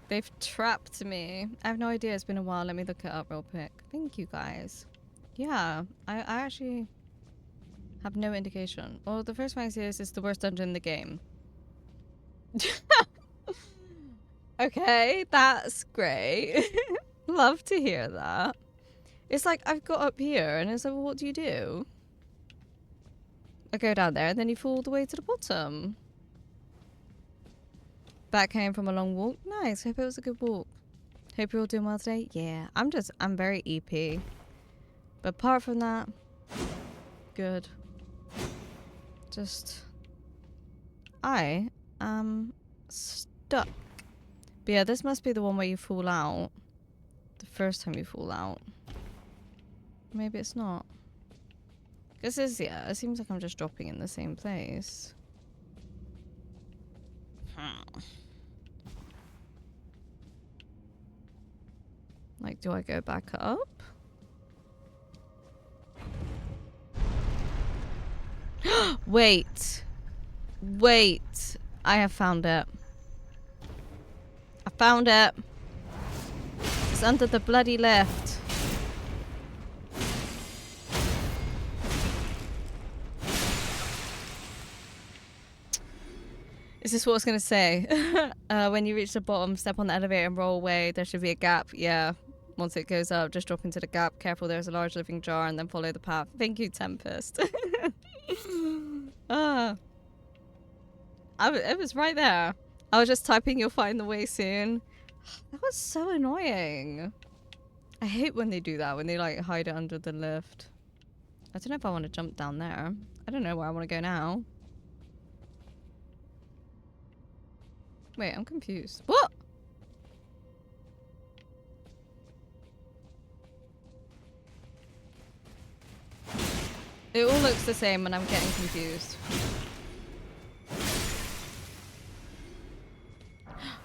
They've trapped me. I have no idea. It's been a while. Let me look it up real quick. Thank you guys. Yeah, I actually have no indication. Well, the first one I see is it's the worst dungeon in the game. Okay, that's great. Love to hear that. It's like I've got up here and it's like, well, what do you do? I go down there and then you fall all the way to the bottom. Back home from a long walk. Nice. Hope it was a good walk. Hope you're all doing well today. Yeah, I'm very EP. But apart from that, good. Just, I am stuck. But yeah, this must be the one where you fall out. The first time you fall out. Maybe it's not. This is, yeah, it seems like I'm just dropping in the same place. Like, do I go back up? Wait. Wait. I have found it. I found it. It's under the bloody lift. Is this what I was going to say? When you reach the bottom, step on the elevator and roll away. There should be a gap. Yeah. Once it goes up, just drop into the gap. Careful, there's a large living jar, and then follow the path. Thank you, Tempest. It was right there. I was just typing, you'll find the way soon. That was so annoying. I hate when they do that, when they like hide it under the lift. I don't know if I want to jump down there. I don't know where I want to go now. Wait, I'm confused. What? It all looks the same and I'm getting confused.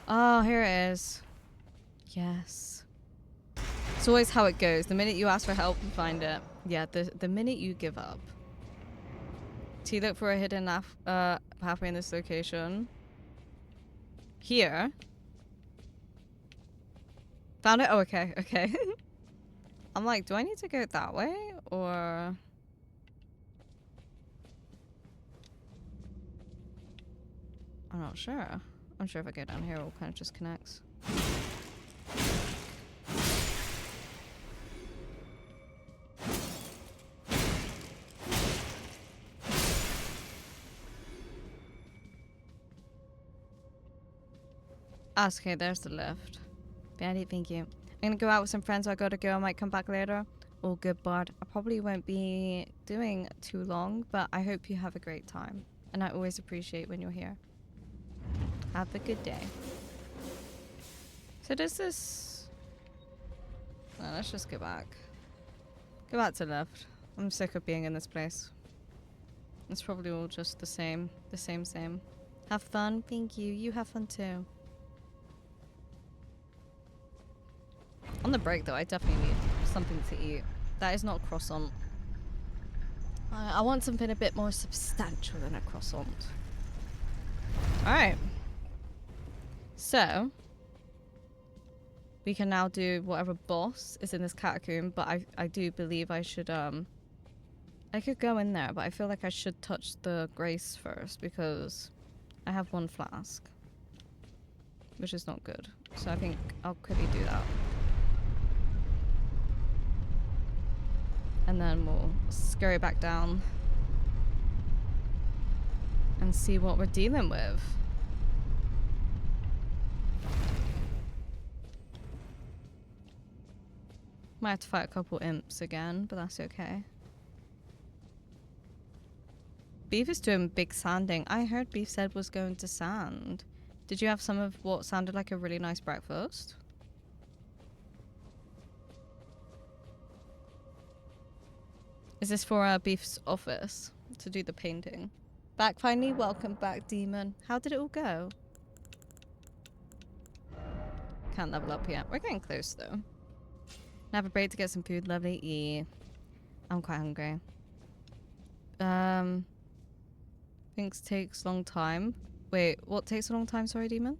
Oh, here it is. Yes. It's always how it goes. The minute you ask for help, you find it. Yeah, the minute you give up. T, look for a hidden pathway in this location. Here. Found it? Oh, okay, okay. I'm like, do I need to go that way or? I'm not sure. I'm sure if I go down here, it all kind of just connects. Ah, okay, there's the lift. Betty, thank you. I'm gonna go out with some friends, so I gotta go. I might come back later. All good, bud. I probably won't be doing too long, but I hope you have a great time. And I always appreciate when you're here. Have a good day. So does this... No, let's just go back. Go back to left. I'm sick of being in this place. It's probably all just the same. The same. Have fun. Thank you. You have fun too. On the break though, I definitely need something to eat. That is not a croissant. I want something a bit more substantial than a croissant. Alright. So, we can now do whatever boss is in this catacomb, but I do believe I should, I could go in there, but I feel like I should touch the grace first because I have one flask, which is not good. So I think I'll quickly do that. And then we'll scurry back down and see what we're dealing with. Might have to fight a couple imps again, but that's okay. Beef is doing big sanding. I heard Beef said was going to sand. Did you have some of what sounded like a really nice breakfast? Is this for Beef's office to do the painting? Back finally, welcome back, Demon. How did it all go? Can't level up yet. We're getting close though. Have a break to get some food. Lovely. Yeah. I'm quite hungry. Things takes long time. Wait, what takes a long time? Sorry, Demon.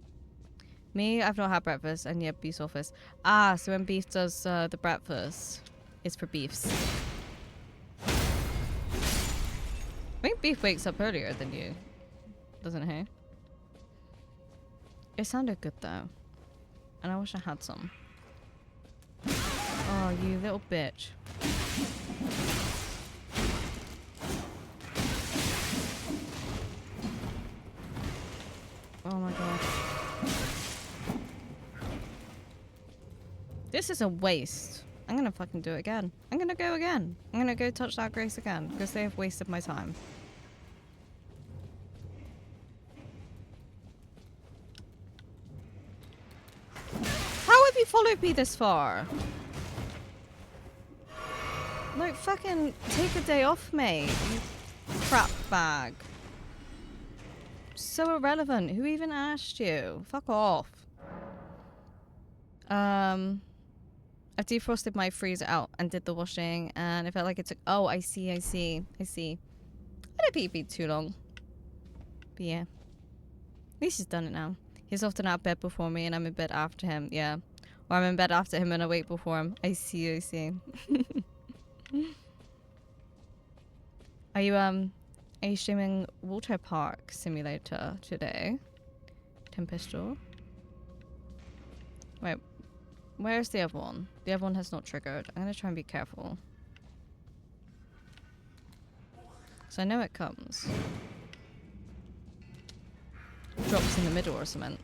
Me, I've not had breakfast, and yeah, Beef's office. Ah, so when Beef does the breakfast, it's for Beef's. I think Beef wakes up earlier than you, doesn't he? It sounded good though, and I wish I had some. Oh, you little bitch. Oh my god. This is a waste. I'm gonna fucking do it again. I'm gonna go again. I'm gonna go touch that grace again because they have wasted my time. How have you followed me this far? Like, fucking take a day off, mate. You crap bag. So irrelevant. Who even asked you? Fuck off. I've defrosted my freezer out and did the washing, and it felt like it took... Oh, I see. I don't think it'd be too long. But yeah. At least he's done it now. He's often out of bed before me, and I'm in bed after him. Yeah. Or I'm in bed after him and awake before him. I see. Are you streaming Water Park Simulator today? Tempesto? Wait, where's the other one? The other one has not triggered. I'm gonna try and be careful. So I know it comes. Drops in the middle or something.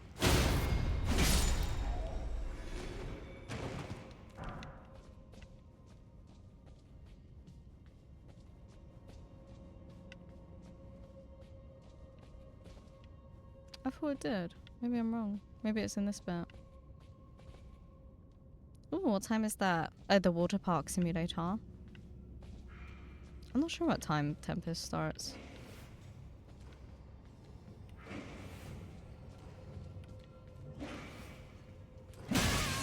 I thought it did. Maybe I'm wrong. Maybe it's in this bit. Ooh, what time is that? Oh, the Water Park Simulator. I'm not sure what time Tempest starts.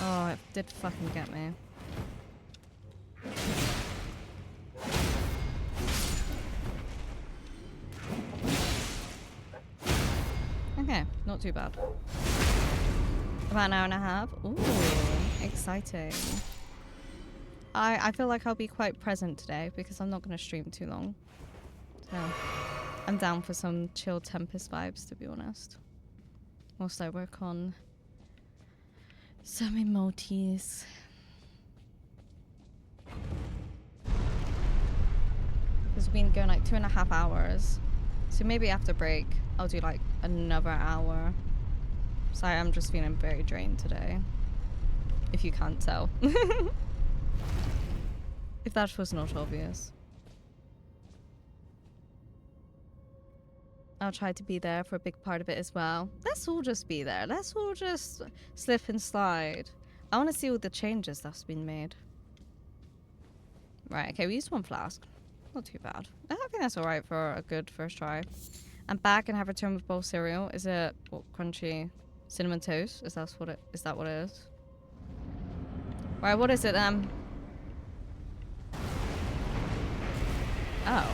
Oh, it did fucking get me. Okay, not too bad. About an hour and a half. Ooh, exciting. I feel like I'll be quite present today because I'm not going to stream too long. So I'm down for some chill Tempest vibes, to be honest. Whilst I work on some emotes. It's been going like 2.5 hours. So maybe after break, I'll do like another hour. Sorry, I'm just feeling very drained today. If you can't tell. If that was not obvious. I'll try to be there for a big part of it as well. Let's all just be there. Let's all just slip and slide. I want to see all the changes that's been made. Right, okay, we used 1 flask. Not too bad. I think that's alright for a good first try. I'm back and have returned with bowl cereal. Is it what, crunchy cinnamon toast? Is that what it is? Right, what is it then? Oh.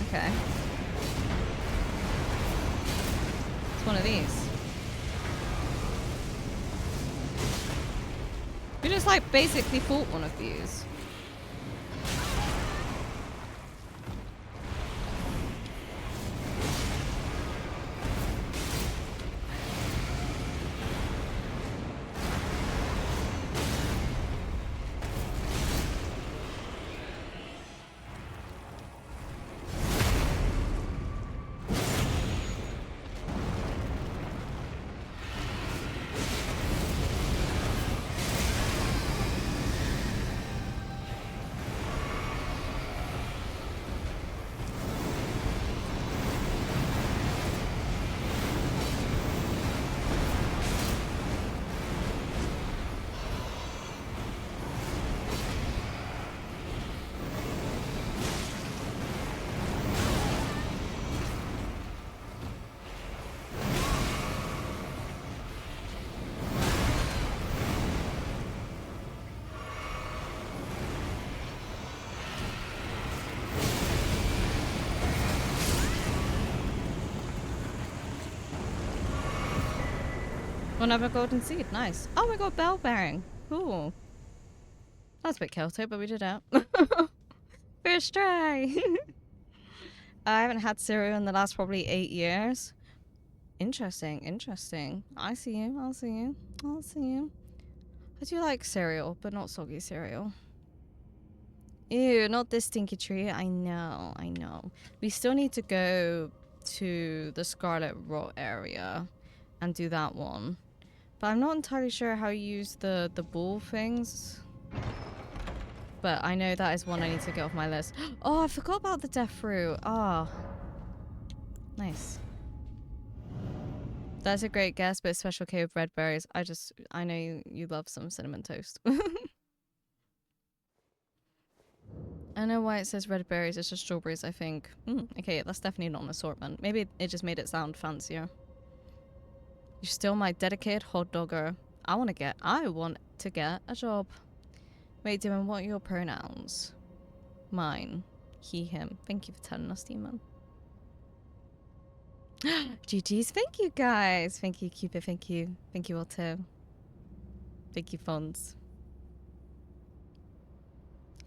Okay. It's one of these. We just like basically fought one of these. Another golden seed, nice. Oh, we got bell bearing. Cool. That's a bit chaotic, but we did it. First try. I haven't had cereal in the last probably 8 years. Interesting, interesting. I see you, I'll see you. I'll see you. I do like cereal, but not soggy cereal. Ew, not this stinky tree. I know, I know. We still need to go to the Scarlet Rot area and do that one. But I'm not entirely sure how you use the ball things. But I know that is one I need to get off my list. Oh, I forgot about the death fruit. Ah. Oh. Nice. That's a great guess, but special K with red berries. I know you love some cinnamon toast. I know why it says red berries. It's just strawberries, I think. Okay, that's definitely not an assortment. Maybe it just made it sound fancier. You're still my dedicated hot dogger. I want to get a job. Wait, Demon, what are your pronouns? Mine. He, him. Thank you for telling us, Demon. GG's. Thank you, guys. Thank you, Cupid. Thank you. Thank you, Otto. Thank you, Fonz.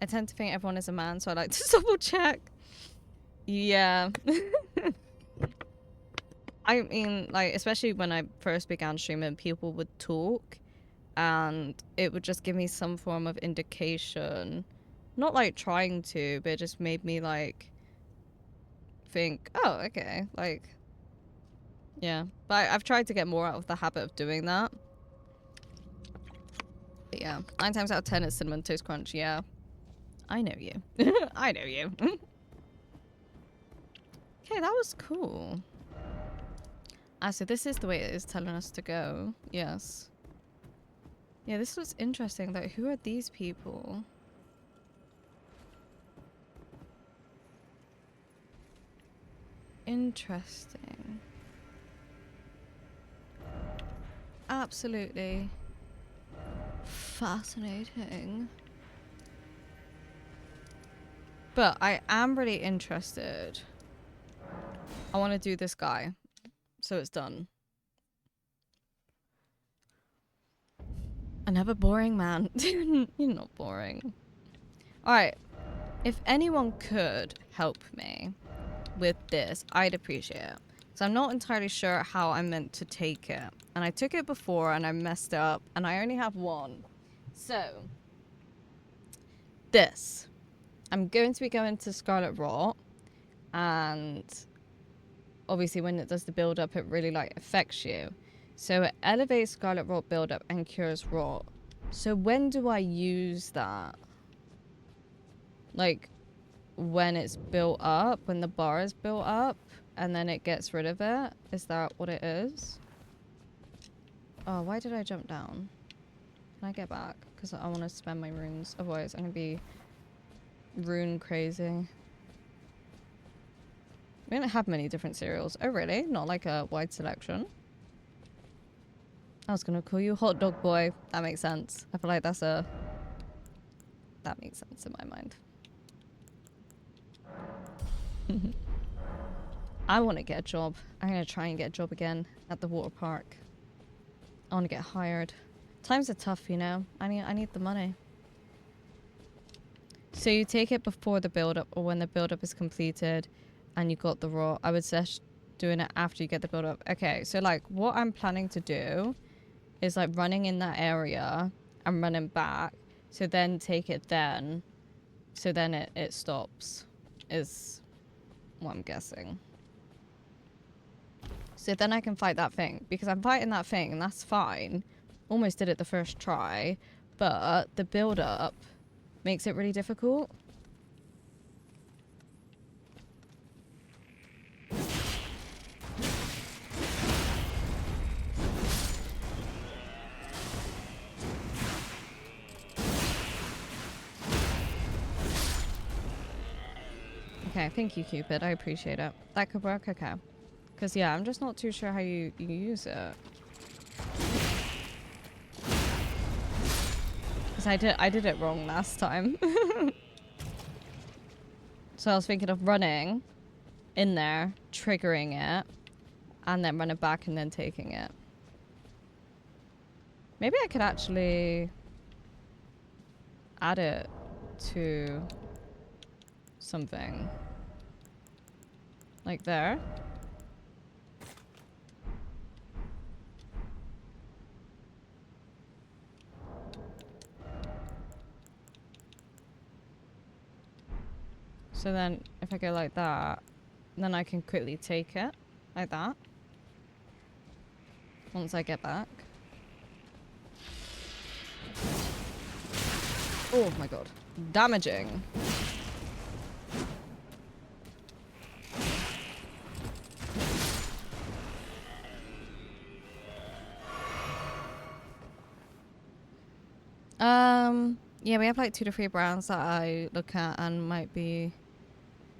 I tend to think everyone is a man, so I like to double check. Yeah. I mean, like, especially when I first began streaming, people would talk and it would just give me some form of indication. Not like trying to, but it just made me like think, oh, okay, like, yeah. But I've tried to get more out of the habit of doing that. But yeah, 9 times out of 10 it's Cinnamon Toast Crunch, yeah. I know you. I know you. Okay, that was cool. Ah, so this is the way it is telling us to go. Yes. Yeah, this was interesting. Like, who are these people? Interesting. Absolutely fascinating. But I am really interested. I want to do this guy. So it's done. Another boring man. You're not boring. Alright. If anyone could help me with this, I'd appreciate it. So I'm not entirely sure how I'm meant to take it. And I took it before and I messed it up. And I only have one. So. This. I'm going to be going to Scarlet Rot. And obviously when it does the build up, it really like affects you. So it elevates Scarlet Rot build up and cures rot. So when do I use that? Like when it's built up, when the bar is built up and then it gets rid of it? Is that what it is? Oh, why did I jump down? Can I get back? Because I want to spend my runes. Otherwise I'm going to be rune crazy. We don't have many different cereals. Oh, really? Not like a wide selection? I was going to call you Hot Dog Boy. That makes sense. I feel like that's a... That makes sense in my mind. I want to get a job. I'm going to try and get a job again at the water park. I want to get hired. Times are tough, you know. I need the money. So you take it before the build-up or when the build-up is completed and you got the raw. I would suggest doing it after you get the build-up. Okay, so like what I'm planning to do is like running in that area and running back. So then take it then. So then it stops. Is what I'm guessing. So then I can fight that thing. Because I'm fighting that thing and that's fine. Almost did it the first try. But the build-up makes it really difficult. Okay, thank you, Cupid. I appreciate it. That could work, okay. Because, yeah, I'm just not too sure how you use it. Because I did it wrong last time. So I was thinking of running in there, triggering it, and then running back and then taking it. Maybe I could actually add it to something. Like there. So then if I go like that, then I can quickly take it like that. Once I get back. Oh my god. Damaging. Yeah, we have like 2 to 3 brands that I look at and might be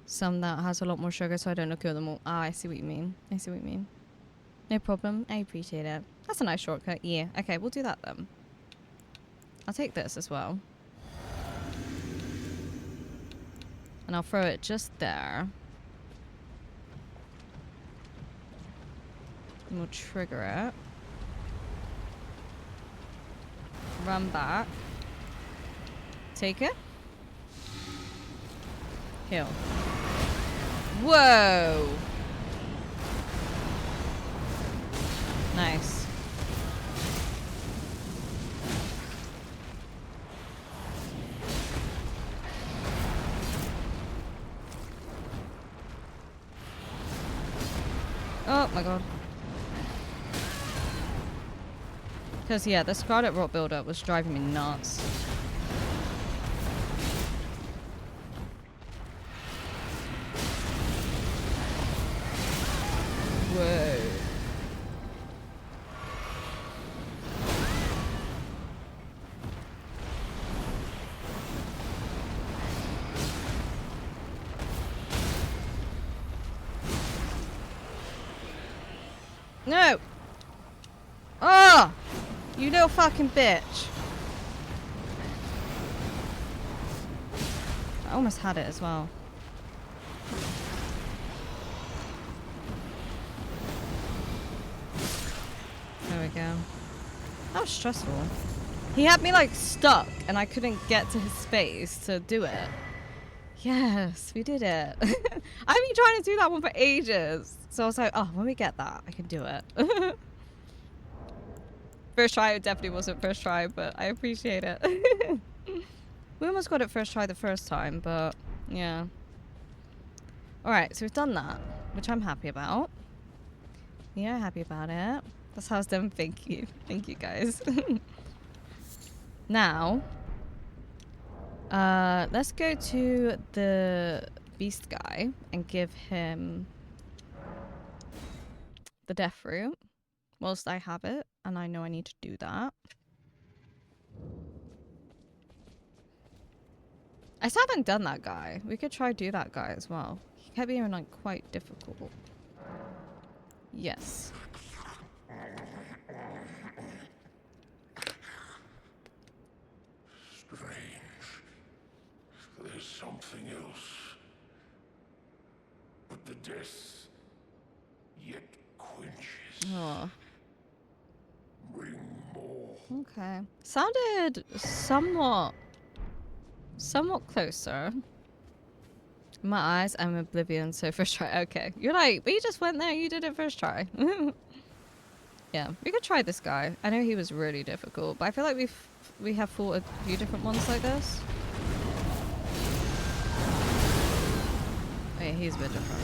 some that has a lot more sugar, so I don't look at them all. Ah, I see what you mean. I see what you mean. No problem. I appreciate it. That's a nice shortcut. Yeah. Okay, we'll do that then. I'll take this as well. And I'll throw it just there. And we'll trigger it. Run back. Take it. Heal. Whoa! Nice. Oh my god. Because, yeah, the Scarlet Rot build-up was driving me nuts. Whoa. No! Oh! You little fucking bitch. I almost had it as well. There we go. That was stressful. He had me like stuck and I couldn't get to his space to do it. Yes, we did it. I've been trying to do that one for ages. So I was like, oh, when we get that, I can do it. First try, it definitely wasn't first try, but I appreciate it. We almost got it first try the first time, but yeah. Alright, so we've done that, which I'm happy about. Yeah, happy about it. That's how it's done. Thank you. Thank you, guys. Now, let's go to the beast guy and give him the death fruit whilst I have it, and I know I need to do that. I still haven't done that guy. We could try do that guy as well. He kept being like quite difficult. Yes. Strange. There's something else. But the death yet quenches. Oh. Bring more. Okay. Sounded somewhat closer. In my eyes, I'm oblivion, so first try. Okay. You're like, we just went there, you did it first try. Yeah, we could try this guy. I know he was really difficult, but I feel like we have fought a few different ones like this. Oh yeah, he's a bit different.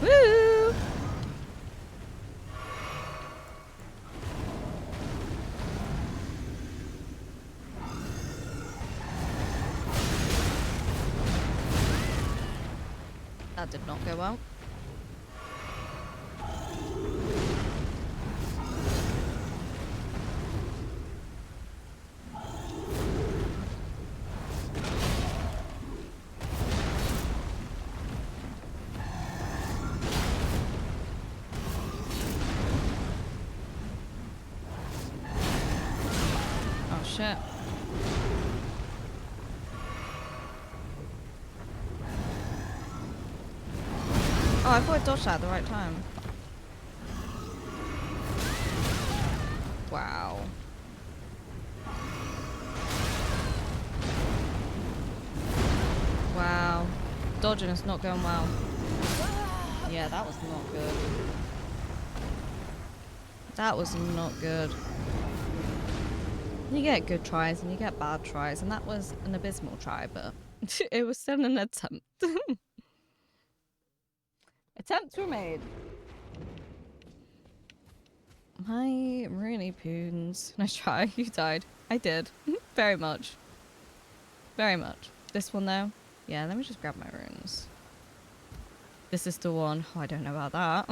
Woo! That did not go well. Oh shit. Oh, I thought I dodged that at the right time. Wow. Wow. Dodging is not going well. Yeah, that was not good. That was not good. You get good tries and you get bad tries, and that was an abysmal try, but it was still an attempt. Attempts were made. My really poons. Nice try. You died. I did. Very much. Very much. This one though? Yeah, let me just grab my runes. This is the one. Oh, I don't know about that.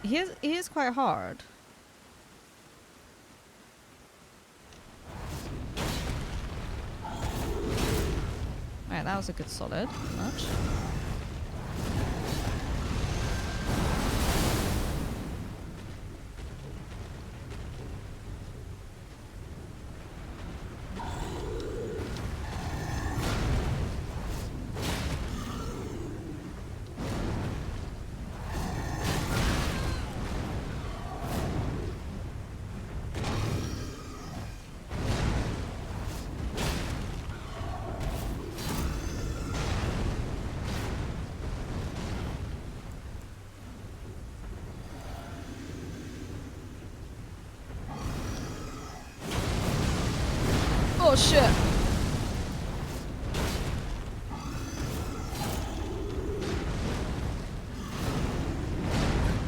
He is quite hard. Alright, that was a good solid match. Oh shit.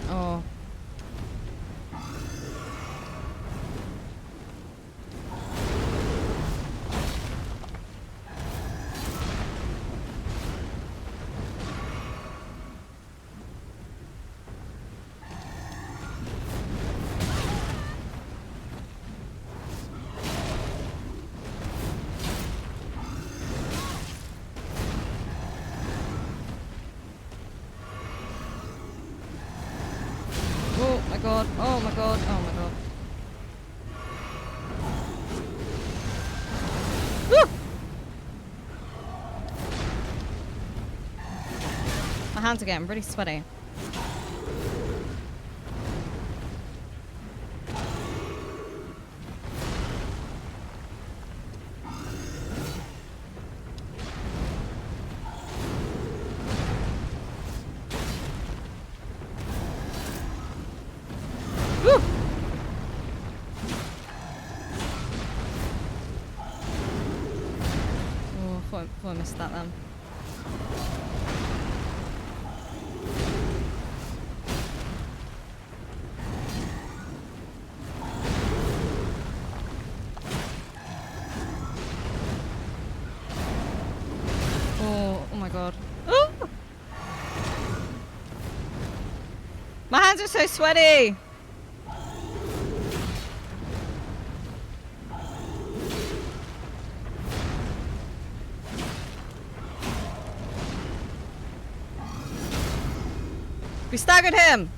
Oh. Oh my god, oh my god, oh my god. Woo! My hands are getting really sweaty. Oh, I missed that then. Oh my god. Oh! My hands are so sweaty! We staggered him!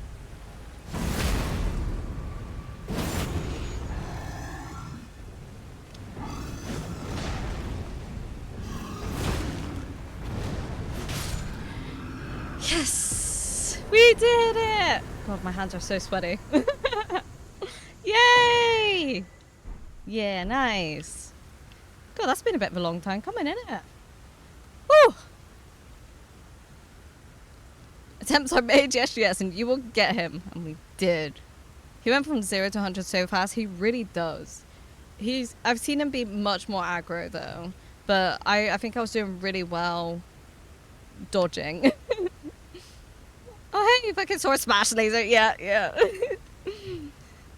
Yes! We did it! God, my hands are so sweaty. Yay! Yeah, nice. God, that's been a bit of a long time coming, isn't it? Woo! Attempts are made, yes, and you will get him. And we did. He went from 0 to 100 so fast. He really does. I've seen him be much more aggro, though. But I think I was doing really well dodging. Oh, hey, fucking sword smash laser. Yeah.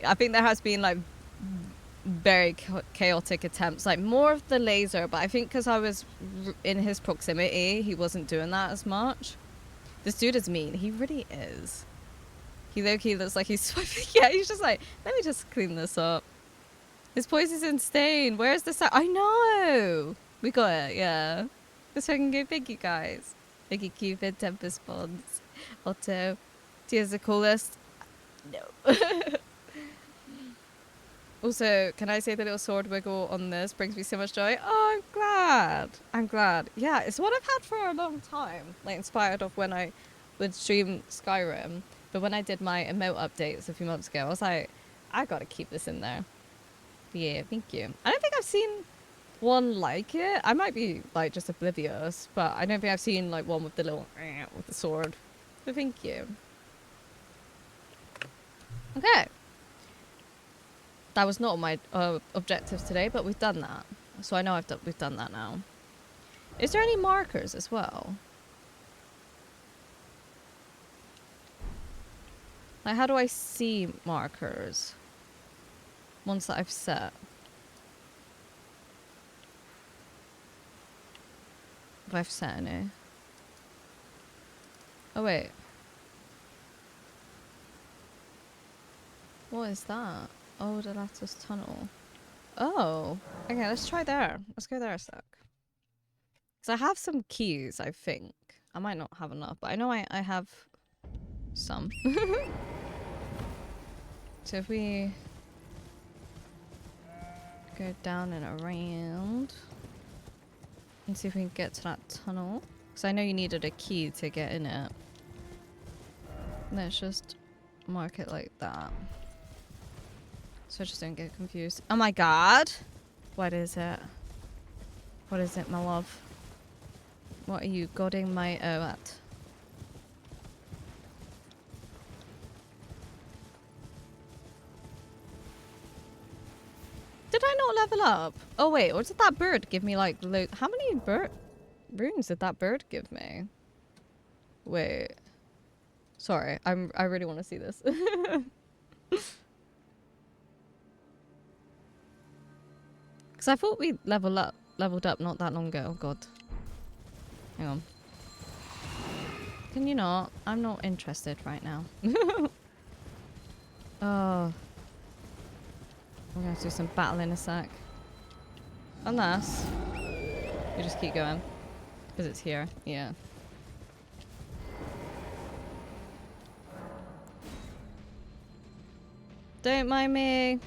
I think there has been, like, very chaotic attempts. Like, more of the laser, but I think because I was in his proximity, he wasn't doing that as much. This dude is mean. He really is. He low-key looks like he's swiping. Yeah, he's just like, let me just clean this up. His poise is insane. Where's the I know! We got it, yeah. Let's fucking go big, you guys. Biggie Cupid, Tempest Bonds, Otto. Tears the coolest. No. Also, can I say the little sword wiggle on this brings me so much joy? Oh, I'm glad. I'm glad. Yeah, it's what I've had for a long time. Like, inspired of when I would stream Skyrim. But when I did my emote updates a few months ago, I was like, I gotta keep this in there. Yeah, thank you. I don't think I've seen one like it. I might be, like, just oblivious, but I don't think I've seen, like, one with the little with the sword. So thank you. Okay. That was not my objective today, but we've done that. So I know we've done that now. Is there any markers as well? Like, how do I see markers? Ones that I've set. If I've set any. Oh, wait. What is that? Oh, the lattice tunnel. Oh. Okay, let's try there. Let's go there a sec. Because I have some keys, I think. I might not have enough, but I know I have some. So if we go down and around and see if we can get to that tunnel. Because I know you needed a key to get in it. Let's just mark it like that. So I just don't get confused. Oh my god! What is it? What is it, my love? What are you godding my O at? Did I not level up? Oh wait, or did that bird give me like how many runes did that bird give me? Wait. Sorry, I really want to see this. Because I thought we leveled up not that long ago. Oh god. Hang on. Can you not? I'm not interested right now. Oh. We're gonna have to do some battle in a sec. Unless you just keep going. Because it's here. Yeah. Don't mind me.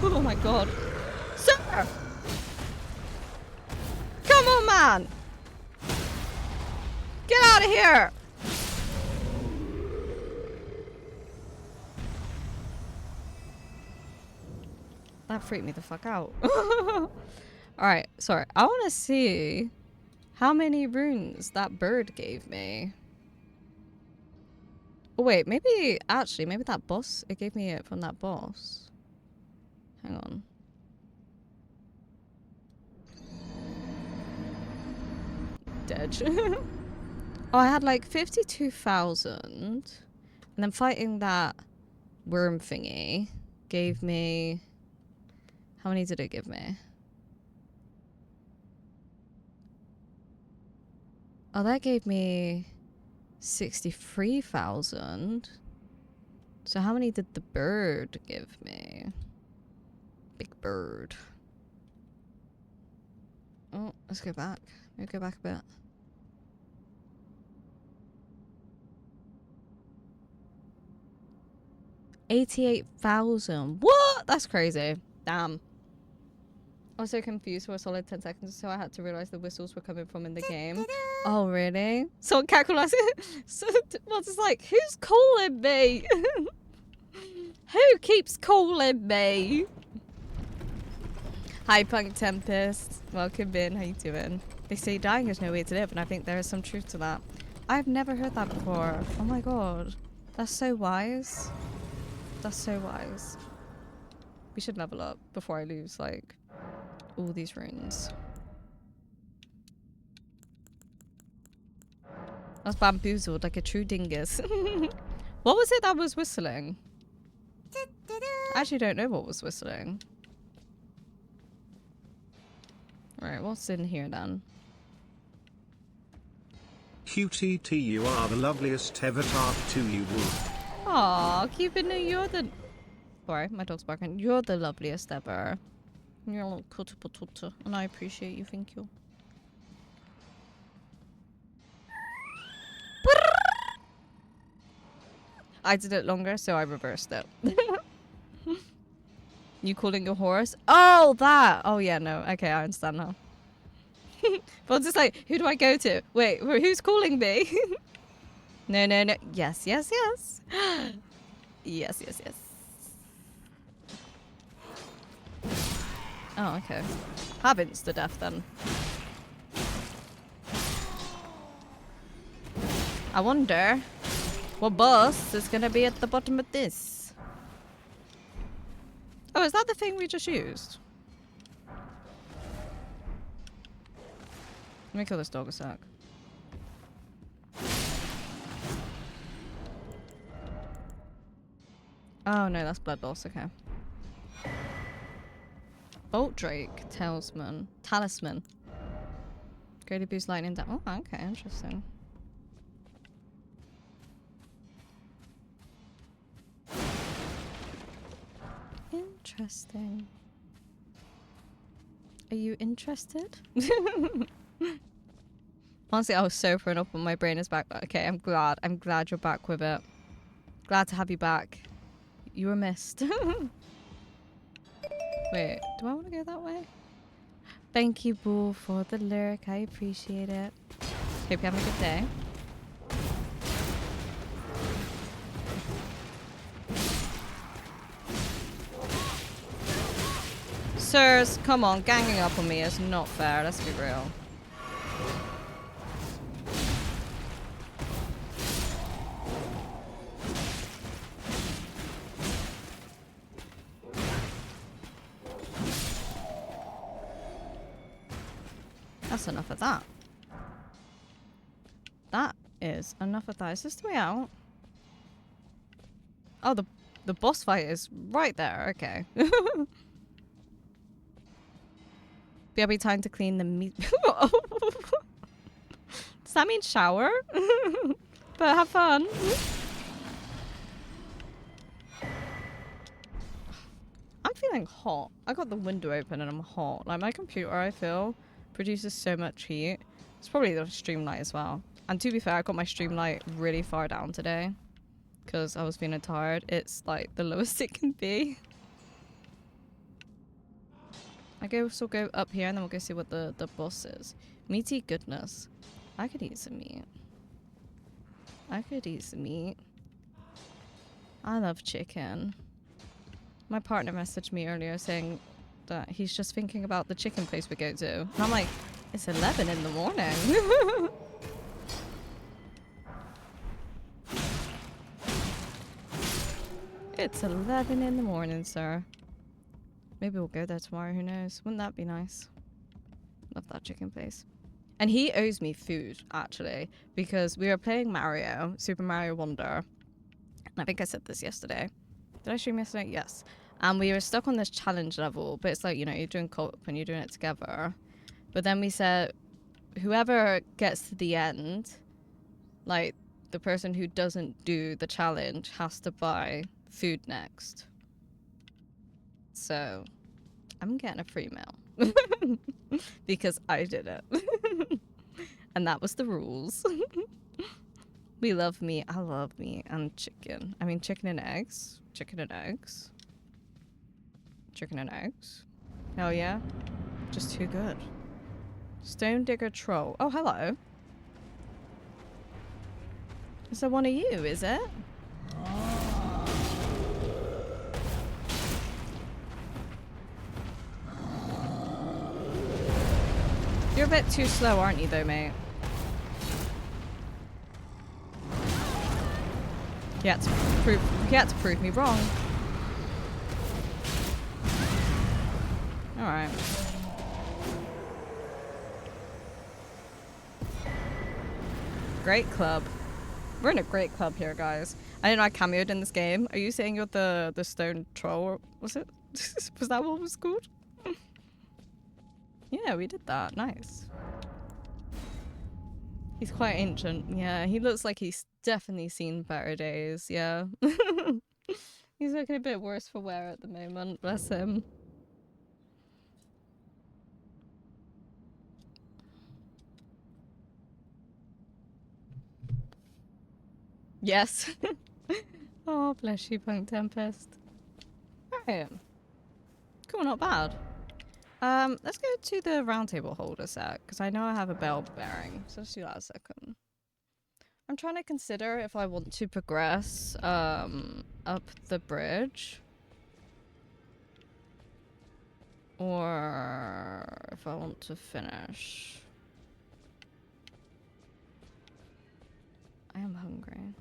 Oh my god. Sir! Come on, man! Get out of here! That freaked me the fuck out. Alright, sorry. I want to see how many runes that bird gave me. Oh wait, maybe that boss, it gave me it from that boss. Hang on. Dead. Oh, I had like 52,000. And then fighting that worm thingy gave me... How many did it give me? Oh, that gave me 63,000. So how many did the bird give me? Big bird. Oh, let's go back. Maybe go back a bit. $88,000. What? That's crazy. Damn. I was so confused for a solid 10 seconds, so I had to realize the whistles were coming from in the game. Oh, really? So cackles. So what's it's like? Who's calling me? Who keeps calling me? Hi, Punk Tempest. Welcome in. How you doing? They say dying is no way to live, and I think there is some truth to that. I've never heard that before. Oh my god. That's so wise. That's so wise. We should level up before I lose, like, all these runes. I was bamboozled like a true dingus. What was it that was whistling? I actually don't know what was whistling. Right, what's in here then? QTT, you are the loveliest ever. Talk to you, woo. Aw, Cupid, you're the... Sorry, my dog's barking. You're the loveliest ever. You're a little cutter patutta, and I appreciate you, thank you. I did it longer, so I reversed it. You calling your horse? Oh, that! Oh, yeah, no. Okay, I understand now. But it's just like, who do I go to? Wait, who's calling me? No, no, no. Yes, yes, yes. Yes, yes, yes. Oh, okay. Have insta-death then. I wonder what boss is gonna be at the bottom of this. Oh, is that the thing we just used? Let me kill this dog a sec. Oh no, that's Blood Boss, okay. Bolt Drake, Talisman. Greatly boost lightning down. Oh, okay, interesting. Interesting. Are you interested? Honestly, I was so thrown up when my brain is back. Okay, I'm glad. I'm glad you're back with it. Glad to have you back. You were missed. Wait, do I want to go that way? Thank you, Boo, for the lyric. I appreciate it. Hope you have a good day. Sirs, come on, ganging up on me is not fair, let's be real. That's enough of that. That is enough of that. Is this the way out? Oh, the boss fight is right there. Okay. BRB time to clean the meat. Does that mean shower? But have fun. I'm feeling hot. I got the window open and I'm hot. Like my computer, I feel, produces so much heat. It's probably the stream light as well. And to be fair, I got my stream light really far down today because I was feeling tired. It's like the lowest it can be. I guess we'll go up here and then we'll go see what the boss is. Meaty goodness. I could eat some meat. I could eat some meat. I love chicken. My partner messaged me earlier saying that he's just thinking about the chicken place we go to. And I'm like, it's 11 in the morning. It's 11 in the morning, sir. Maybe we'll go there tomorrow, who knows? Wouldn't that be nice? Love that chicken place. And he owes me food, actually, because we were playing Mario, Super Mario Wonder. And I think I said this yesterday. Did I stream yesterday? Yes. And we were stuck on this challenge level, but it's like, you know, you're doing co-op and you're doing it together. But then we said, whoever gets to the end, like, the person who doesn't do the challenge has to buy food next. So, I'm getting a free meal. Because I did it. And that was the rules. We love meat. I love meat and chicken. I mean, chicken and eggs. Chicken and eggs. Chicken and eggs. Hell yeah. Just too good. Stone Digger Troll. Oh, hello. Is that one of you, is it? You're a bit too slow, aren't you, though, mate? He had to prove me wrong. Alright. Great club. We're in a great club here, guys. I didn't know I cameoed in this game. Are you saying you're the stone troll? Or was it? Was that what it was called? Yeah, we did that. Nice. He's quite ancient. Yeah, he looks like he's definitely seen better days. Yeah. He's looking a bit worse for wear at the moment. Bless him. Yes. Oh, bless you, Punk Tempest. Right. Cool, not bad. Let's go to the roundtable holder set, because I know I have a bell bearing. So let's do that a second. I'm trying to consider if I want to progress up the bridge. Or if I want to finish. I am hungry.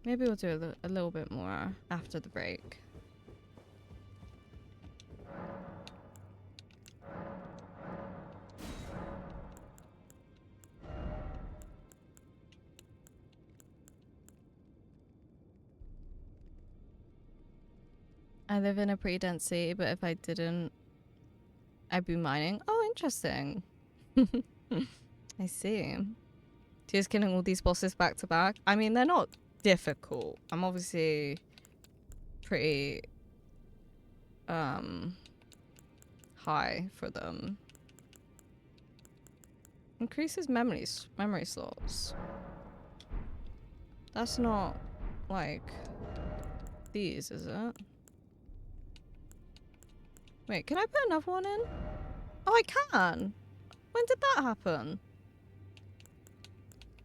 Maybe we'll do a little bit more after the break. I live in a pretty dense city, but if I didn't, I'd be mining. Oh, interesting. I see. Just killing all these bosses back to back. I mean, they're not difficult. I'm obviously pretty high for them. Increases memory slots. That's not like these, is it? Wait, can I put another one in? Oh, I can. When did that happen?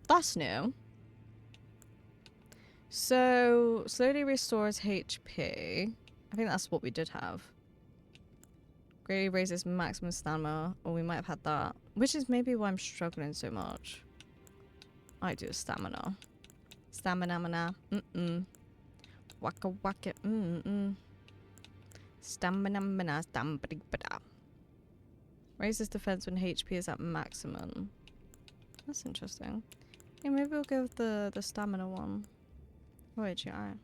That's new. So, slowly restores HP. I think that's what we did have. Greatly raises maximum stamina. Or we might have had that. Which is maybe why I'm struggling so much. I do stamina. Stamina. Waka waka. Stamina. Raises defense when HP is at maximum. That's interesting. Yeah, maybe we'll go with the stamina one. Oh, AGI.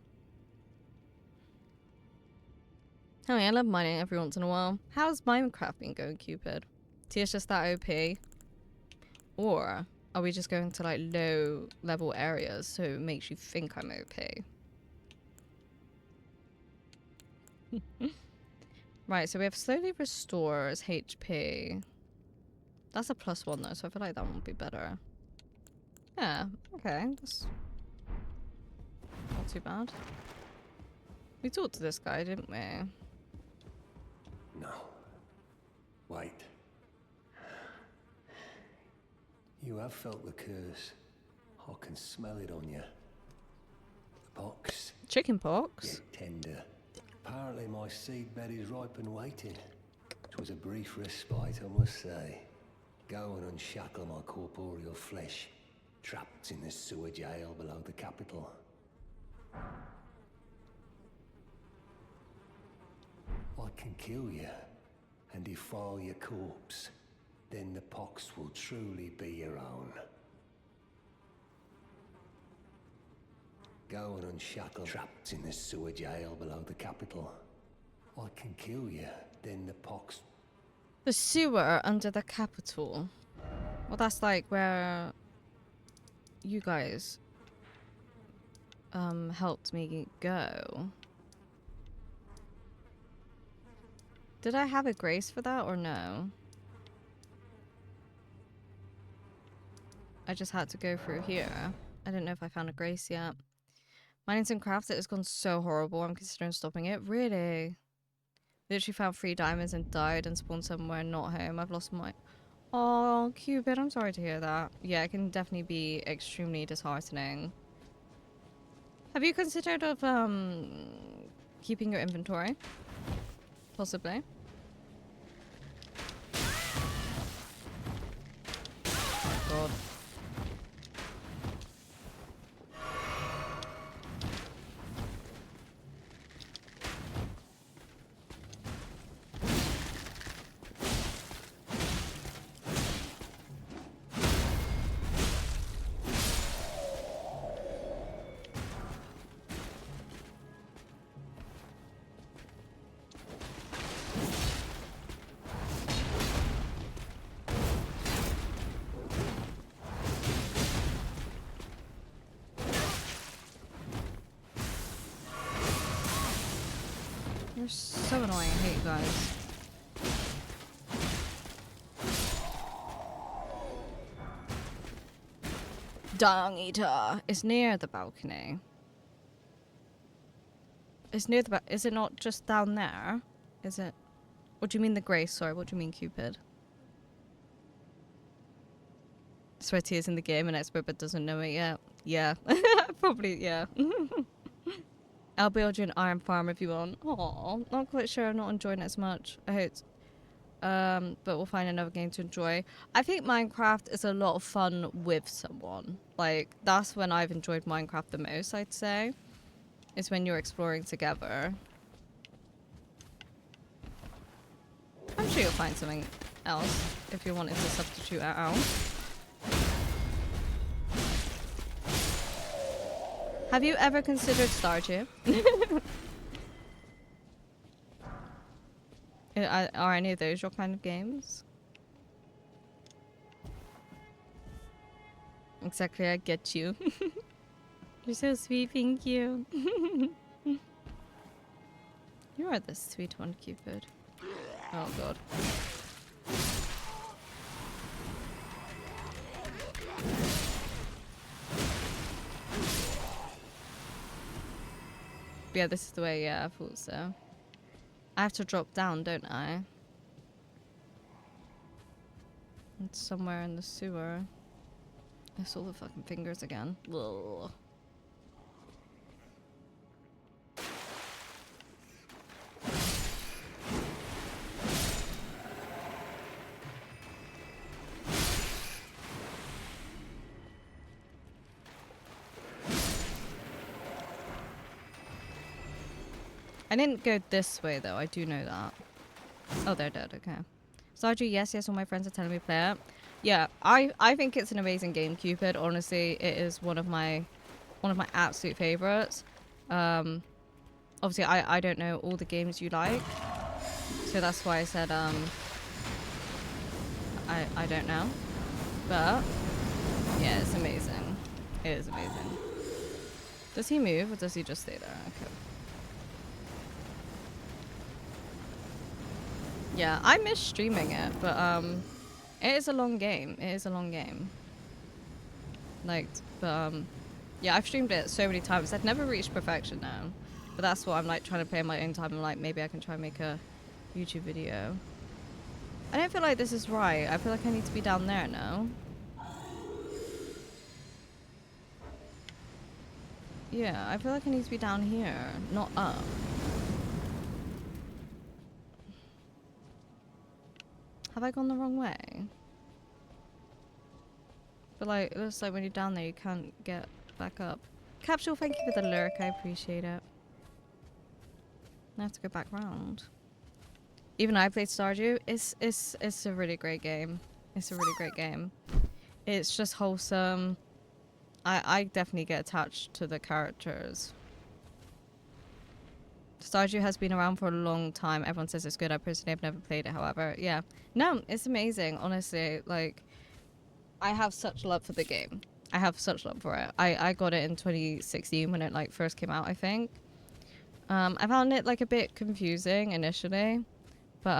Oh yeah, I love mining every once in a while. How's Minecraft been going, Cupid? Tia's just that OP? Or are we just going to like low level areas so it makes you think I'm OP? Right, so we have slowly restores HP. That's a +1 though, so I feel like that one would be better. Yeah, okay. That's not too bad. We talked to this guy, didn't we? No. Wait. You have felt the curse. I can smell it on you. The pox. Chicken pox? Get tender. Apparently my seedbed is ripe and waiting. It was a brief respite, I must say. Go and unshackle my corporeal flesh, trapped in the sewer jail below the capital. I can kill you and defile your corpse. then the pox will truly be your own. Go and unshackle trapped in the sewer jail below the capital. I can kill you, then the pox... The sewer under the capital. Well, that's like where you guys helped me go. Did I have a grace for that or no? I just had to go through here. I don't know if I found a grace yet. Mining's and crafts, it has gone so horrible. I'm considering stopping it. Really? Literally found 3 diamonds and died and spawned somewhere not home. I've lost my... Oh, Cupid, I'm sorry to hear that. Yeah, it can definitely be extremely disheartening. Have you considered of keeping your inventory? Possibly. Oh God. You're so annoying. I hate you guys. Dung Eater. It's near the balcony. It's near the is it not just down there? Is it? What do you mean the grace? Sorry, what do you mean Cupid? Sweaty is in the game and expert but doesn't know it yet. Yeah. Probably, yeah. I'll build you an iron farm if you want. Aw, not quite sure. I'm not enjoying it as much. I hope. But we'll find another game to enjoy. I think Minecraft is a lot of fun with someone. Like, that's when I've enjoyed Minecraft the most, I'd say. Is when you're exploring together. I'm sure you'll find something else if you wanted to substitute it out. Have you ever considered Stardew? Are any of those your kind of games? Exactly, I get you. You're so sweet, thank you. You are the sweet one, Cupid. Oh god. Yeah, this is the way, yeah, I thought so. I have to drop down, don't I? It's somewhere in the sewer. I saw the fucking fingers again. Ugh. I didn't go this way though, I do know that. Oh, they're dead, okay. Stardew, yes, all my friends are telling me to play it. Yeah, I think it's an amazing game, Cupid. Honestly, it is one of my absolute favorites. Obviously I don't know all the games you like. So that's why I said I don't know. But yeah, it's amazing. It is amazing. Does he move or does he just stay there? Okay. Yeah, I miss streaming it, but it is a long game. It is a long game. Like, but yeah, I've streamed it so many times. I've never reached perfection now, but that's what I'm like trying to play in my own time. I'm like, maybe I can try and make a YouTube video. I don't feel like this is right. I feel like I need to be down there now. Yeah, I feel like I need to be down here, not up. Have I gone the wrong way? But like, it looks like when you're down there, you can't get back up. Capsule, thank you for the lurk. I appreciate it. I have to go back round. Even I played Stardew. It's a really great game. It's a really great game. It's just wholesome. I definitely get attached to the characters. Stardew has been around for a long time. Everyone says it's good. I personally have never played it, however. Yeah. No, it's amazing, honestly. Like, I have such love for the game. I have such love for it. I got it in 2016 when it like first came out, I think. I found it like a bit confusing initially, but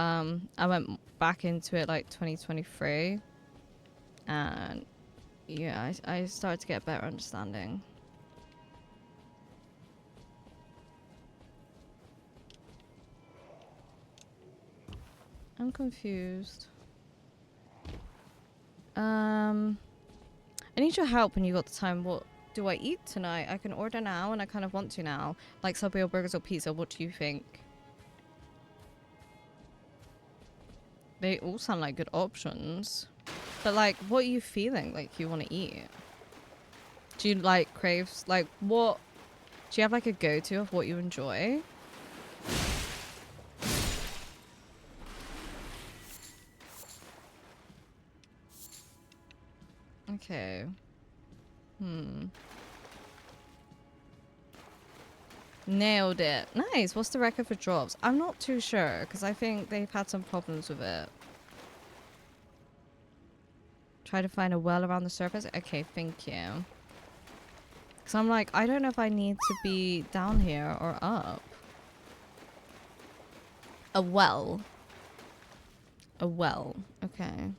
I went back into it like 2023, and yeah, I started to get a better understanding. I'm confused. I need your help when you got the time. What do I eat tonight? I can order now, and I kind of want to now. Like Subway or burgers or pizza. What do you think? They all sound like good options. But like, what are you feeling like you want to eat? Do you like craves? Like what? Do you have like a go-to of what you enjoy? Okay. Nailed it. Nice. What's the record for drops? I'm not too sure because I think they've had some problems with it. Try to find a well around the surface. Okay, thank you. Because I'm like, I don't know if I need to be down here or up. A well. A well. Okay.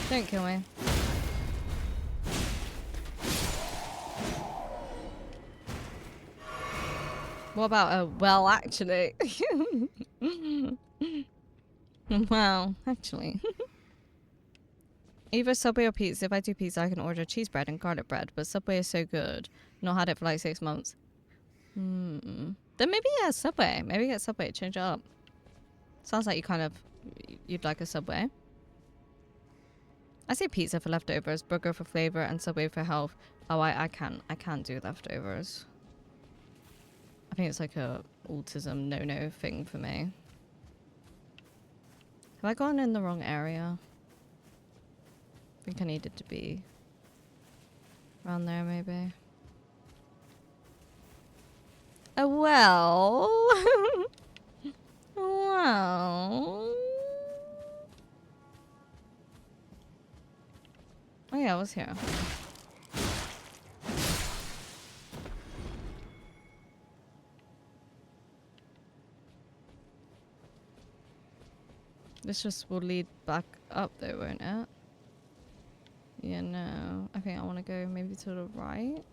Don't kill me. What about a well, actually? Well, actually. Either Subway or pizza. If I do pizza, I can order cheese bread and garlic bread. But Subway is so good. Not had it for like 6 months. Then maybe yeah, Subway. Maybe get Subway. Change it up. Sounds like you'd like a Subway. I say pizza for leftovers, burger for flavor, and Subway for health. Oh, I can't do leftovers. I think it's like a autism no-no thing for me. Have I gone in the wrong area? I think I needed to be around there, maybe. Oh, well. Well. Oh yeah, I was here. This just will lead back up though, won't it? Yeah, no. I think I want to go maybe to the right.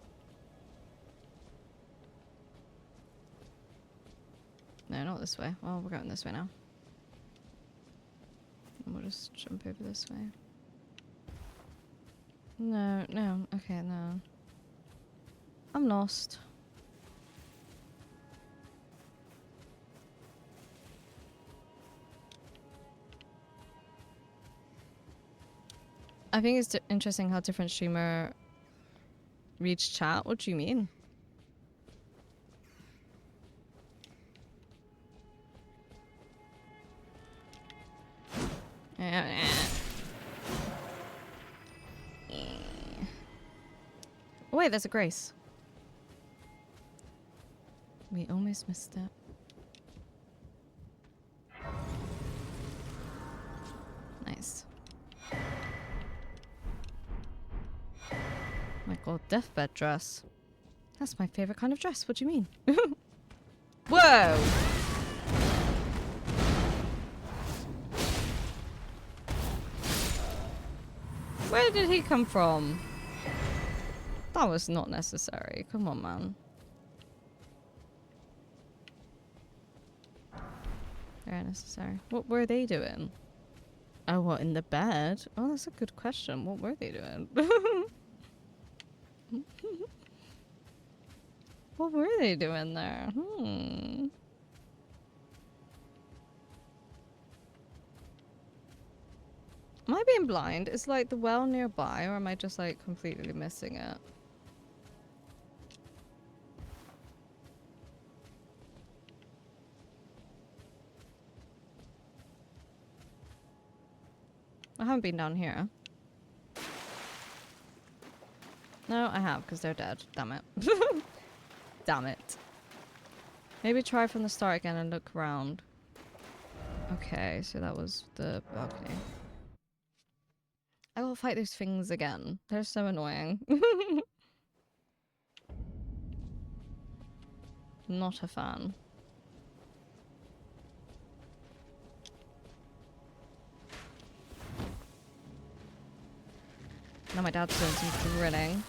No, not this way. Well, we're going this way now. And we'll just jump over this way. No, no. Okay, no. I'm lost. I think it's interesting how different streamer reach chat. What do you mean? Oh wait, there's a Grace. We almost missed it. Nice. My god, deathbed dress. That's my favorite kind of dress. What do you mean? Whoa! Where did he come from? That was not necessary. Come on, man. Very necessary. What were they doing? Oh, what, in the bed? Oh, that's a good question. What were they doing? What were they doing there? Am I being blind? Is like the well nearby, or am I just like completely missing it? I haven't been down here. No, I have, because they're dead. Damn it. Damn it. Maybe try from the start again and look around. Okay, so that was the balcony. I will fight those things again. They're so annoying. Not a fan. Now my dad's doing some drilling.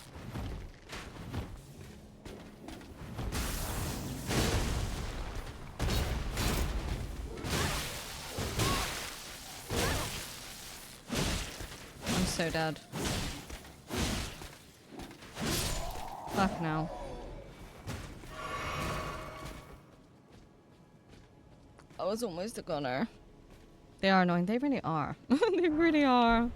I'm so dead. Fuck now. I was almost a gunner. They are annoying. They really are. They really are.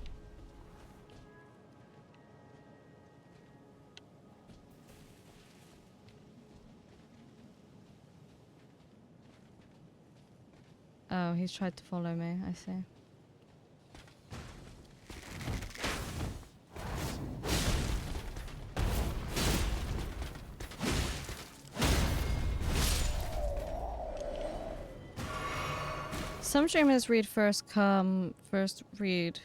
Oh, he's tried to follow me. I see. Some streamers read first read.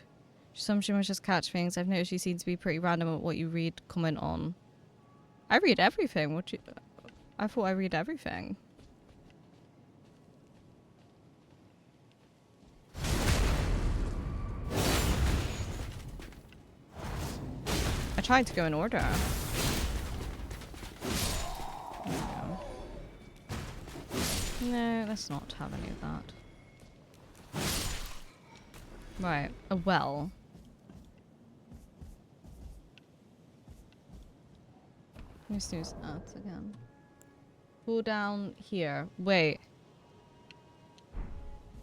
Some streamers just catch things. I've noticed you seem to be pretty random at what you read, comment on. I read everything. I thought I read everything. I tried to go in order. There we go. No, let's not have any of that. Right, a well. Let me snooze that again. Pull down here. Wait.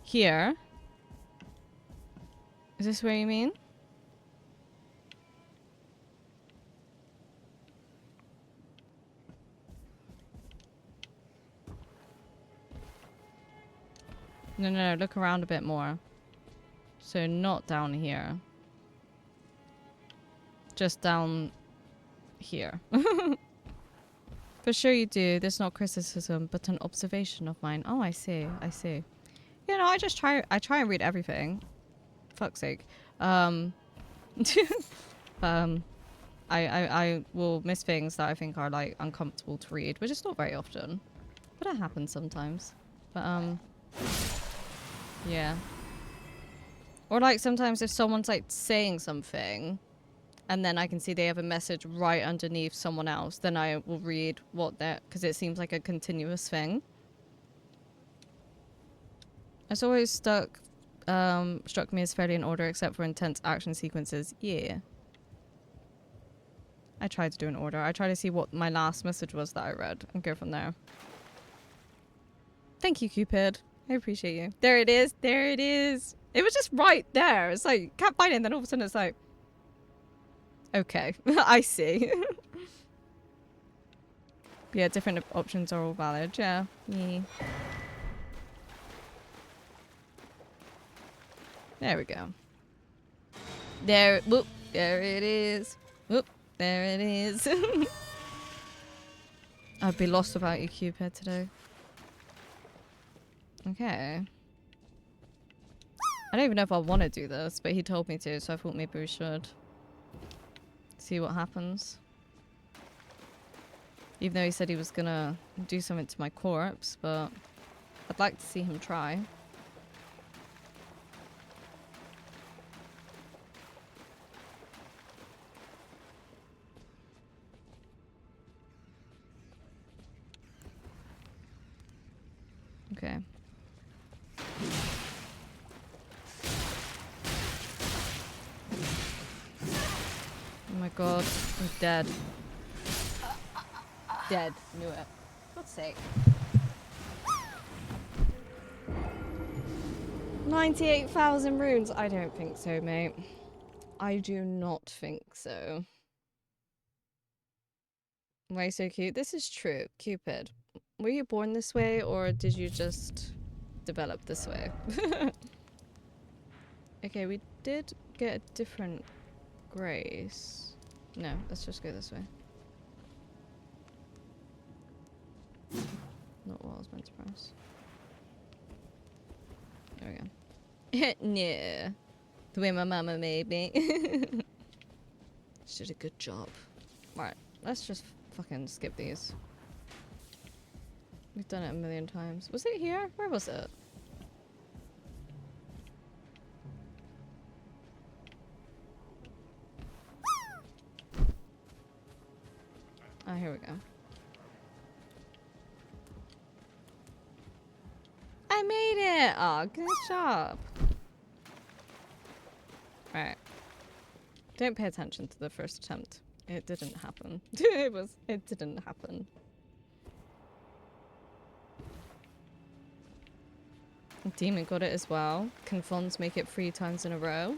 Here? Is this where you mean? No, no, no, look around a bit more. So not down here. Just down here. For sure you do. This is not criticism, but an observation of mine. Oh, I see. I see. You know, I try and read everything. Fuck's sake. I will miss things that I think are like uncomfortable to read, which is not very often. But it happens sometimes. But yeah. Or like sometimes if someone's like saying something and then I can see they have a message right underneath someone else, then I will read what they're, because it seems like a continuous thing. It's always struck me as fairly in order except for intense action sequences. Yeah. I tried to do an order. I try to see what my last message was that I read and go from there. Thank you, Cupid. I appreciate you. There it is. There it is. It was just right there. It's like, can't find it, and then all of a sudden it's like, okay, I see. Yeah, different options are all valid. Yeah. Yeah. There we go. There, whoop, there it is. Whoop, there it is. I'd be lost without you, Cupid, today. Okay. I don't even know if I want to do this, but he told me to, so I thought maybe we should. See what happens. Even though he said he was gonna do something to my corpse, but I'd like to see him try. Okay. Oh my god, I'm dead. Dead. Knew it. For God's sake. 98,000 runes? I don't think so, mate. I do not think so. Why are you so cute? This is true. Cupid. Were you born this way, or did you just develop this way? Okay, we did get a different grace. No, let's just go this way. Not what I was meant to press. There we go. No. The way my mama made me. She did a good job. Right, let's just fucking skip these. We've done it a million times. Was it here? Where was it? Ah, here we go. I made it! Aw, good job. Right. Don't pay attention to the first attempt. It didn't happen. It didn't happen. Demon got it as well. Can Fons make it 3 times in a row?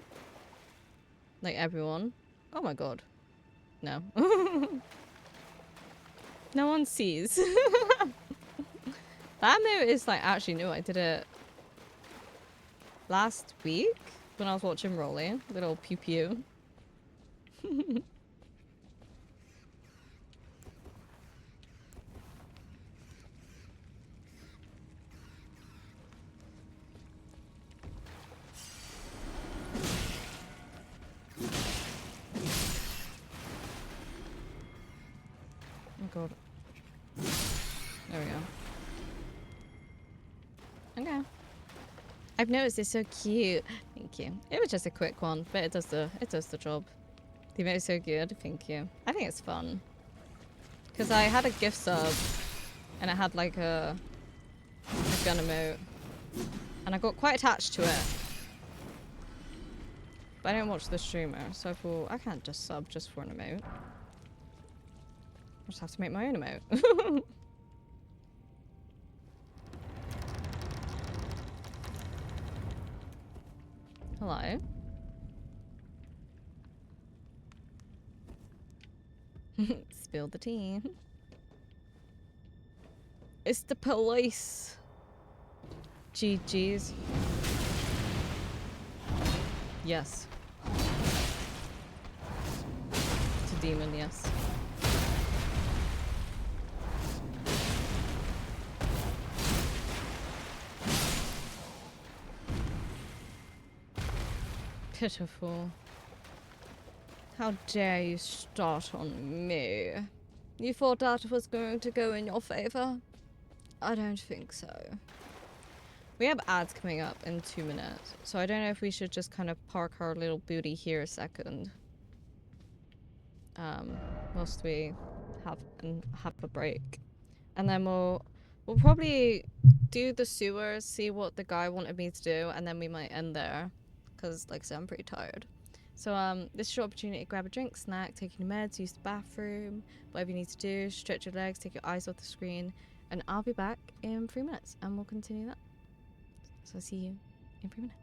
Like everyone? Oh my god. No. No one sees. That move is like actually new. I did it last week when I was watching Rolly. Little pew pew. Oh god. There we go. Okay. I've noticed it's so cute. Thank you. It was just a quick one, but it does the job. The emote is so good. Thank you. I think it's fun. Because I had a gift sub and it had like a gun emote. And I got quite attached to it. But I didn't watch the streamer, so I thought I can't just sub just for an emote. I just have to make my own emote. Hello. Spill the tea. It's the police. GG's. Yes. It's a demon, yes. Pitiful. How dare you start on me? You thought that was going to go in your favor? I don't think so. We have ads coming up in 2 minutes, so I don't know if we should just kind of park our little booty here a second. Whilst we have a break. And then we'll probably do the sewers, see what the guy wanted me to do, and then we might end there. Because, like I said, I'm pretty tired. So, this is your opportunity to grab a drink, snack, take your meds, use the bathroom, whatever you need to do, stretch your legs, take your eyes off the screen, and I'll be back in 3 minutes, and we'll continue that. So I'll see you in 3 minutes.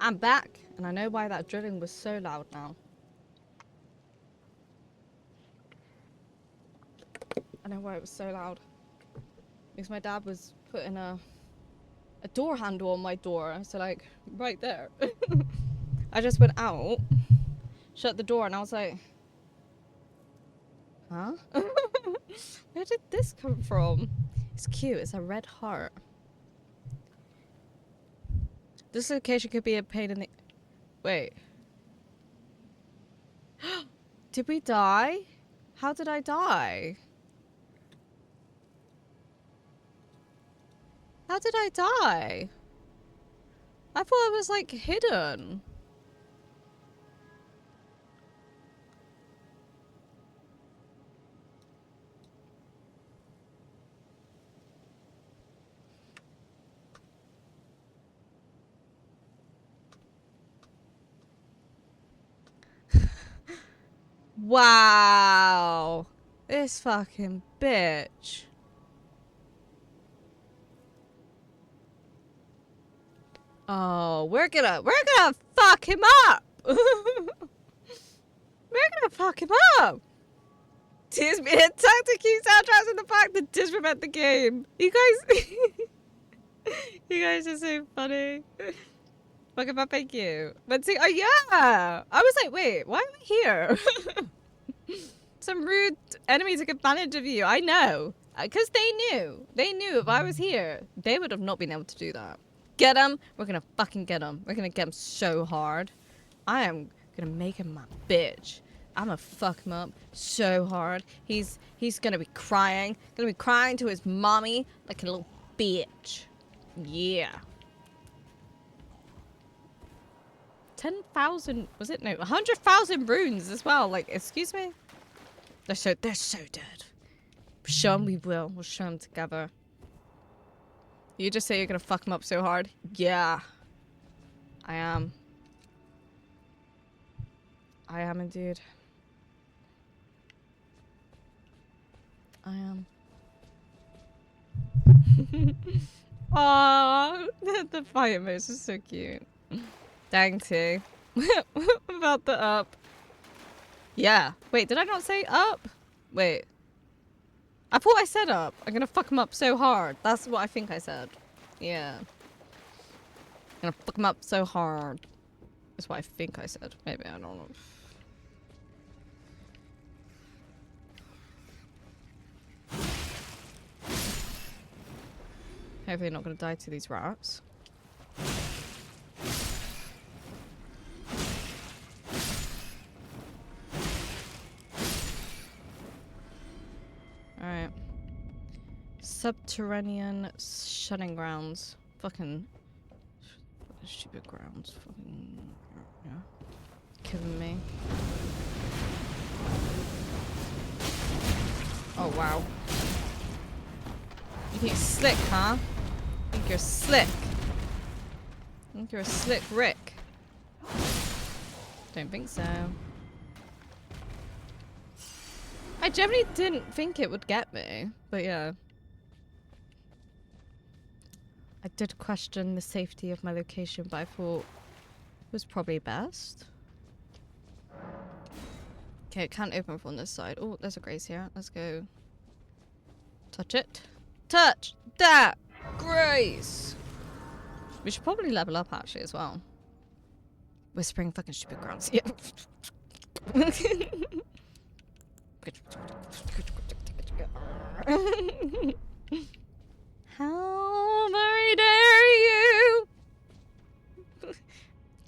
I'm back, and I know why that drilling was so loud now. I know why it was so loud. Because my dad was putting a door handle on my door, so like right there. I just went out, shut the door, and I was like, huh? Where did this come from? It's cute. It's a red heart. This location could be a pain in the... Wait. Did we die? How did I die? How did I die? I thought I was like hidden. Wow. This fucking bitch. Oh, we're gonna fuck him up. We're gonna fuck him up. Tactic key soundtracks in the back that disrespect the game. You guys, you guys are so funny. Fucking up, thank you. But see, oh yeah, I was like, wait, why are we here? Some rude enemy took advantage of you. I know, because they knew if I was here, they would have not been able to do that. Get him. We're gonna fucking get him. We're gonna get him so hard. I am gonna make him my bitch. I'm gonna fuck him up so hard. He's gonna be crying. Gonna be crying to his mommy like a little bitch. Yeah. 10,000, was it? No, 100,000 runes as well. Like, excuse me? They're so dead. Show them we will. We'll show them together. You just say you're gonna fuck him up so hard? Yeah. I am. I am indeed. I am. Aww, the fire mouse is so cute. Dang too. About the up. Yeah. Wait, did I not say up? Wait. I thought I said up. I'm gonna fuck him up so hard. That's what I think I said. Yeah. I'm gonna fuck him up so hard. That's what I think I said. Maybe, I don't know. Hopefully not gonna die to these rats. Alright. Subterranean shunning grounds. Fucking stupid grounds. Fucking yeah. Killing me. Oh wow. You think you're slick, huh? You think you're slick? You think you're a slick Rick? Don't think so. I generally didn't think it would get me, but yeah. I did question the safety of my location, but I thought it was probably best. Okay, it can't open from this side. Oh, there's a grace here. Let's go. Touch it. Touch that grace! We should probably level up actually as well. Whispering fucking stupid grounds. Yeah. How very dare you!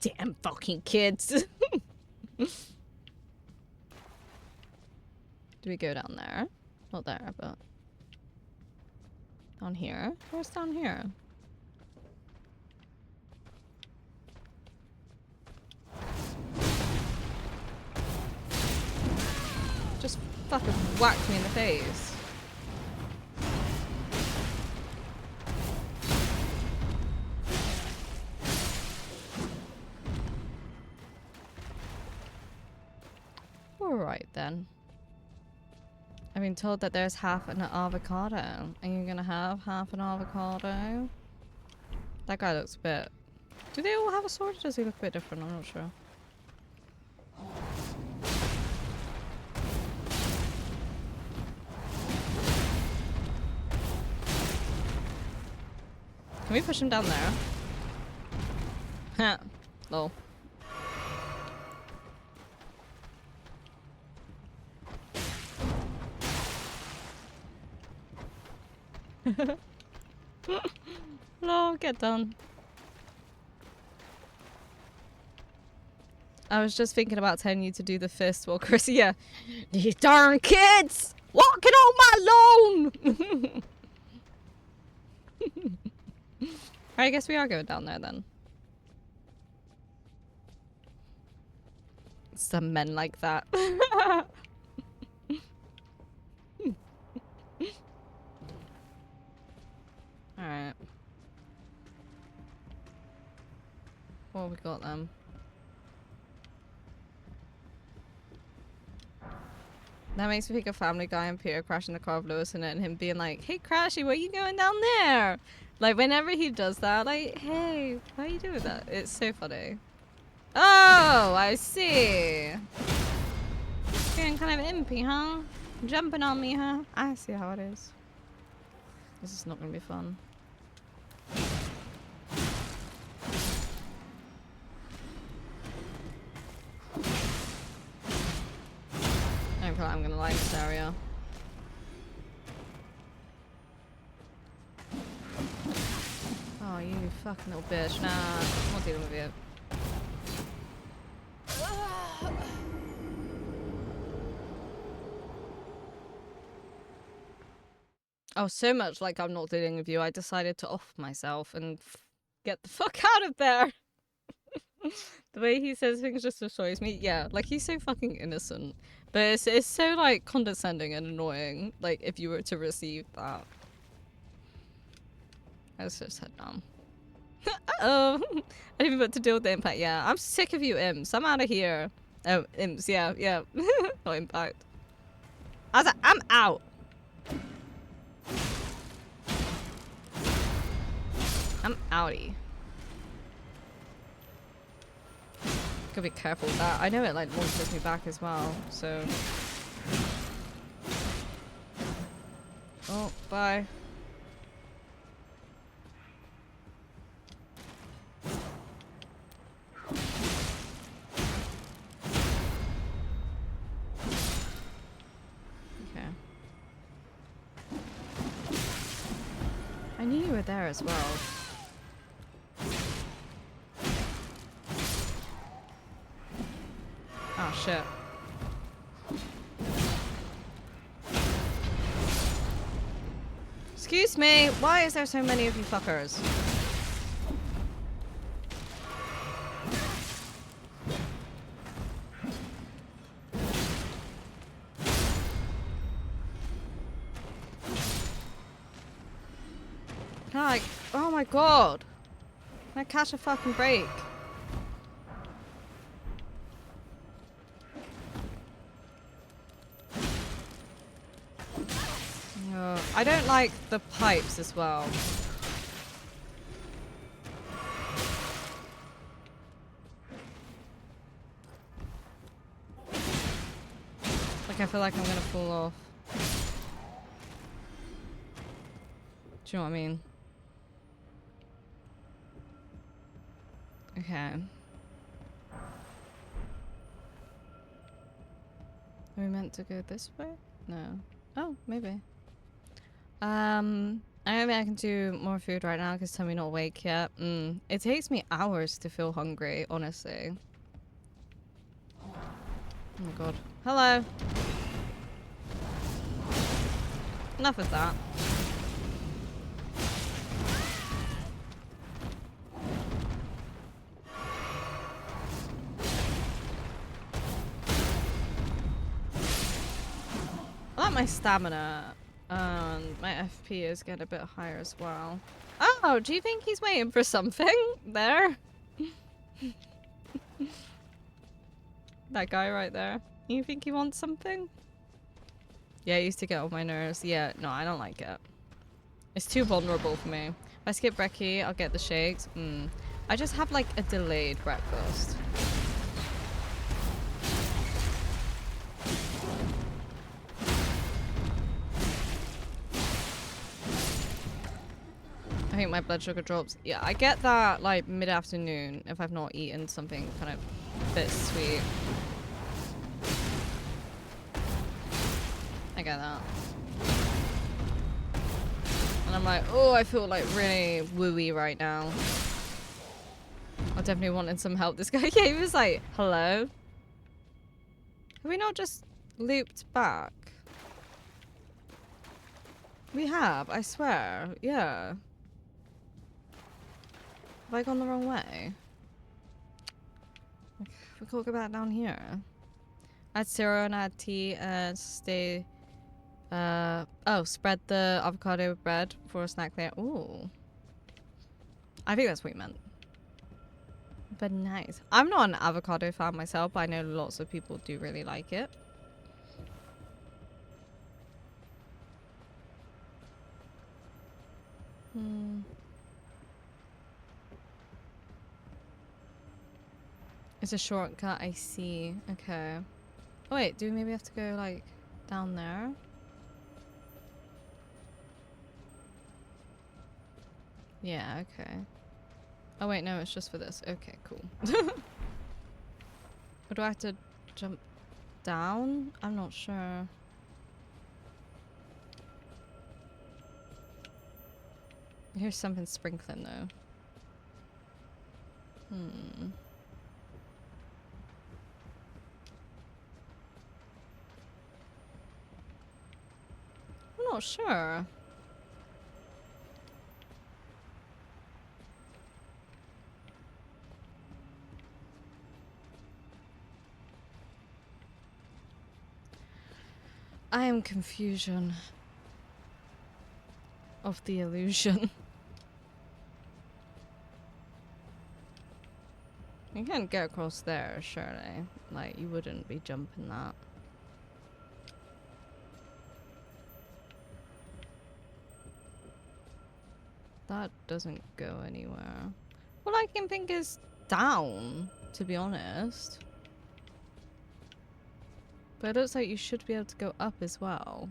Damn fucking kids. Do we go down there? Not there, but down here? Where's down here? Just fucking whacked me in the face. Alright then. I've been told that there's half an avocado. Are you gonna have half an avocado? That guy looks a bit Do they all have a sword, or does he look a bit different? I'm not sure. Can we push him down there? Ha. Lol. Lol, get done. I was just thinking about telling you to do the fist while Chris. Yeah. These darn kids! Walking on my lawn! I guess we are going down there then. Some men like that. Alright. What have we got then? That makes me think of Family Guy and Peter crashing the car of Lewis in it and him being like, hey Crashy, where are you going down there? Like whenever he does that, like, hey, why are you doing that? It's so funny. Oh, I see. Feeling kind of impy, huh? Jumping on me, huh? I see how it is. This is not gonna be fun. I don't feel like I'm gonna like this area. Oh, you fucking little bitch. Nah, I'm not dealing with you. Oh, so much like I'm not dealing with you. I decided to off myself and get the fuck out of there. The way he says things just destroys me. Yeah, like he's so fucking innocent. But it's so like condescending and annoying. Like if you were to receive that. Let's just head down. Uh-oh. I didn't even put to deal with the impact. Yeah, I'm sick of you imps. I'm out of here. Oh, imps. Yeah, yeah. Not impact. I was like, I'm out. I'm outie. Gotta be careful with that. I know it like launches me back as well, so. Oh, bye. Okay. I knew you were there as well. Oh shit. Excuse me, why is there so many of you fuckers? Like, oh my god. Can I catch a fucking break? I don't like the pipes as well. Like I feel like I'm gonna fall off. Do you know what I mean? Okay. Are we meant to go this way? No. Oh, maybe. I don't think I can do more food right now because Tummy's not awake yet. It takes me hours to feel hungry, honestly. Oh my god. Hello. Enough of that. I like my stamina. And my FP is getting a bit higher as well. Oh, do you think he's waiting for something there? That guy right there. You think he wants something? Yeah, he used to get on my nerves. Yeah, no, I don't like it. It's too vulnerable for me. If I skip Brekkie, I'll get the shakes. I just have like a delayed breakfast. I think my blood sugar drops. Yeah, I get that like mid-afternoon if I've not eaten something kind of a bit sweet. I get that. And I'm like, oh, I feel like really wooey right now. I definitely wanted some help. This guy came, he was like, hello? Have we not just looped back? We have, I swear. Yeah. Have I gone the wrong way? We could go back down here. I had cereal and I had tea and stay. Oh, spread the avocado bread for a snack there. Ooh. I think that's what you meant. But nice. I'm not an avocado fan myself, but I know lots of people do really like it. It's a shortcut, I see. Okay. Oh wait, do we maybe have to go like down there? Yeah, okay. Oh wait, no, it's just for this. Okay, cool. Or do I have to jump down? I'm not sure. Here's something sprinkling though. I'm not sure. I am confusion of the illusion. You can't get across there, surely. Like, you wouldn't be jumping that. That doesn't go anywhere. All I can think is down, to be honest. But it looks like you should be able to go up as well.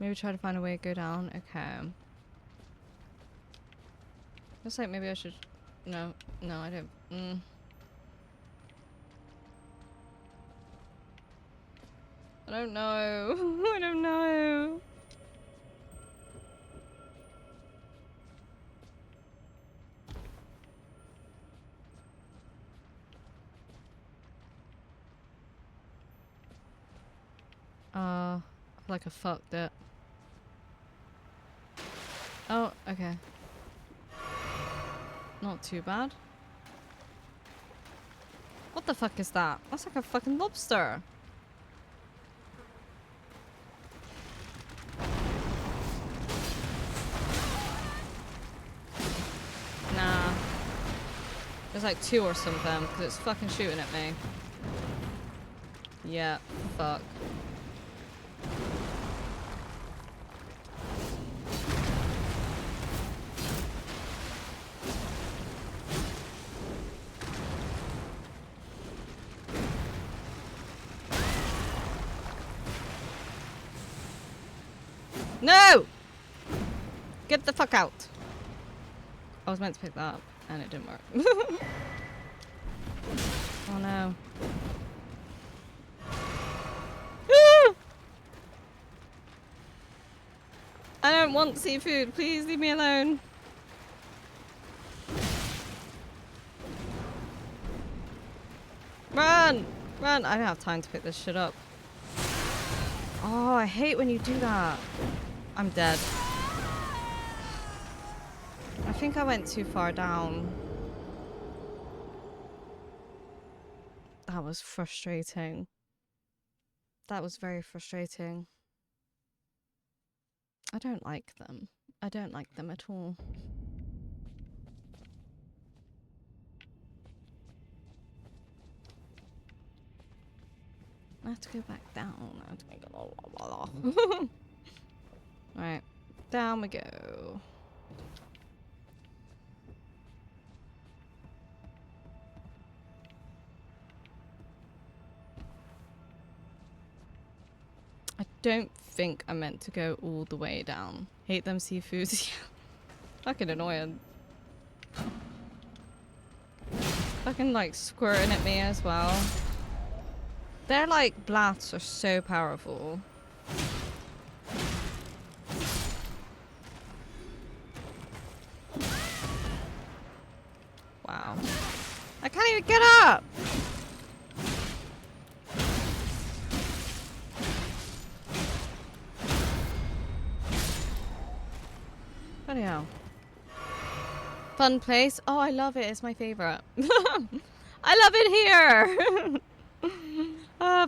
Maybe try to find a way to go down. Okay. Looks like maybe I should... No. No, I don't... I don't know. I don't know. I feel like I fucked it. Oh, okay. Not too bad. What the fuck is that? That's like a fucking lobster. Nah. There's like two or something, because it's fucking shooting at me. Yeah, fuck. No! Get the fuck out. I was meant to pick that up, and it didn't work. Oh no. I don't want seafood. Please leave me alone. Run! Run! I don't have time to pick this shit up. Oh, I hate when you do that. I'm dead. I think I went too far down. That was frustrating. That was very frustrating. I don't like them. I don't like them at all. I have to go back down. I have to go. Alright. Down we go. don't think I meant to go all the way down. Hate them seafoods. Fucking annoying. Fucking like squirting at me as well. Their like blasts are so powerful. Wow. I can't even get up! Bloody hell. Fun place. Oh, I love it. It's my favorite. I love it here!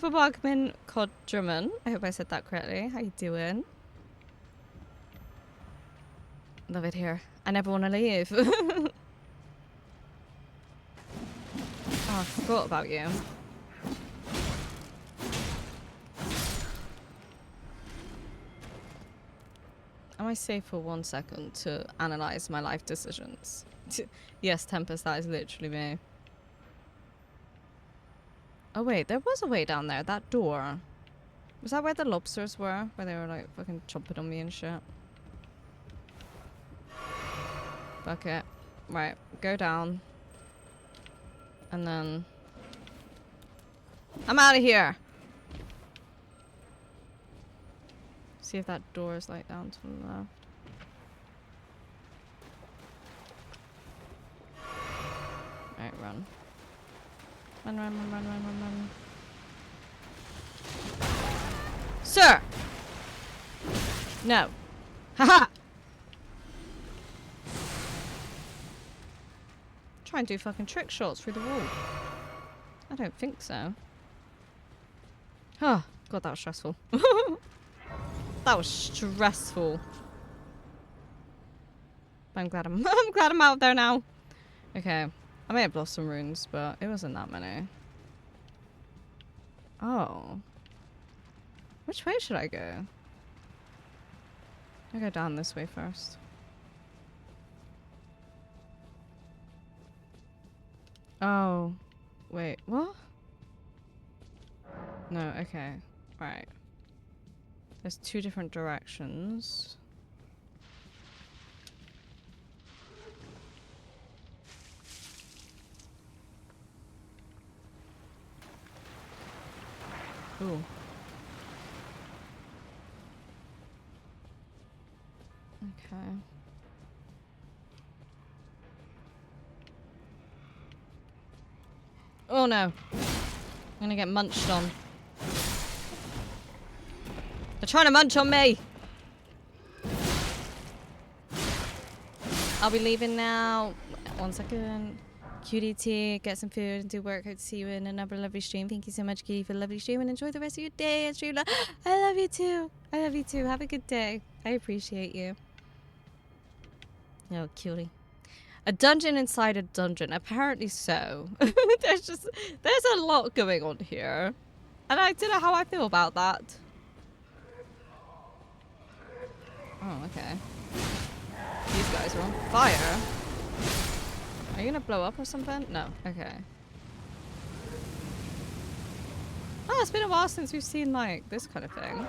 For Bogman Codgerman. I hope I said that correctly. How you doing? Love it here. I never want to leave. Oh, I forgot about you. Am I safe for 1 second to analyze my life decisions? Yes, Tempest, that is literally me. Oh wait, there was a way down there, that door. Was that where the lobsters were? Where they were like fucking chomping on me and shit? Fuck it. Right, go down. And then... I'm out of here! See if that door is like down to the left. Alright, run. Run, run, run, run, run, run, run. Sir! No. Haha! Try and do fucking trick shots through the wall. I don't think so. Oh, God, that was stressful. That was stressful. But I'm glad I'm glad I'm out there now. Okay. I may have lost some runes, but it wasn't that many. Oh. Which way should I go? I'll go down this way first. Oh. Wait, what? No, okay. Right. There's two different directions. Ooh. Okay. Oh no. I'm gonna get munched on. They're trying to munch on me! I'll be leaving now. 1 second. QDT, get some food and do work. Hope to see you in another lovely stream. Thank you so much, Kitty, for the lovely stream, and enjoy the rest of your day and stream. I love you too. I love you too. Have a good day. I appreciate you. Oh, cutie. A dungeon inside a dungeon. Apparently so. there's a lot going on here. And I don't know how I feel about that. Oh, okay. These guys are on fire. Are you gonna blow up or something? No. Okay. Oh, it's been a while since we've seen, like, this kind of thing.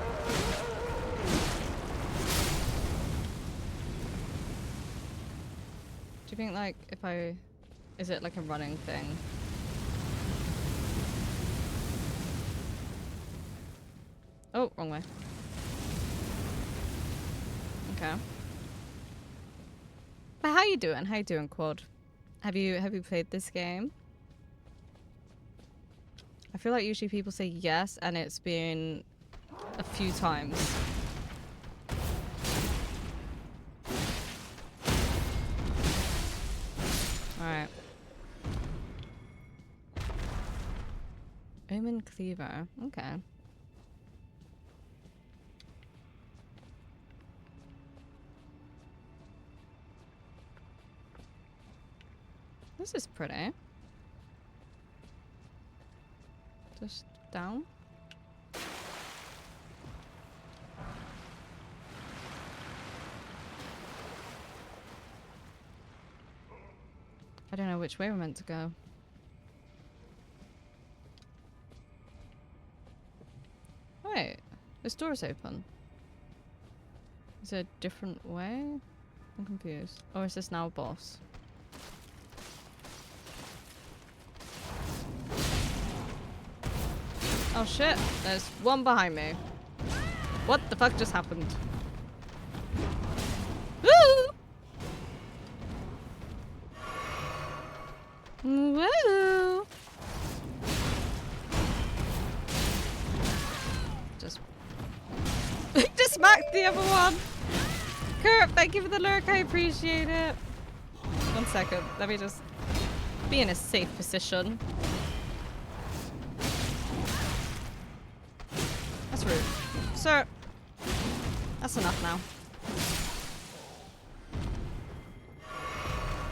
Do you think, like, if I... Is it, like, a running thing? Oh, wrong way. Okay. But how you doing? How you doing, Quad? Have you played this game? I feel like usually people say yes, and it's been a few times. Alright. Omen Cleaver. Okay. This is pretty. Just down. I don't know which way we're meant to go. Wait, This door's open. Is it a different way? I'm confused. Or is this now a boss? Oh shit, there's one behind me. What the fuck just happened? Woo! Woo! Just smacked the other one. Kurt, thank you for the lurk, I appreciate it. 1 second, let me just be in a safe position. That's rude. Sir, that's enough now.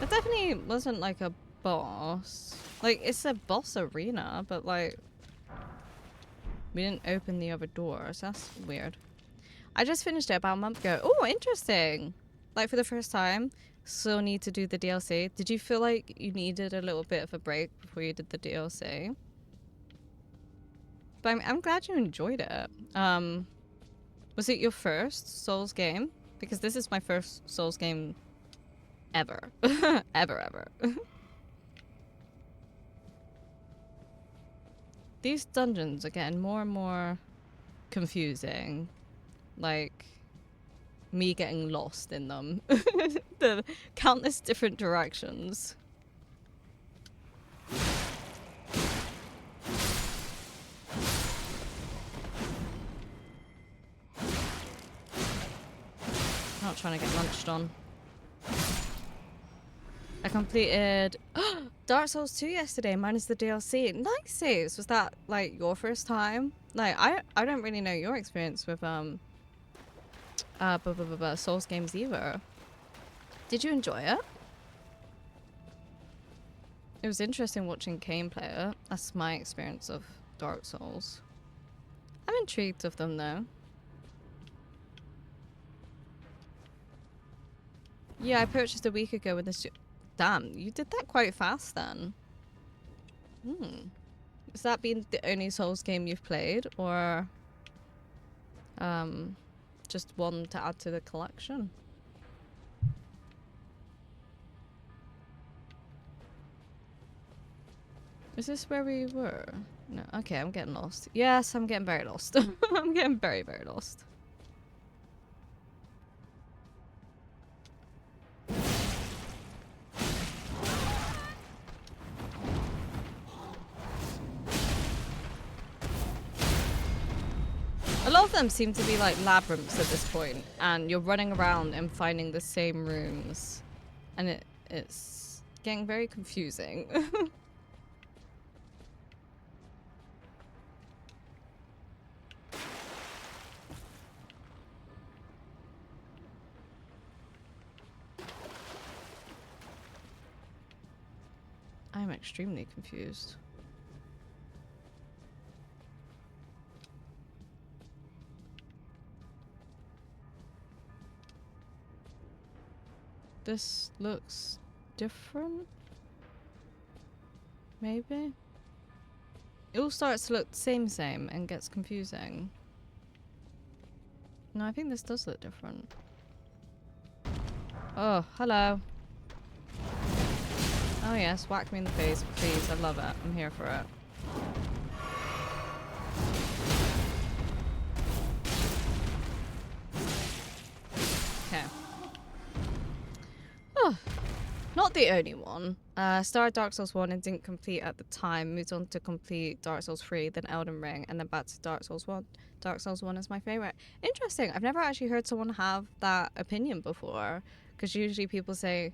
It definitely wasn't like a boss. Like, it's a boss arena, but like, we didn't open the other doors. That's weird. I just finished it about a month ago. Oh, interesting. Like, for the first time, still need to do the DLC. Did you feel like you needed a little bit of a break before you did the DLC? But I'm glad you enjoyed it. Was it your first Souls game? Because this is my first Souls game ever. ever. These dungeons are getting more and more confusing. Like, me getting lost in them. The countless different directions. Not trying to get lunched on. I completed Dark Souls 2 yesterday, minus the DLC. Nice saves. Was that like your first time? Like I don't really know your experience with Souls games either. Did you enjoy it? It was interesting watching Kane play it. That's my experience of Dark Souls. I'm intrigued of them though. Yeah, I purchased a week ago with this. Damn, you did that quite fast then. Has that been the only Souls game you've played, or just one to add to the collection? Is this where we were? No, okay, I'm getting lost. Yes, I'm getting very lost. I'm getting very, very lost. A lot of them seem to be like labyrinths at this point, and you're running around and finding the same rooms, and it's getting very confusing. I'm extremely confused. This looks different? Maybe? It all starts to look the same and gets confusing. No, I think this does look different. Oh, hello. Oh yes, whack me in the face, please. I love it. I'm here for it. Okay. Oh, not the only one. Started Dark Souls 1 and didn't complete at the time. Moved on to complete Dark Souls 3, then Elden Ring, and then back to Dark Souls 1. Dark Souls 1 is my favorite. Interesting. I've never actually heard someone have that opinion before. Because usually people say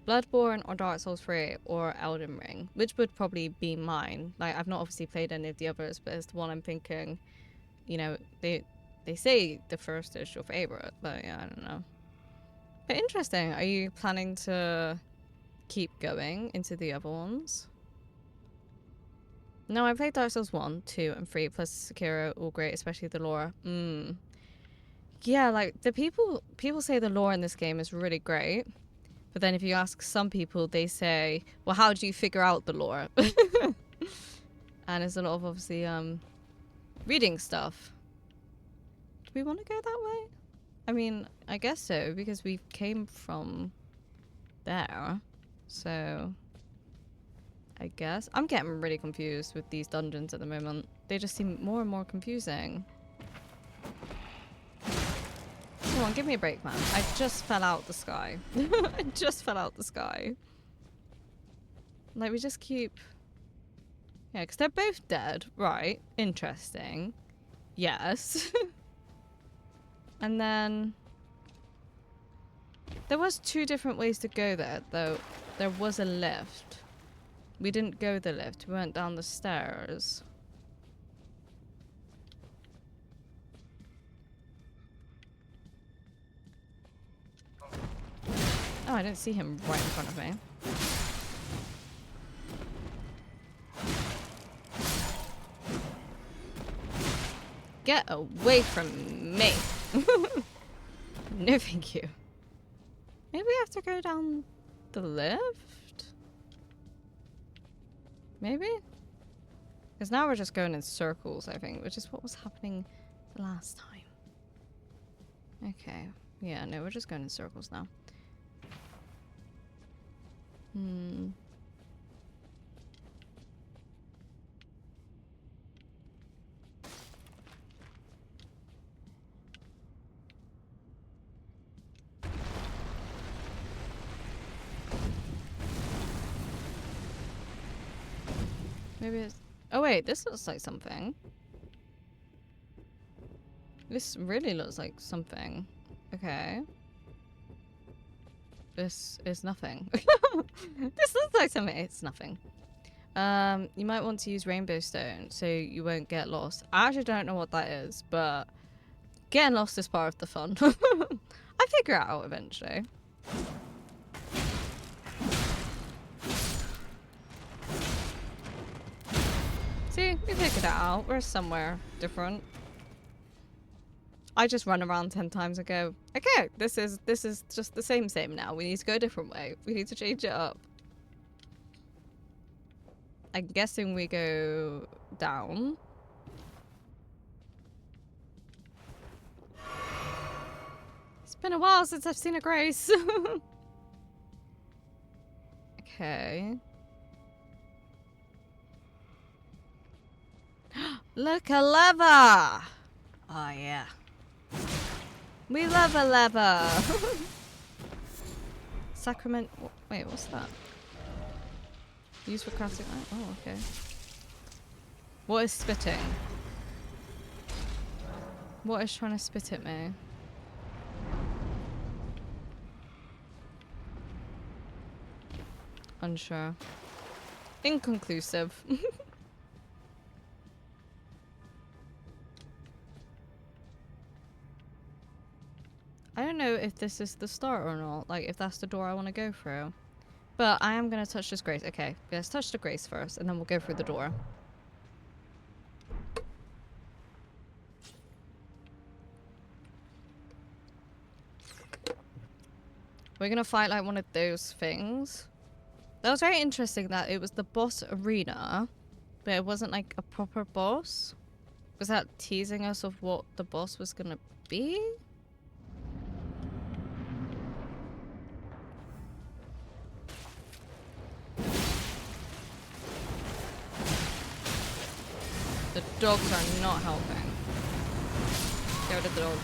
Bloodborne or Dark Souls 3 or Elden Ring, which would probably be mine. Like, I've not obviously played any of the others, but it's the one I'm thinking, you know, they say the first is your favorite, but yeah, I don't know. But interesting. Are you planning to keep going into the other ones? No, I played Dark Souls 1, 2, and 3, plus Sekiro, all great, especially the lore. Yeah, like, the people say the lore in this game is really great. But then if you ask some people, they say, well, how do you figure out the lore? And there's a lot of, obviously, reading stuff. we want to go that way? I mean, I guess so, because we came from there. So, I guess. I'm getting really confused with these dungeons at the moment. They just seem more and more confusing. Come on, give me a break, man. I just fell out the sky. I just fell out the sky. Like, we just keep... Yeah, because they're both dead. Right. Interesting. Yes. And then... There was 2 different ways to go there, though. There was a lift. We didn't go the lift. We went down the stairs. Oh, I didn't see him right in front of me. Get away from me. No, thank you. Maybe we have to go down the lift? Maybe? Because now we're just going in circles, I think, which is what was happening the last time. Okay. Yeah, no, we're just going in circles now. Hmm. Maybe it's... Oh wait, this looks like something. This really looks like something. Okay. This is nothing. This looks like something. It's nothing. You might want to use rainbow stone so you won't get lost. I actually don't know what that is, but getting lost is part of the fun. I figure it out eventually. See, we figured it out. We're somewhere different. I just run around 10 times and go, okay, this is just the same now. We need to go a different way. We need to change it up. I'm guessing we go down. It's been a while since I've seen a Grace. Okay. Look, a lever! Oh, yeah. We love a lever! Sacrament... Wait, what's that? Used for crafting... Oh, okay. What is spitting? What is trying to spit at me? Unsure. Inconclusive. I don't know if this is the start or not, like if that's the door I want to go through. But I am going to touch this grace. Okay, let's touch the grace first and then we'll go through the door. We're going to fight like one of those things. That was very interesting that it was the boss arena, but it wasn't like a proper boss. Was that teasing us of what the boss was going to be? The dogs are not helping. Get rid of the dog.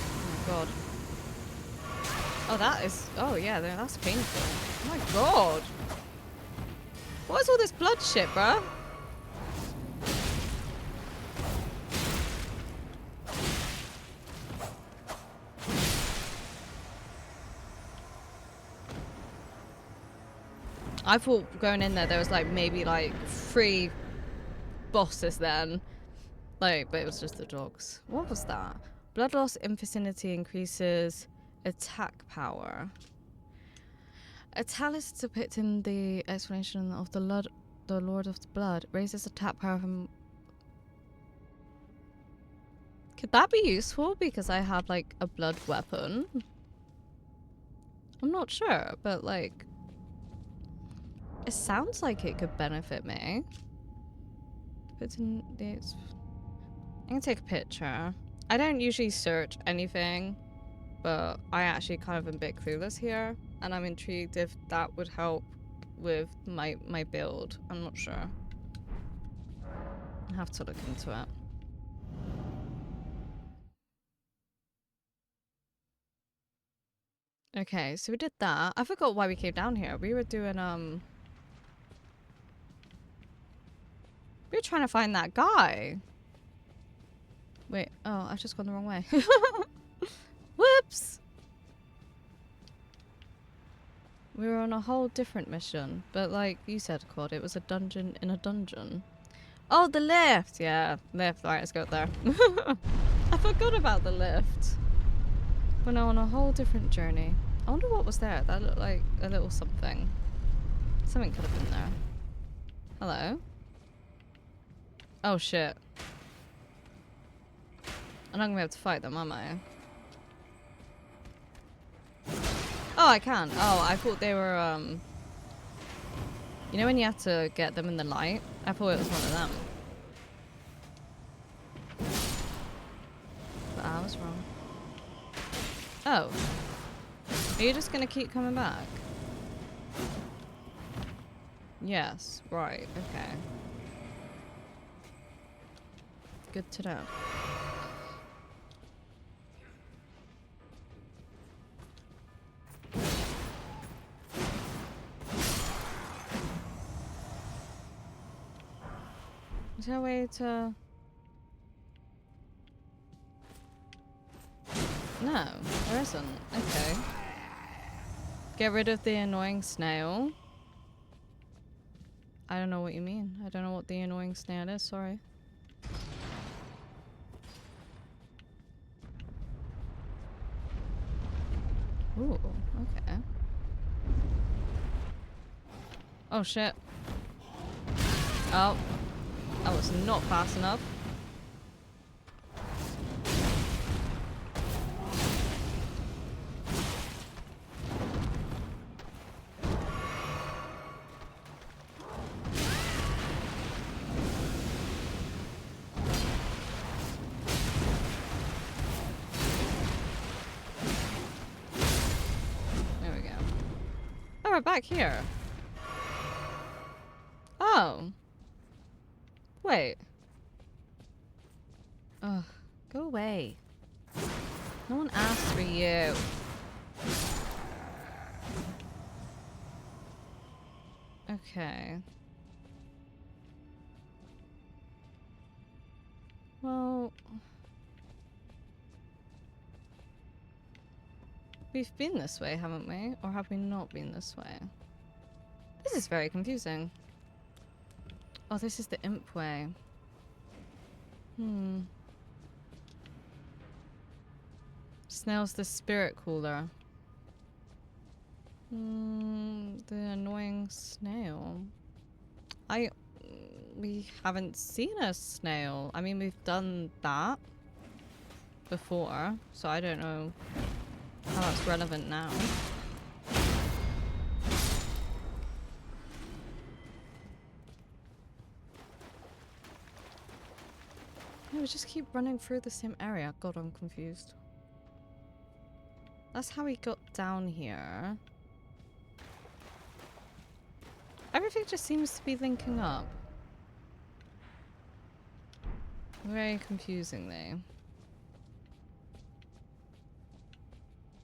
Oh my god. Oh, that is... Oh, yeah, that's painful. Oh my god. What is all this blood shit, bruh? I thought going in there was like maybe like 3 bosses then. Like, but it was just the dogs. What was that? Blood loss in vicinity increases attack power. A talus depicting the explanation of the Lord of the Blood raises attack power from... Could that be useful because I have like a blood weapon? I'm not sure, but like... It sounds like it could benefit me. I'm gonna take a picture. I don't usually search anything, but I actually kind of am a bit clueless here, and I'm intrigued if that would help with my build. I'm not sure. I have to look into it. Okay, so we did that. I forgot why we came down here. We were doing we were trying to find that guy. Wait, oh, I've just gone the wrong way. Whoops! We were on a whole different mission, but like you said, Quad, it was a dungeon in a dungeon. Oh, the lift! Yeah, lift. Alright, let's go up there. I forgot about the lift. We're now on a whole different journey. I wonder what was there. That looked like a little something. Something could have been there. Hello? Oh shit. I'm not gonna be able to fight them, am I? Oh, I can. Oh, I thought they were, you know when you have to get them in the light? I thought it was one of them. But I was wrong. Oh. Are you just gonna keep coming back? Yes. Right. Okay. Good to know. Is there a way to... No, there isn't. Okay. Get rid of the annoying snail. I don't know what you mean. I don't know what the annoying snail is, sorry. Ooh, okay. Oh shit. Oh. That was not fast enough. There we go. Oh, we're back here. Oh. Wait. Ugh. Go away. No one asked for you. Okay. Well... We've been this way, haven't we? Or have we not been this way? This is very confusing. Oh, this is the imp way. Hmm. Snail's the spirit cooler. The annoying snail. We haven't seen a snail. I mean, we've done that before, so I don't know how that's relevant now. No, we just keep running through the same area. God, I'm confused. That's how we got down here. Everything just seems to be linking up. Very confusingly.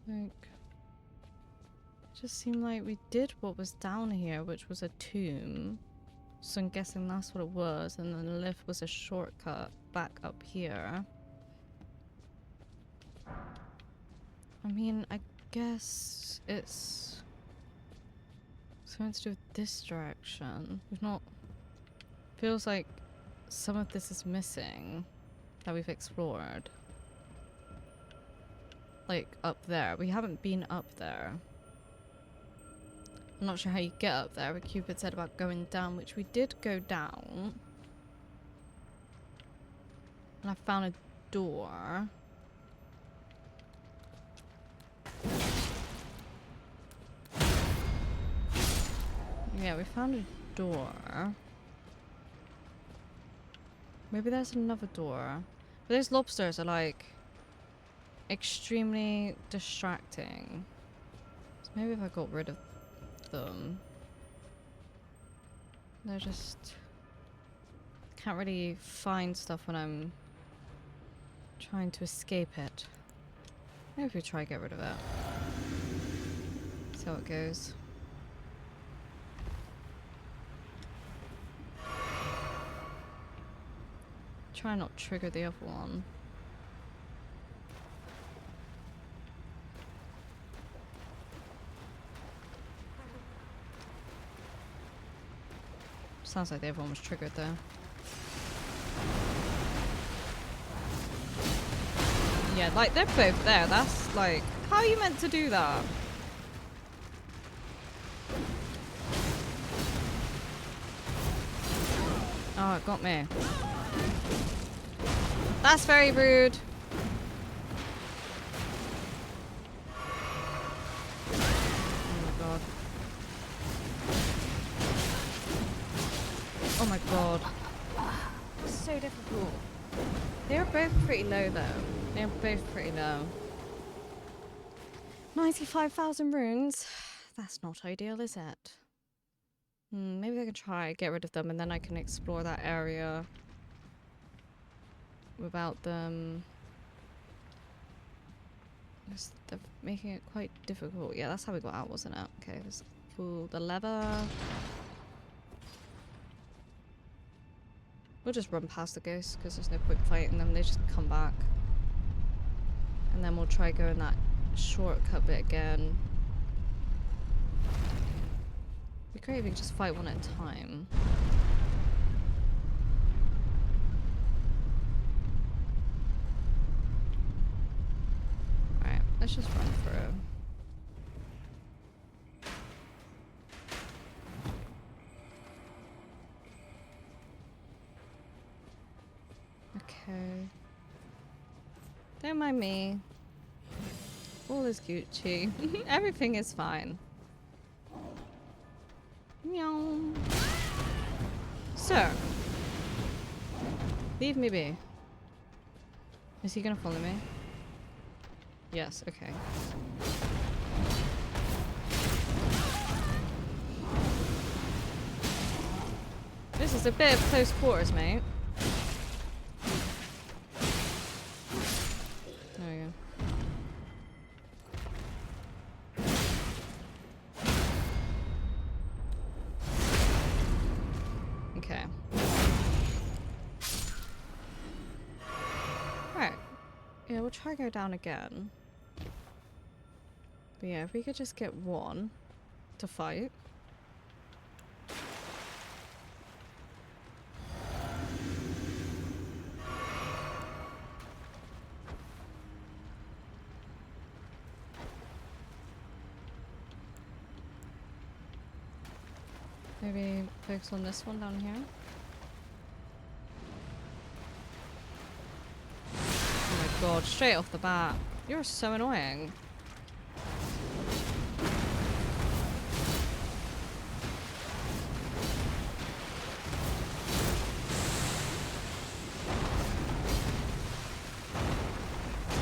Like... It just seemed like we did what was down here, which was a tomb. So I'm guessing that's what it was, and then the lift was a shortcut back up here. I mean, I guess it's something to do with this direction. We've not... Feels like some of this is missing that we've explored. Like, up there. We haven't been up there. I'm not sure how you get up there, but Cupid said about going down, which we did go down. And I found a door. Yeah, we found a door. Maybe there's another door. But those lobsters are like extremely distracting. So maybe if I got rid of them, they're just can't really find stuff when I'm trying to escape it. Maybe if we try to get rid of it. See how it goes. Try not to trigger the other one. Sounds like the other one was triggered there. Yeah, like they're both there. That's like, how are you meant to do that? Oh, it got me. That's very rude. Oh my god. Oh my god. It's so difficult. They're both pretty low though. They're both pretty low. 95,000 runes. That's not ideal, is it? Maybe I can try get rid of them and then I can explore that area without them. They're making it quite difficult. Yeah, that's how we got out, wasn't it? Okay, let's pull the lever. We'll just run past the ghosts because there's no point fighting them. They just come back. And then we'll try going that shortcut bit again. It'd be great if we could just fight one at a time. Alright, let's just run through. Okay. Don't mind me. All is Gucci. Everything is fine. Meow. Sir. Leave me be. Is he gonna follow me? Yes, okay. This is a bit of close quarters, mate. There we go. Okay. Alright. Yeah, we'll try go down again. But yeah, if we could just get one to fight. Maybe focus on this one down here. Oh my god, straight off the bat. You're so annoying.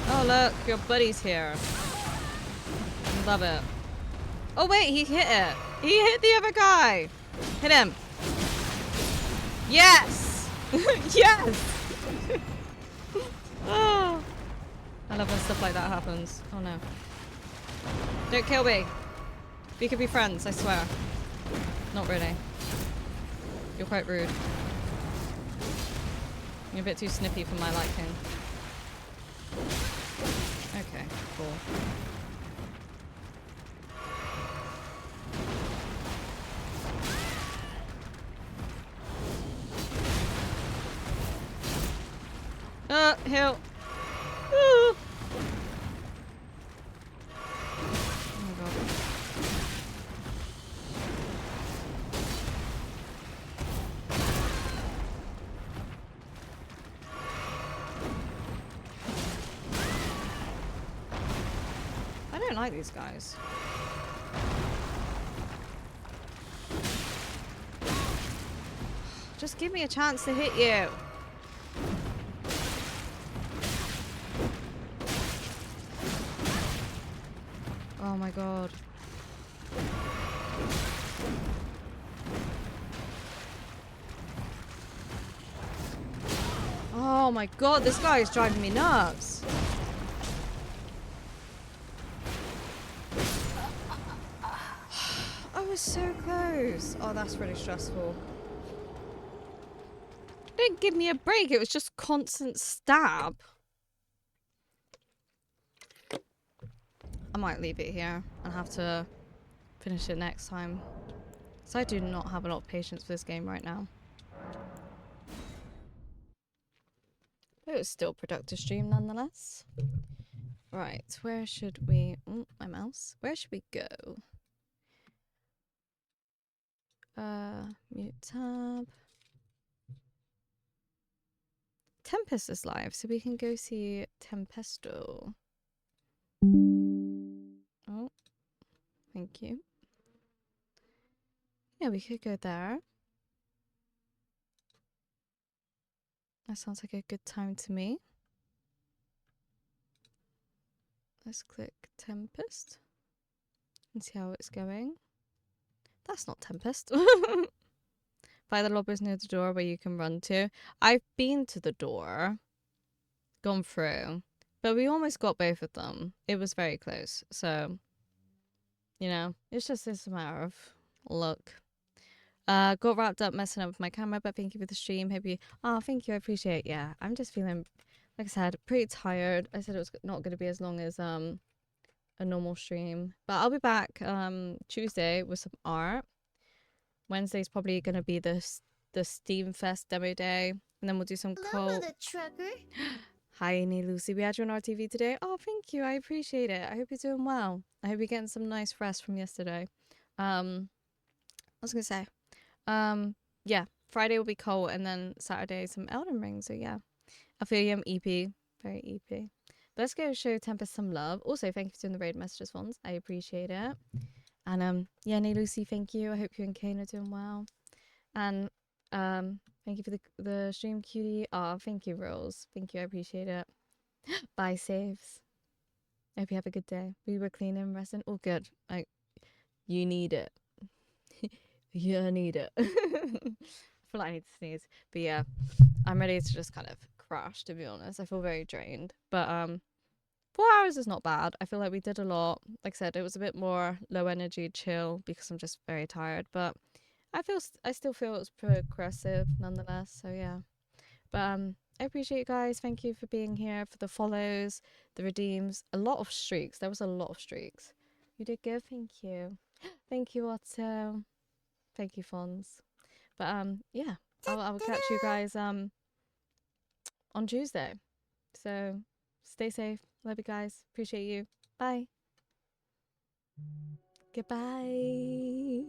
Oh look, your buddy's here. Love it. Oh wait, he hit it. He hit the other guy. Hit him. Yes! Yes! Oh. I love when stuff like that happens. Oh no. Don't kill me. We could be friends, I swear. Not really. You're quite rude. You're a bit too snippy for my liking. Okay, cool. Help. Ooh. Oh my god. I don't like these guys. Just give me a chance to hit you. Oh my god. Oh my god, this guy is driving me nuts. I was so close. Oh, that's really stressful. Didn't give me a break, it was just constant stab. I might leave it here and have to finish it next time. So I do not have a lot of patience for this game right now. But it was still a productive stream nonetheless. Right, where should we... Oh, my mouse. Where should we go? Mute tab. Tempest is live, so we can go see Tempesto. Oh, thank you. Yeah, we could go there. That sounds like a good time to me. Let's click Tempest and see how it's going. That's not Tempest. By the lobbies near the door where you can run to. I've been to the door, gone through, but we almost got both of them. It was very close. So, you know, it's a matter of luck. Got wrapped up messing up with my camera, but thank you for the stream. Hope you... Oh, thank you. I appreciate it. Yeah, I'm just feeling, like I said, pretty tired. I said it was not going to be as long as a normal stream. But I'll be back Tuesday with some art. Wednesday's probably going to be the Steam Fest demo day. And then we'll do some Hello, Mother Trucker. Hi, Annie Lucy. We had you on our TV today. Oh, thank you. I appreciate it. I hope you're doing well. I hope you're getting some nice rest from yesterday. I was going to say, yeah, Friday will be cold, and then Saturday some Elden Ring. So yeah, I feel you. I'm EP, very EP. But let's go show Tempest some love. Also, thank you for doing the raid messages, Fons. I appreciate it. And yeah, Nay Lucy, thank you. I hope you and Kane are doing well. And thank you for the stream, cutie. Oh, thank you, Rose. Thank you. I appreciate it. Bye, saves. I hope you have a good day. We were cleaning and resting. All good. Like, you need it. You need it. I feel like I need to sneeze. But yeah, I'm ready to just kind of crash, to be honest. I feel very drained. But 4 hours is not bad. I feel like we did a lot. Like I said, it was a bit more low energy, chill, because I'm just very tired. But I still feel it's progressive nonetheless. So yeah. But I appreciate you guys. Thank you for being here, for the follows, the redeems. A lot of streaks. There was a lot of streaks. You did good. Thank you. Thank you, Otto. Thank you, Fons. But yeah, I will catch you guys on Tuesday. So stay safe. Love you guys. Appreciate you. Bye. Goodbye.